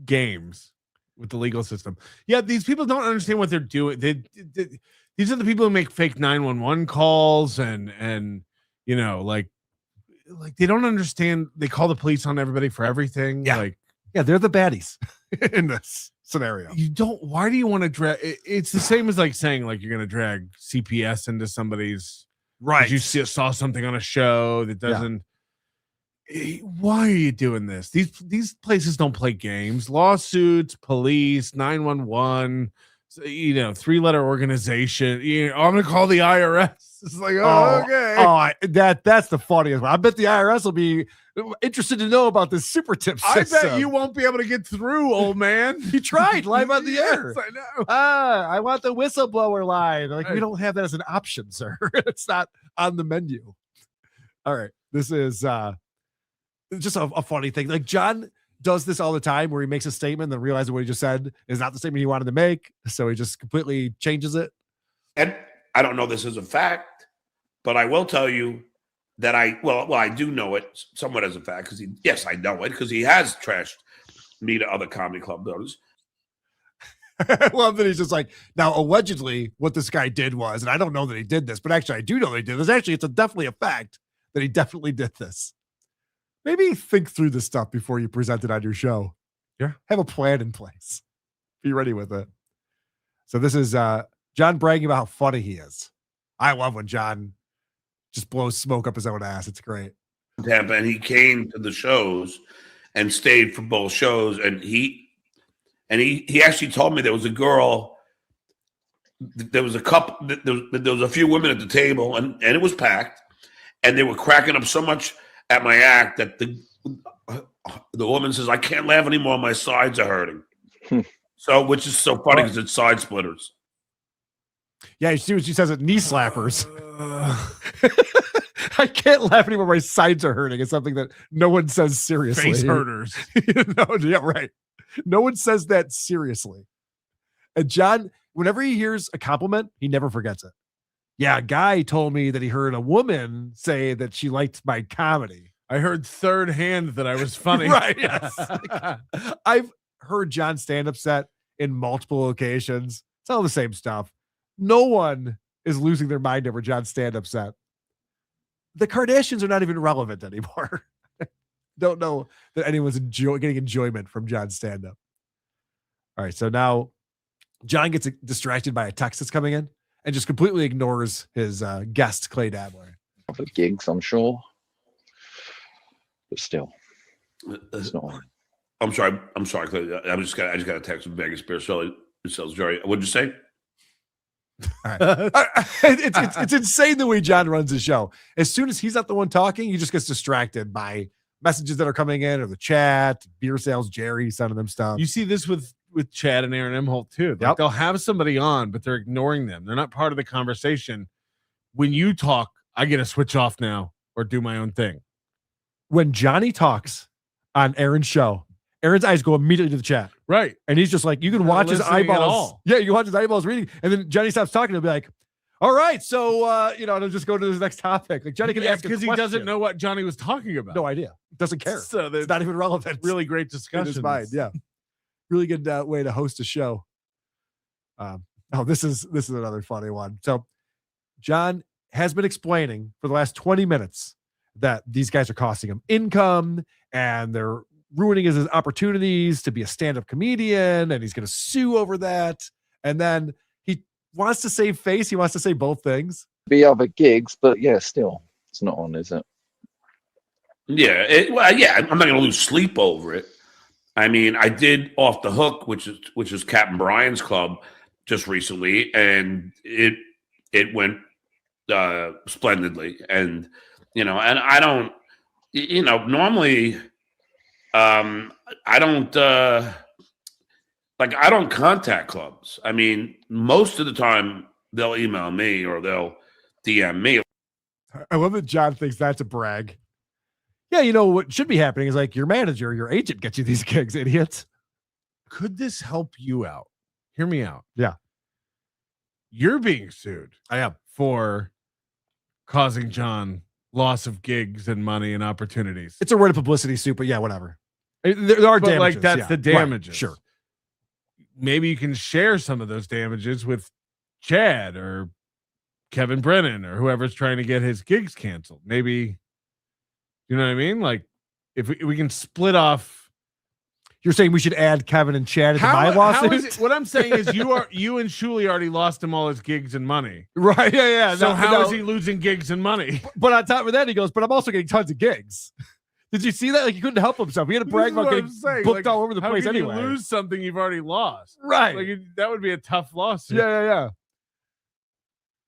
games with the legal system. Yeah, these people don't understand what they're doing. These are the people who make fake 911 calls and like they don't understand. They call the police on everybody for everything. Yeah. They're the baddies in this scenario. Why do you want to drag? It's the same as like saying like you're going to drag CPS into somebody's right. You saw something on a show that doesn't. Why are you doing this? These places don't play games. Lawsuits, police, 911. 3-letter organization. I'm gonna call the IRS. It's like, okay. That's the funniest one. I bet the IRS will be interested to know about this super tip system. I bet you won't be able to get through, old man. He tried live on the air. I know. I want the whistleblower line. Like, we don't have that as an option, sir. It's not on the menu. All right. This is It's just a funny thing. Like John does this all the time where he makes a statement and then realizes what he just said is not the statement he wanted to make. So he just completely changes it. And I don't know this as a fact, but I will tell you that I do know it somewhat as a fact because yes, I know it because he has trashed me to other comedy club owners. I love that he's just like, now allegedly what this guy did was, and I don't know that he did this, but actually I do know that he did this. Actually, it's definitely a fact that he definitely did this. Maybe think through this stuff before you present it on your show. Yeah. Have a plan in place. Be ready with it. So this is John bragging about how funny he is. I love when John just blows smoke up his own ass. It's great. Tampa, and he came to the shows and stayed for both shows. And he actually told me there was a girl, there was a couple, there was a few women at the table, and it was packed, and they were cracking up so much at my act that the woman says, "I can't laugh anymore. My sides are hurting." So, which is so funny because it's side splitters. Yeah, you see what she says at knee slappers. I can't laugh anymore. My sides are hurting. It's something that no one says seriously. Face hurters. No, yeah, right. No one says that seriously. And John, whenever he hears a compliment, he never forgets it. Yeah, a guy told me that he heard a woman say that she liked my comedy. I heard third hand that I was funny. Right, yes. I've heard John stand-up set in multiple occasions. It's all the same stuff. No one is losing their mind over John's stand-up set. The Kardashians are not even relevant anymore. Don't know that anyone's getting enjoyment from John's stand-up. All right, so now John gets distracted by a text that's coming in and just completely ignores his guest, ClayDabbler. For gigs, I'm sure. But still, it's not. I'm sorry, Clay. I just got a text from Vegas Beer sells Jerry. What'd you say? All right. It's insane the way John runs his show. As soon as he's not the one talking, he just gets distracted by messages that are coming in or the chat, beer sales, Jerry sending them stuff. You see this with Chad and Aaron Emholt too. Like they'll have somebody on, but they're ignoring them. They're not part of the conversation. When you talk, I get to switch off now or do my own thing. When Johnny talks on Aaron's show, Aaron's eyes go immediately to the chat. Right. And he's just like, you can watch his eyeballs. Yeah, you can watch his eyeballs reading. And then Johnny stops talking. He'll be like, all right, so, and he'll just go to his next topic. Like Johnny can ask because he doesn't know what Johnny was talking about. No idea. Doesn't care. So it's not even relevant. Really great discussion. In his mind. Yeah. Really good way to host a show. This is another funny one. So John has been explaining for the last 20 minutes that these guys are costing him income and they're ruining his opportunities to be a stand-up comedian, and he's going to sue over that. And then he wants to save face. He wants to say both things. Be other gigs, but yeah, still, it's not on, is it? Yeah, I'm not going to lose sleep over it. I mean, I did Off the Hook, which is Captain Brian's club, just recently, and it went splendidly. And and I don't, normally. I don't contact clubs. I mean, most of the time they'll email me or they'll DM me. I love that John thinks that's a brag. Yeah, what should be happening is like your manager, your agent gets you these gigs, idiots. Could this help you out? Hear me out. Yeah. You're being sued. I am. For causing John loss of gigs and money and opportunities. It's a word of publicity suit, but yeah, whatever. There are damages. Like that's the damages. Right, sure. Maybe you can share some of those damages with Chad or Kevin Brennan or whoever's trying to get his gigs canceled. Maybe, you know what I mean? Like if we can split off. You're saying we should add Kevin and Chad into my lawsuit? What I'm saying is you and Shuley already lost him all his gigs and money. Right. Yeah. So how is he losing gigs and money? But on top of that, he goes, but I'm also getting tons of gigs. Did you see that? Like he couldn't help himself. He had to brag about getting booked all over the place anyway. How can you lose something you've already lost? Right. Like that would be a tough lawsuit. Yeah.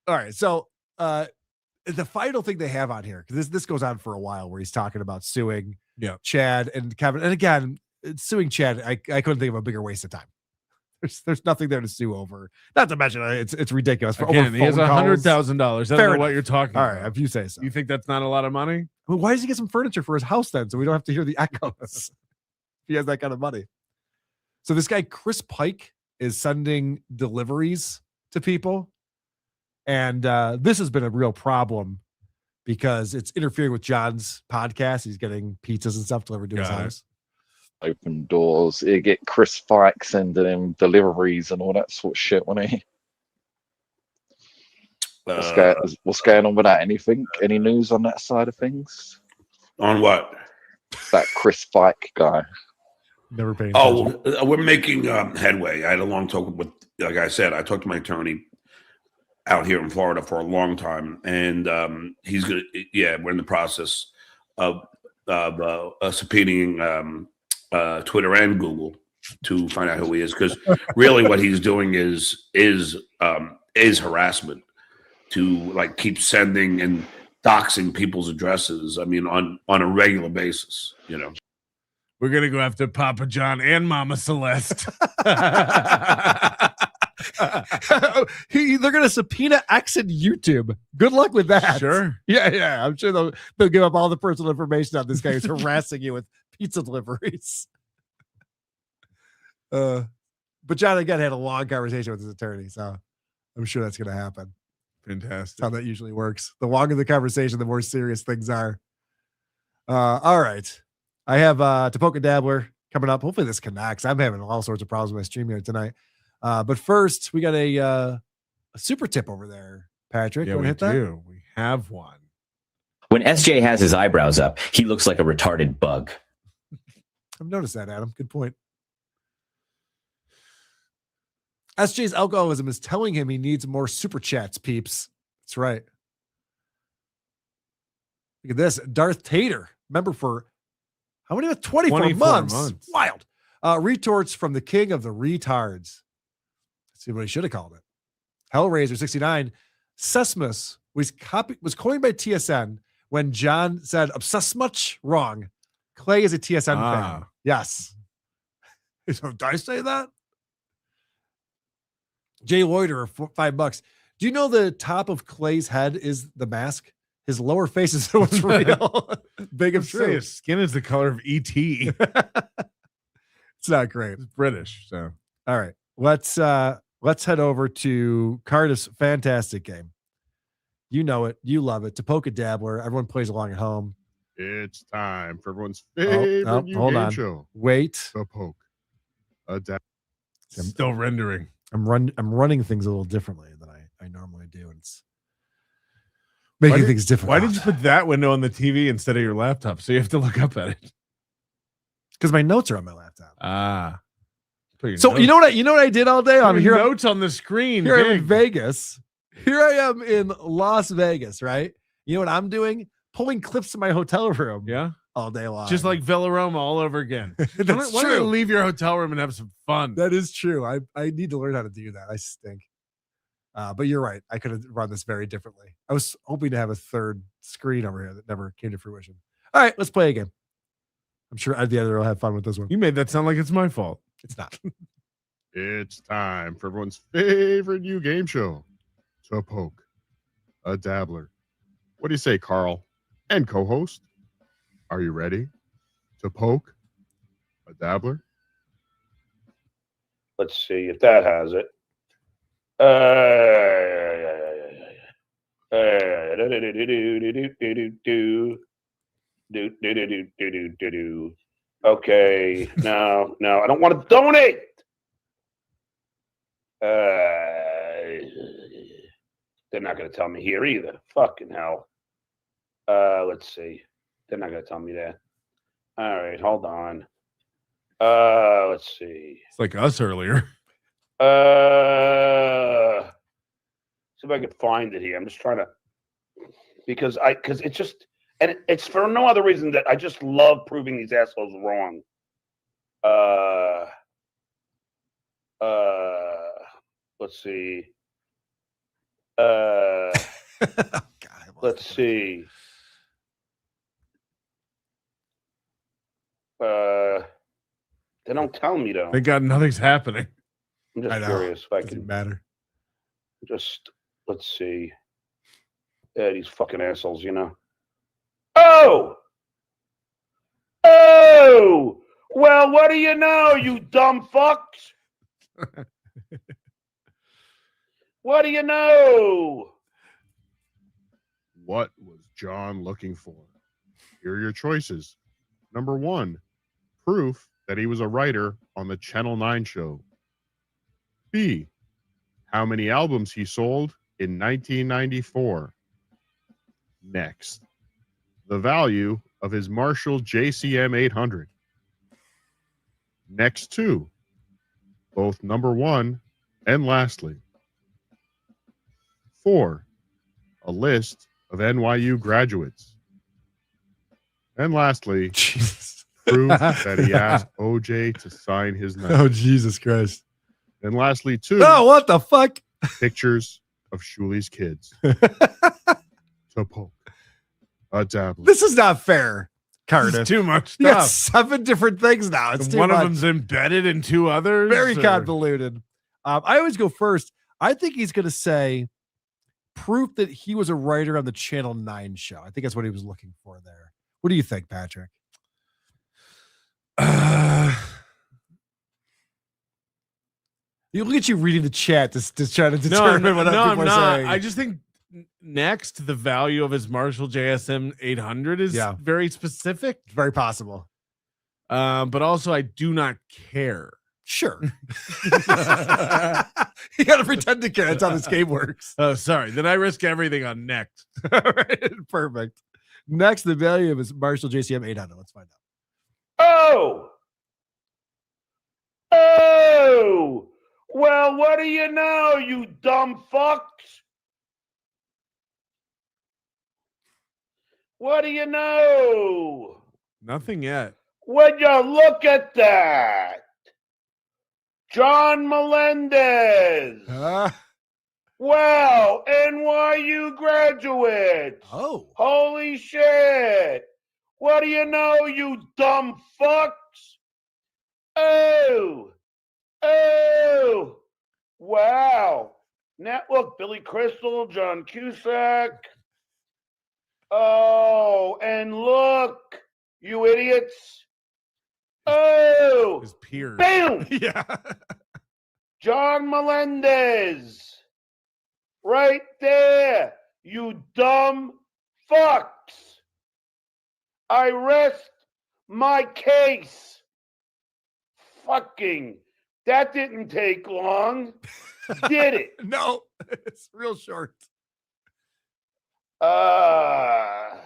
All right. So the final thing they have on here, because this goes on for a while where he's talking about suing Chad and Kevin. And again, suing Chad, I couldn't think of a bigger waste of time. There's nothing there to sue over. Not to mention it's ridiculous. For Again, over he has phone calls. $100,000. I don't know what you're talking All about. right, if you say so. You think that's not a lot of money? Well, why does he get some furniture for his house then, so we don't have to hear the echoes? He has that kind of money. So this guy Chris Pike is sending deliveries to people, and this has been a real problem because it's interfering with John's podcast. He's getting pizzas and stuff delivered to his house. Open doors. You get Chris Pike sending him deliveries and all that sort of shit, wouldn't he? What's going on with that? Anything? Any news on that side of things? On what? That Chris Pike guy. Never paid attention. We're making headway. I had a long talk with, like I said, I talked to my attorney out here in Florida for a long time, and he's gonna. Yeah, we're in the process of subpoenaing Twitter and Google to find out who he is, because really what he's doing is harassment, to like keep sending and doxing people's addresses. I mean, on a regular basis, you know. We're gonna go after Papa John and Mama Celeste. They're gonna subpoena X and YouTube. Good luck with that. Sure. Yeah. I'm sure they'll give up all the personal information on this guy who's harassing you with pizza deliveries. But John again had a long conversation with his attorney, so I'm sure that's gonna happen. Fantastic. That's how that usually works. The longer the conversation, the more serious things are. All right. I have ClayDabbler coming up. Hopefully this connects. I'm having all sorts of problems with my stream here tonight. But first, we got a super tip over there, Patrick. Yeah, we do. We have one. When SJ has his eyebrows up, he looks like a retarded bug. I've noticed that, Adam. Good point. SJ's alcoholism is telling him he needs more super chats, peeps. That's right. Look at this. Darth Tater, member for how many? 24 months. Wild. Retorts from the king of the retards. Let's see what he should have called it. Hellraiser 69. Sesmus was coined by TSN when John said obsessed much wrong. Clay is a TSN fan. Yes. So did I say that? Jay Loiter, $5. Do you know the top of Clay's head is the mask? His lower face is what's real. Big of true. His skin is the color of E.T. It's not great. It's British. So all right. Let's head over to Cardiff's fantastic game. You know it. You love it. ClayDabbler. Everyone plays along at home. It's time for everyone's favorite new hold game on. show. Wait. The poke. Still rendering. I'm running things a little differently than I normally do. And it's making things difficult. Why did you put that window on the TV instead of your laptop? So you have to look up at it. Because my notes are on my laptop. So notes. you know what I did all day? I'm here. Notes on the screen. Here I'm in Vegas. Here I am in Las Vegas, right? You know what I'm doing? Pulling clips in my hotel room. Yeah. All day long. Just like Villaroma all over again. That's why don't you true. leave your hotel room and have some fun? That is true. I need to learn how to do that. I stink. But you're right. I could have run this very differently. I was hoping to have a third screen over here that never came to fruition. All right, let's play a game. I'm sure the editor will have fun with this one. You made that sound like it's my fault. It's not. It's time for everyone's favorite new game show. To poke. A dabbler. What do you say, Carl? And co-host? Are you ready to poke a dabbler? Let's see if that has it. Okay, no, I don't want to donate. They're not going to tell me here either. Fucking hell. Let's see. They're not going to tell me that. All right, hold on. Let's see. It's like us earlier. See if I can find it here. I'm just trying to, because it's just, and it's for no other reason that I just love proving these assholes wrong. Let's see. Let's see. They don't tell me though. Thank God nothing's happening. I'm just I know. curious if I Doesn't can matter. just let's see. Yeah, these fucking assholes, you know. Oh! Oh! Well, what do you know, you dumb fucks? What do you know? What was John looking for? Here are your choices. Number 1, proof that he was a writer on the Channel 9 show. B, how many albums he sold in 1994. Next, the value of his Marshall JCM 800. Next 2, both number 1 and lastly. 4, a list of NYU graduates. And lastly, proof that he asked OJ to sign his name. Oh, Jesus Christ. And lastly, 2, Oh, what the fuck? pictures of Shuli's kids. To poke a dabbler. This is not fair, Cardiff. This is too much You got stuff. 7 different things now. It's too One much. of them's embedded in 2 others. Very or- convoluted. I always go first. I think he's going to say proof that he was a writer on the Channel 9 show. I think that's what he was looking for there. What do you think, Patrick? You look at you reading the chat to try to determine what I'm people are not. saying. I just think next, the value of his Marshall JSM 800 is very specific. Very possible. But also, I do not care. Sure. You got to pretend to care. That's how this game works. Oh, sorry. Then I risk everything on next. All right. Perfect. Next, the value of his Marshall JCM 800. Let's find out. Oh! Oh! Well, what do you know, you dumb fucks? What do you know? Nothing yet. Would you look at that? John Melendez. Wow, NYU graduates. Oh. Holy shit. What do you know, you dumb fucks? Oh. Oh. Wow. Now, look, Billy Crystal, John Cusack. Oh, and look, you idiots. Oh. His peers. Bam. Yeah. John Melendez. Right there, you dumb fucks. I rest my case. Fucking, that didn't take long, did it? No, it's real short. That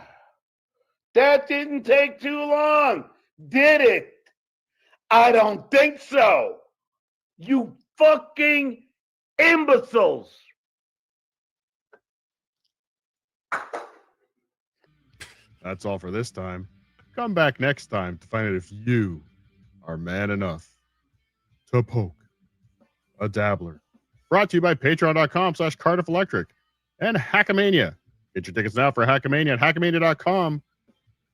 didn't take too long, did it? I don't think so. You fucking imbeciles. That's all for this time. Come back next time to find out if you are man enough to poke a dabbler. Brought to you by patreon.com/Cardiff Electric and Hackamania. Get your tickets now for Hackamania at hackamania.com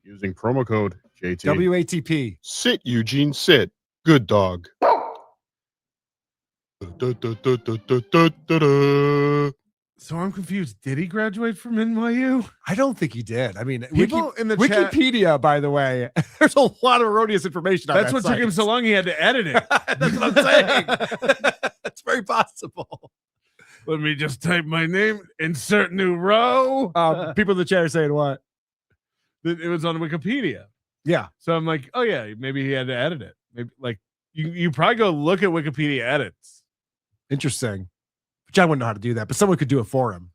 using promo code JT. WATP. Sit, Eugene, sit. Good dog. So I'm confused. Did he graduate from NYU? I don't think he did. I mean, People in the chat- Wikipedia, by the way, there's a lot of erroneous information on That's that what took him site. so long. He had to edit it. That's what I'm saying. That's very possible. Let me just type my name, insert new row. People in the chat are saying what? It was on Wikipedia. Yeah. So I'm like, oh yeah, maybe he had to edit it. Maybe like you probably go look at Wikipedia edits. Interesting. Which I wouldn't know how to do that, but someone could do it for him.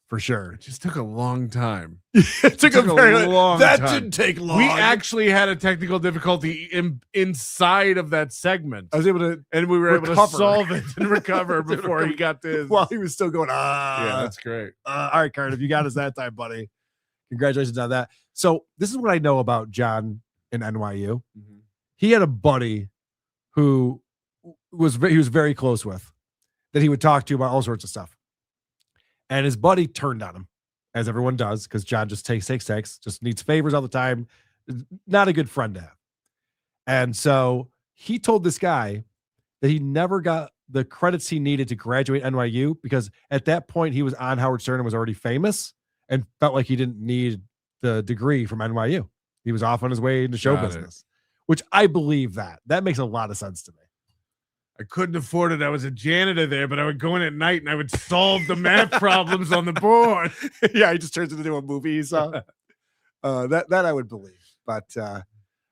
For sure. It just took a long time. It took a very long That time. didn't take long. We actually had a technical difficulty inside of that segment. I was able to, and we were able to recover. solve it and recover before he got to his. while he was still going, yeah, that's great. all right, Cardiff, you got us that time, buddy. Congratulations on that. So this is what I know about John in NYU. Mm-hmm. He had a buddy who he was very close with, that he would talk to about all sorts of stuff. And his buddy turned on him, as everyone does, because John just takes, just needs favors all the time. Not a good friend to have. And so he told this guy that he never got the credits he needed to graduate NYU, because at that point he was on Howard Stern and was already famous and felt like he didn't need the degree from NYU. He was off on his way into show business, which I believe that makes a lot of sense to me. I couldn't afford it. I was a janitor there, but I would go in at night and I would solve the math problems on the board. Yeah, he just turns it into a movie. So that I would believe. But all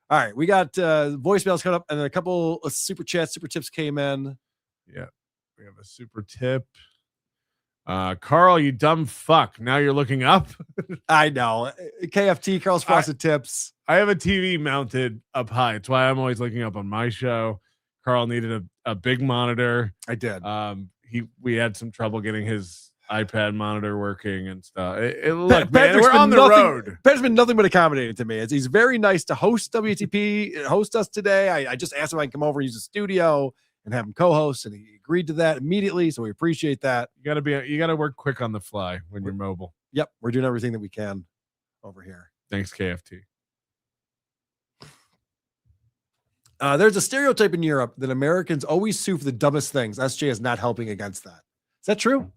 right, we got voicemails coming up, and then a couple of super tips came in. Yeah, we have a super tip. Carl, you dumb fuck. Now you're looking up. I know. KFT, Carl's Frosted Tips. I have a TV mounted up high. It's why I'm always looking up on my show. Carl needed a big monitor. I did. We had some trouble getting his iPad monitor working and stuff. Look, man, Patrick's we're on the road. Patrick's been nothing but accommodating to me. He's very nice to host WTP, host us today. I just asked him if I can come over and use the studio and have him co-host, and he agreed to that immediately. So we appreciate that. You gotta work quick on the fly when you're mobile. Yep, we're doing everything that we can over here. Thanks, KFT. There's a stereotype in Europe that Americans always sue for the dumbest things. SJ is not helping against that. Is that true?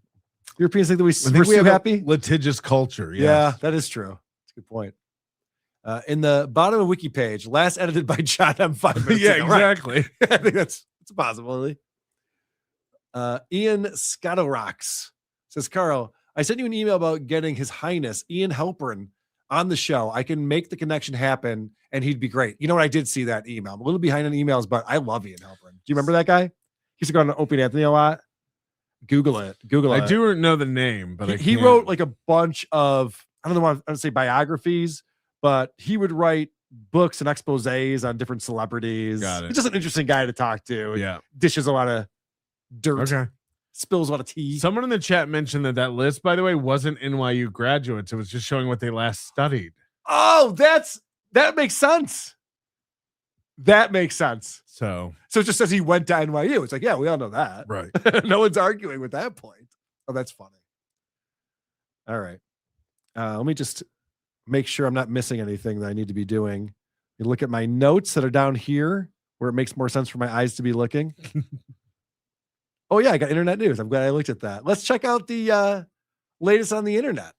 Europeans think that we're sue happy? Litigious culture. Yes. Yeah, that is true. That's a good point. In the bottom of Wiki page, last edited by John M. 5 minutes Yeah, ago. exactly. Right. I think that's a possibility. Ian Scottorox says, Carl, I sent you an email about getting His Highness Ian Halperin on the show. I can make the connection happen, and he'd be great. You know what? I did see that email. I'm a little behind on emails, but I love Ian Halperin. Do you remember that guy? He used to go on Opie and Anthony a lot. Google it. I do know the name, but he wrote like a bunch of, I don't want to say biographies, but he would write books and exposés on different celebrities. Got it. He's just an interesting guy to talk to. Yeah. Dishes a lot of dirt. Okay. Spills a lot of tea. Someone in the chat mentioned that list, by the way, wasn't NYU graduates. It was just showing what they last studied. Oh, that makes sense. That makes sense. So it just says he went to NYU. It's like, yeah, we all know that. Right. No one's arguing with that point. Oh, that's funny. All right. Let me just make sure I'm not missing anything that I need to be doing. You look at my notes that are down here where it makes more sense for my eyes to be looking. Oh, yeah, I got internet news. I'm glad I looked at that. Let's check out the latest on the internet.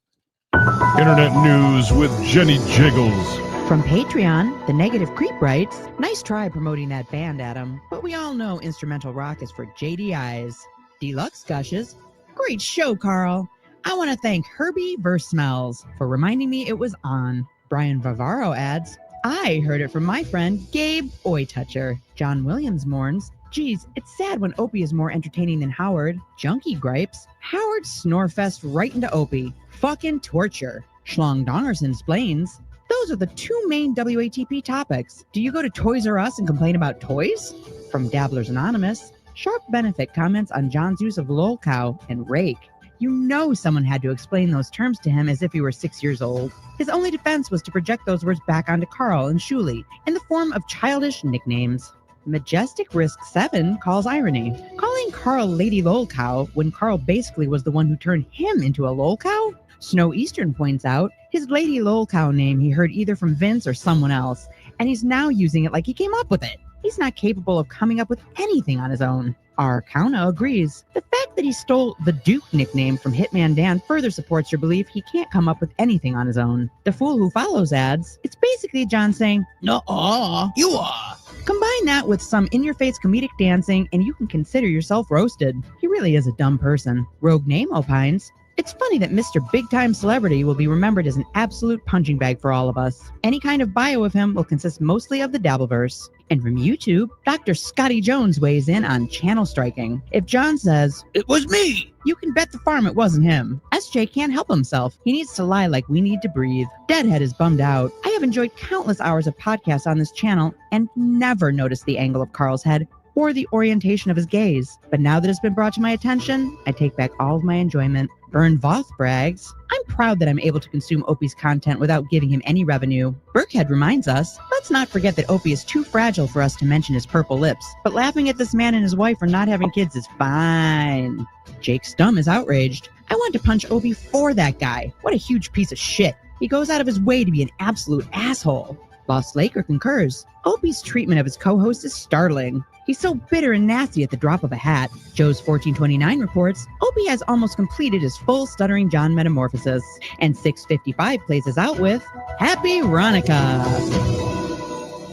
Internet news with Jenny Jiggles. From Patreon, the Negative Creep writes, nice try promoting that band, Adam, but we all know instrumental rock is for JDIs. Deluxe gushes, great show, Carl. I want to thank Herbie Versmells for reminding me it was on. Brian Vavaro adds, I heard it from my friend Gabe Oytoucher. John Williams mourns, geez, it's sad when Opie is more entertaining than Howard. Junkie gripes, Howard snorefest right into Opie. Fucking torture. Schlong Dongerson explains, those are the two main WATP topics. Do you go to Toys R Us and complain about toys? From Dabblers Anonymous, Sharp Benefit comments on John's use of lolcow and rake. You know someone had to explain those terms to him as if he were 6 years old. His only defense was to project those words back onto Carl and Shuli in the form of childish nicknames. Majestic Risk 7 calls irony. Calling Carl Lady Lolcow when Carl basically was the one who turned him into a lolcow? Snow Eastern points out his Lady Lolcow name he heard either from Vince or someone else, and he's now using it like he came up with it. He's not capable of coming up with anything on his own. Arcana agrees. The fact that he stole the Duke nickname from Hitman Dan further supports your belief he can't come up with anything on his own. The Fool Who Follows adds, it's basically John saying, "Nuh-uh, you are." Combine that with some in-your-face comedic dancing, and you can consider yourself roasted. He really is a dumb person. Rogue Name opines, it's funny that Mr. Big-Time Celebrity will be remembered as an absolute punching bag for all of us. Any kind of bio of him will consist mostly of the Dabbleverse. And from YouTube, Dr. Scotty Jones weighs in on channel striking. If John says, it was me, you can bet the farm it wasn't him. SJ can't help himself. He needs to lie like we need to breathe. Deadhead is bummed out. I have enjoyed countless hours of podcasts on this channel and never noticed the angle of Carl's head or the orientation of his gaze. But now that it's been brought to my attention, I take back all of my enjoyment. Vern Voth brags, I'm proud that I'm able to consume Opie's content without giving him any revenue. Burkhead reminds us, let's not forget that Opie is too fragile for us to mention his purple lips, but laughing at this man and his wife for not having kids is fine. Jake Stum is outraged. I want to punch Opie for that guy. What a huge piece of shit. He goes out of his way to be an absolute asshole. Lost Laker concurs. Opie's treatment of his co-host is startling. He's so bitter and nasty at the drop of a hat. Joe's 1429 reports Opie has almost completed his full Stuttering John metamorphosis. And 655 plays us out with Happy Ronakuh.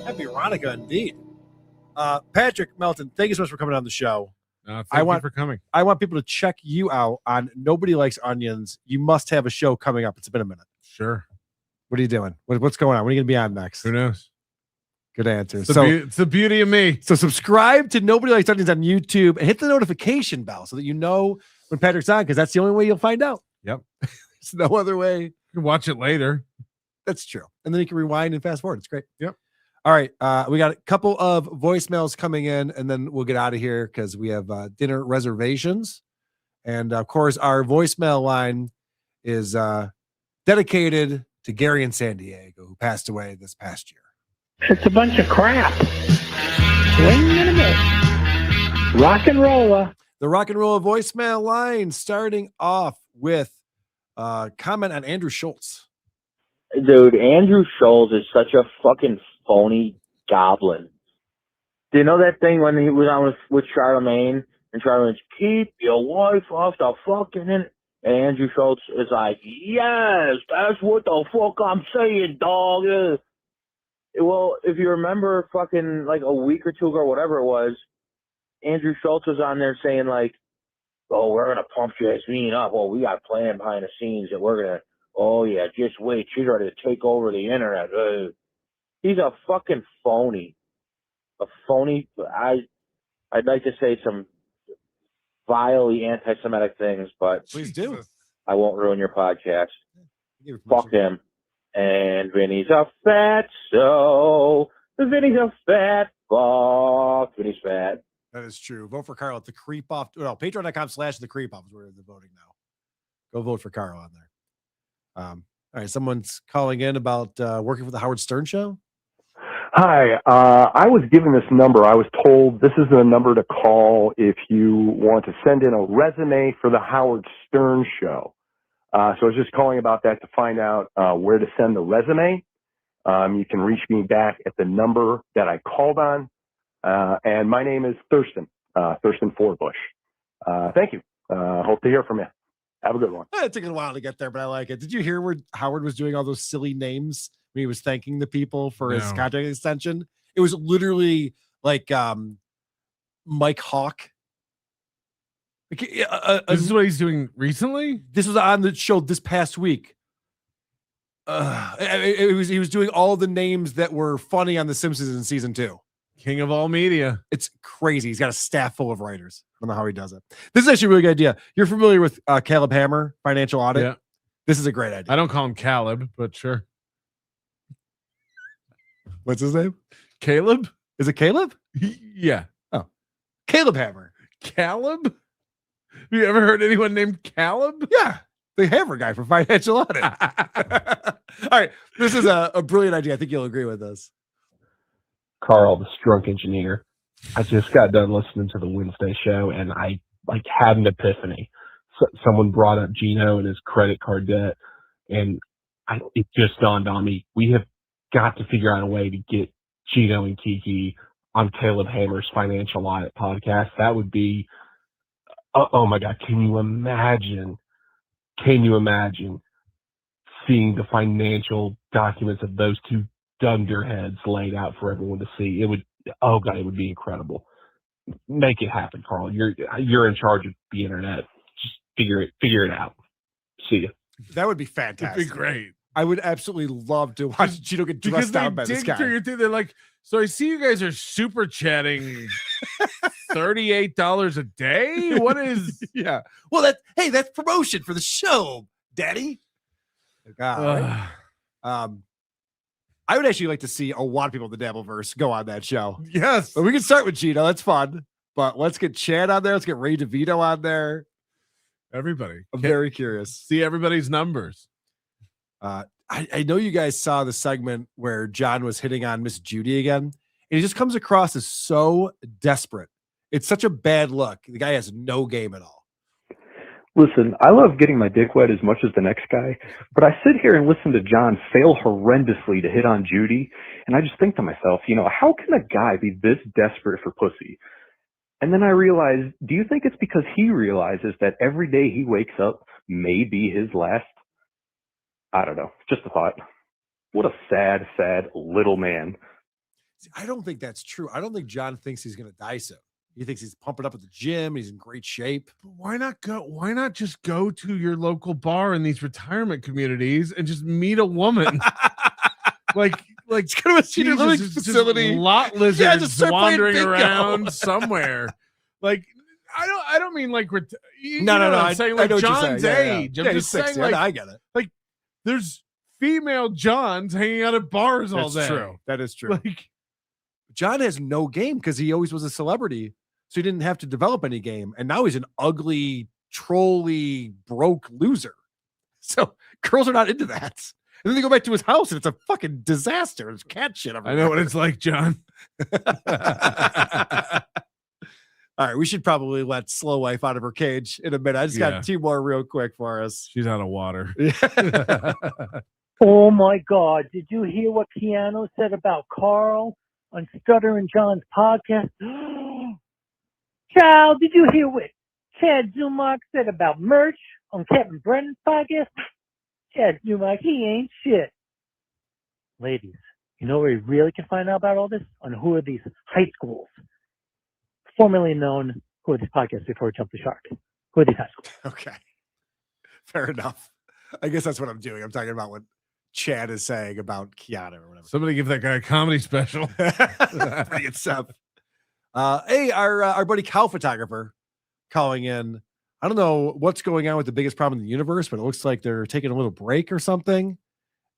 Happy Ronakuh indeed. Patrick Melton, thank you so much for coming on the show. Thank you for coming. I want people to check you out on Nobody Likes Onions. You must have a show coming up. It's been a minute. Sure. What are you doing? What's going on? What are you going to be on next? Who knows? Good answer. It's the beauty of me. So subscribe to Nobody Likes Onions on YouTube and hit the notification bell so that you know when Patrick's on, because that's the only way you'll find out. Yep. There's no other way. You can watch it later. That's true. And then you can rewind and fast forward. It's great. Yep. All right. We got a couple of voicemails coming in, and then we'll get out of here because we have dinner reservations. And of course, our voicemail line is dedicated to Gary in San Diego, who passed away this past year. It's a bunch of crap. Swing and a miss. Rock and rolla. The rock and roll voicemail line, starting off with comment on Andrew Schultz. Dude, Andrew Schultz is such a fucking phony goblin. Do you know that thing when he was on with Charlemagne? And Charlemagne's, keep your wife off the fucking... And Andrew Schultz is like, yes, that's what the fuck I'm saying, dog. Well, if you remember fucking like a week or two ago or whatever it was, Andrew Schultz was on there saying like, oh, we're going to pump Jasmine up. Oh, we got a plan behind the scenes that we're going to, oh yeah, just wait. She's ready to take over the internet. He's a fucking phony. A phony. I'd like to say some vilely anti-Semitic things, but please do. I won't ruin your podcast. Fuck him. And Vinny's a fatso. Vinny's a fat fuck. Vinny's fat. That is true. Vote for Carl at the creep off. Well, patreon.com/the creep off is where they're voting now. Go vote for Carl on there. All right. Someone's calling in about working for the Howard Stern show. Hi, I was given this number. I was told this is the number to call if you want to send in a resume for the Howard Stern show. So I was just calling about that to find out where to send the resume. You can reach me back at the number that I called on. And my name is Thurston Forbush. Thank you. Hope to hear from you. Have a good one. It took a while to get there, but I like it. Did you hear where Howard was doing all those silly names when he was thanking the people for his contract extension? It was literally like Mike Hawk. This is what he's doing recently? This was on the show this past week. He was doing all the names that were funny on The Simpsons in season 2. King of all media. It's crazy. He's got a staff full of writers. I don't know how he does it. This is actually a really good idea. You're familiar with Caleb Hammer, Financial Audit? Yeah. This is a great idea. I don't call him Caleb, but sure. What's his name? Caleb? Is it Caleb? Yeah. Oh. Caleb Hammer. Caleb? Have you ever heard anyone named Caleb? Yeah. The Hammer guy for Financial Audit. All right. This is a brilliant idea. I think you'll agree with this. Carl, the drunk engineer. I just got done listening to the Wednesday show and I had an epiphany. Someone brought up Gino and his credit card debt, and it just dawned on me. We have got to figure out a way to get Gino and Kiki on Caleb Hammer's Financial Audit podcast. That would be, oh my God, can you imagine seeing the financial documents of those two dunderheads laid out for everyone to see? It would, oh God, it would be incredible. Make it happen, Carl. You're in charge of the internet. Just figure it out. See ya. That would be fantastic. That'd be great. I would absolutely love to watch Gino get dressed down by this guy. They're like, so I see you guys are super chatting $38 a day. What is? Yeah. Well, that's promotion for the show, Daddy. God. I would actually like to see a lot of people in the Dabbleverse go on that show. Yes. But we can start with Gino. That's fun. But let's get Chad on there. Let's get Ray DeVito on there. Everybody. I'm very curious. See everybody's numbers. I know you guys saw the segment where John was hitting on Miss Judy again. And he just comes across as so desperate. It's such a bad look. The guy has no game at all. Listen, I love getting my dick wet as much as the next guy, but I sit here and listen to John fail horrendously to hit on Judy, and I just think to myself, how can a guy be this desperate for pussy? And then I realize, do you think it's because he realizes that every day he wakes up may be his last? I don't know. Just a thought. What a sad, sad little man. See, I don't think that's true. I don't think John thinks he's going to die soon. He thinks he's pumping up at the gym. He's in great shape. But why not go? Why not just go to your local bar in these retirement communities and just meet a woman? like it's kind of a senior living facility. Lot lizards just start playing wandering bingo. around somewhere. Like I don't mean like No. I'm saying like I know what you're John's saying. age. Yeah, I'm he's just saying 60. like I get it. Like there's female Johns hanging out at bars all That's day. true. That is true. Like John has no game because he always was a celebrity, so he didn't have to develop any game. And now he's an ugly, trolly, broke loser. So girls are not into that. And then they go back to his house and it's a fucking disaster. There's cat shit everywhere. I know what it's like, John. All right, we should probably let Slow Wife out of her cage in a minute. I just Yeah. got two more real quick for us. She's out of water. Oh my God! Did you hear what Keanu said about Carl on Stuttering John's podcast? Child, did you hear what Chad Zumach said about merch on Captain Brennan's podcast? Chad Zumach, he ain't shit. Ladies, you know where you really can find out about all this? On Who Are These High Schools? Formerly known Who Are These Podcasts before we jump the shark. Who Are These High Schools? Okay. Fair enough. I guess that's what I'm doing. I'm talking about what Chad is saying about Keanu or whatever. Somebody give that guy a comedy special. Pretty good stuff. Hey, our buddy cow photographer calling in. I don't know what's going on with the biggest problem in the universe, but it looks like they're taking a little break or something.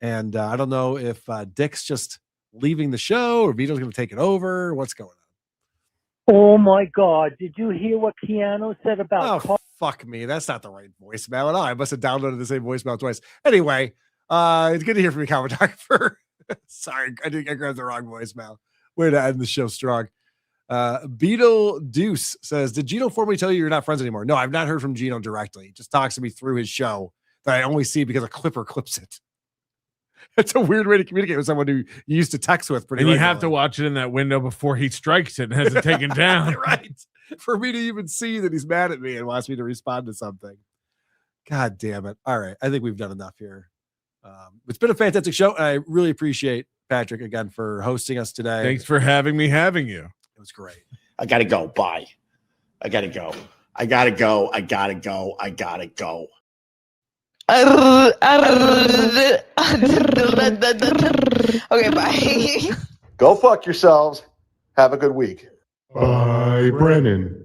And I don't know if Dick's just leaving the show or Vito's going to take it over. What's going on? Oh my God! Did you hear what Keanu said about Carl? Fuck me. That's not the right voicemail at all. I must have downloaded the same voicemail twice. Anyway, it's good to hear from you, cow photographer. Sorry, I grabbed the wrong voicemail. Way to end the show strong. Beetle Deuce says, did Gino formally tell you you're not friends anymore? No, I've not heard from Gino directly. He just talks to me through his show that I only see because a clipper clips it. It's a weird way to communicate with someone who you used to text with pretty And you regularly. have to watch it in that window before he strikes it and has it taken down. Right. For me to even see that he's mad at me and wants me to respond to something. God damn it. All right. I think we've done enough here. It's been a fantastic show. And I really appreciate Patrick again for hosting us today. Thanks for having me having you. It was great. I gotta go. Bye. I gotta go. I gotta go. I gotta go. I gotta go. Okay, bye. Go fuck yourselves. Have a good week. Bye, Brennan.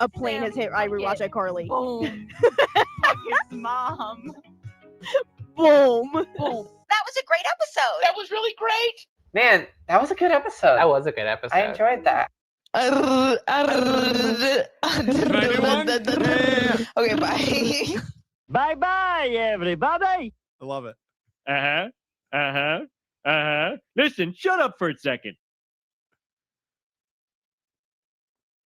A plane has hit. I rewatch iCarly. Boom. His mom. Boom. Boom. That was a great episode. That was really great. Man, that was a good episode. That was a good episode. I enjoyed that. Okay, bye. Bye-bye, everybody. I love it. Listen, shut up for a second.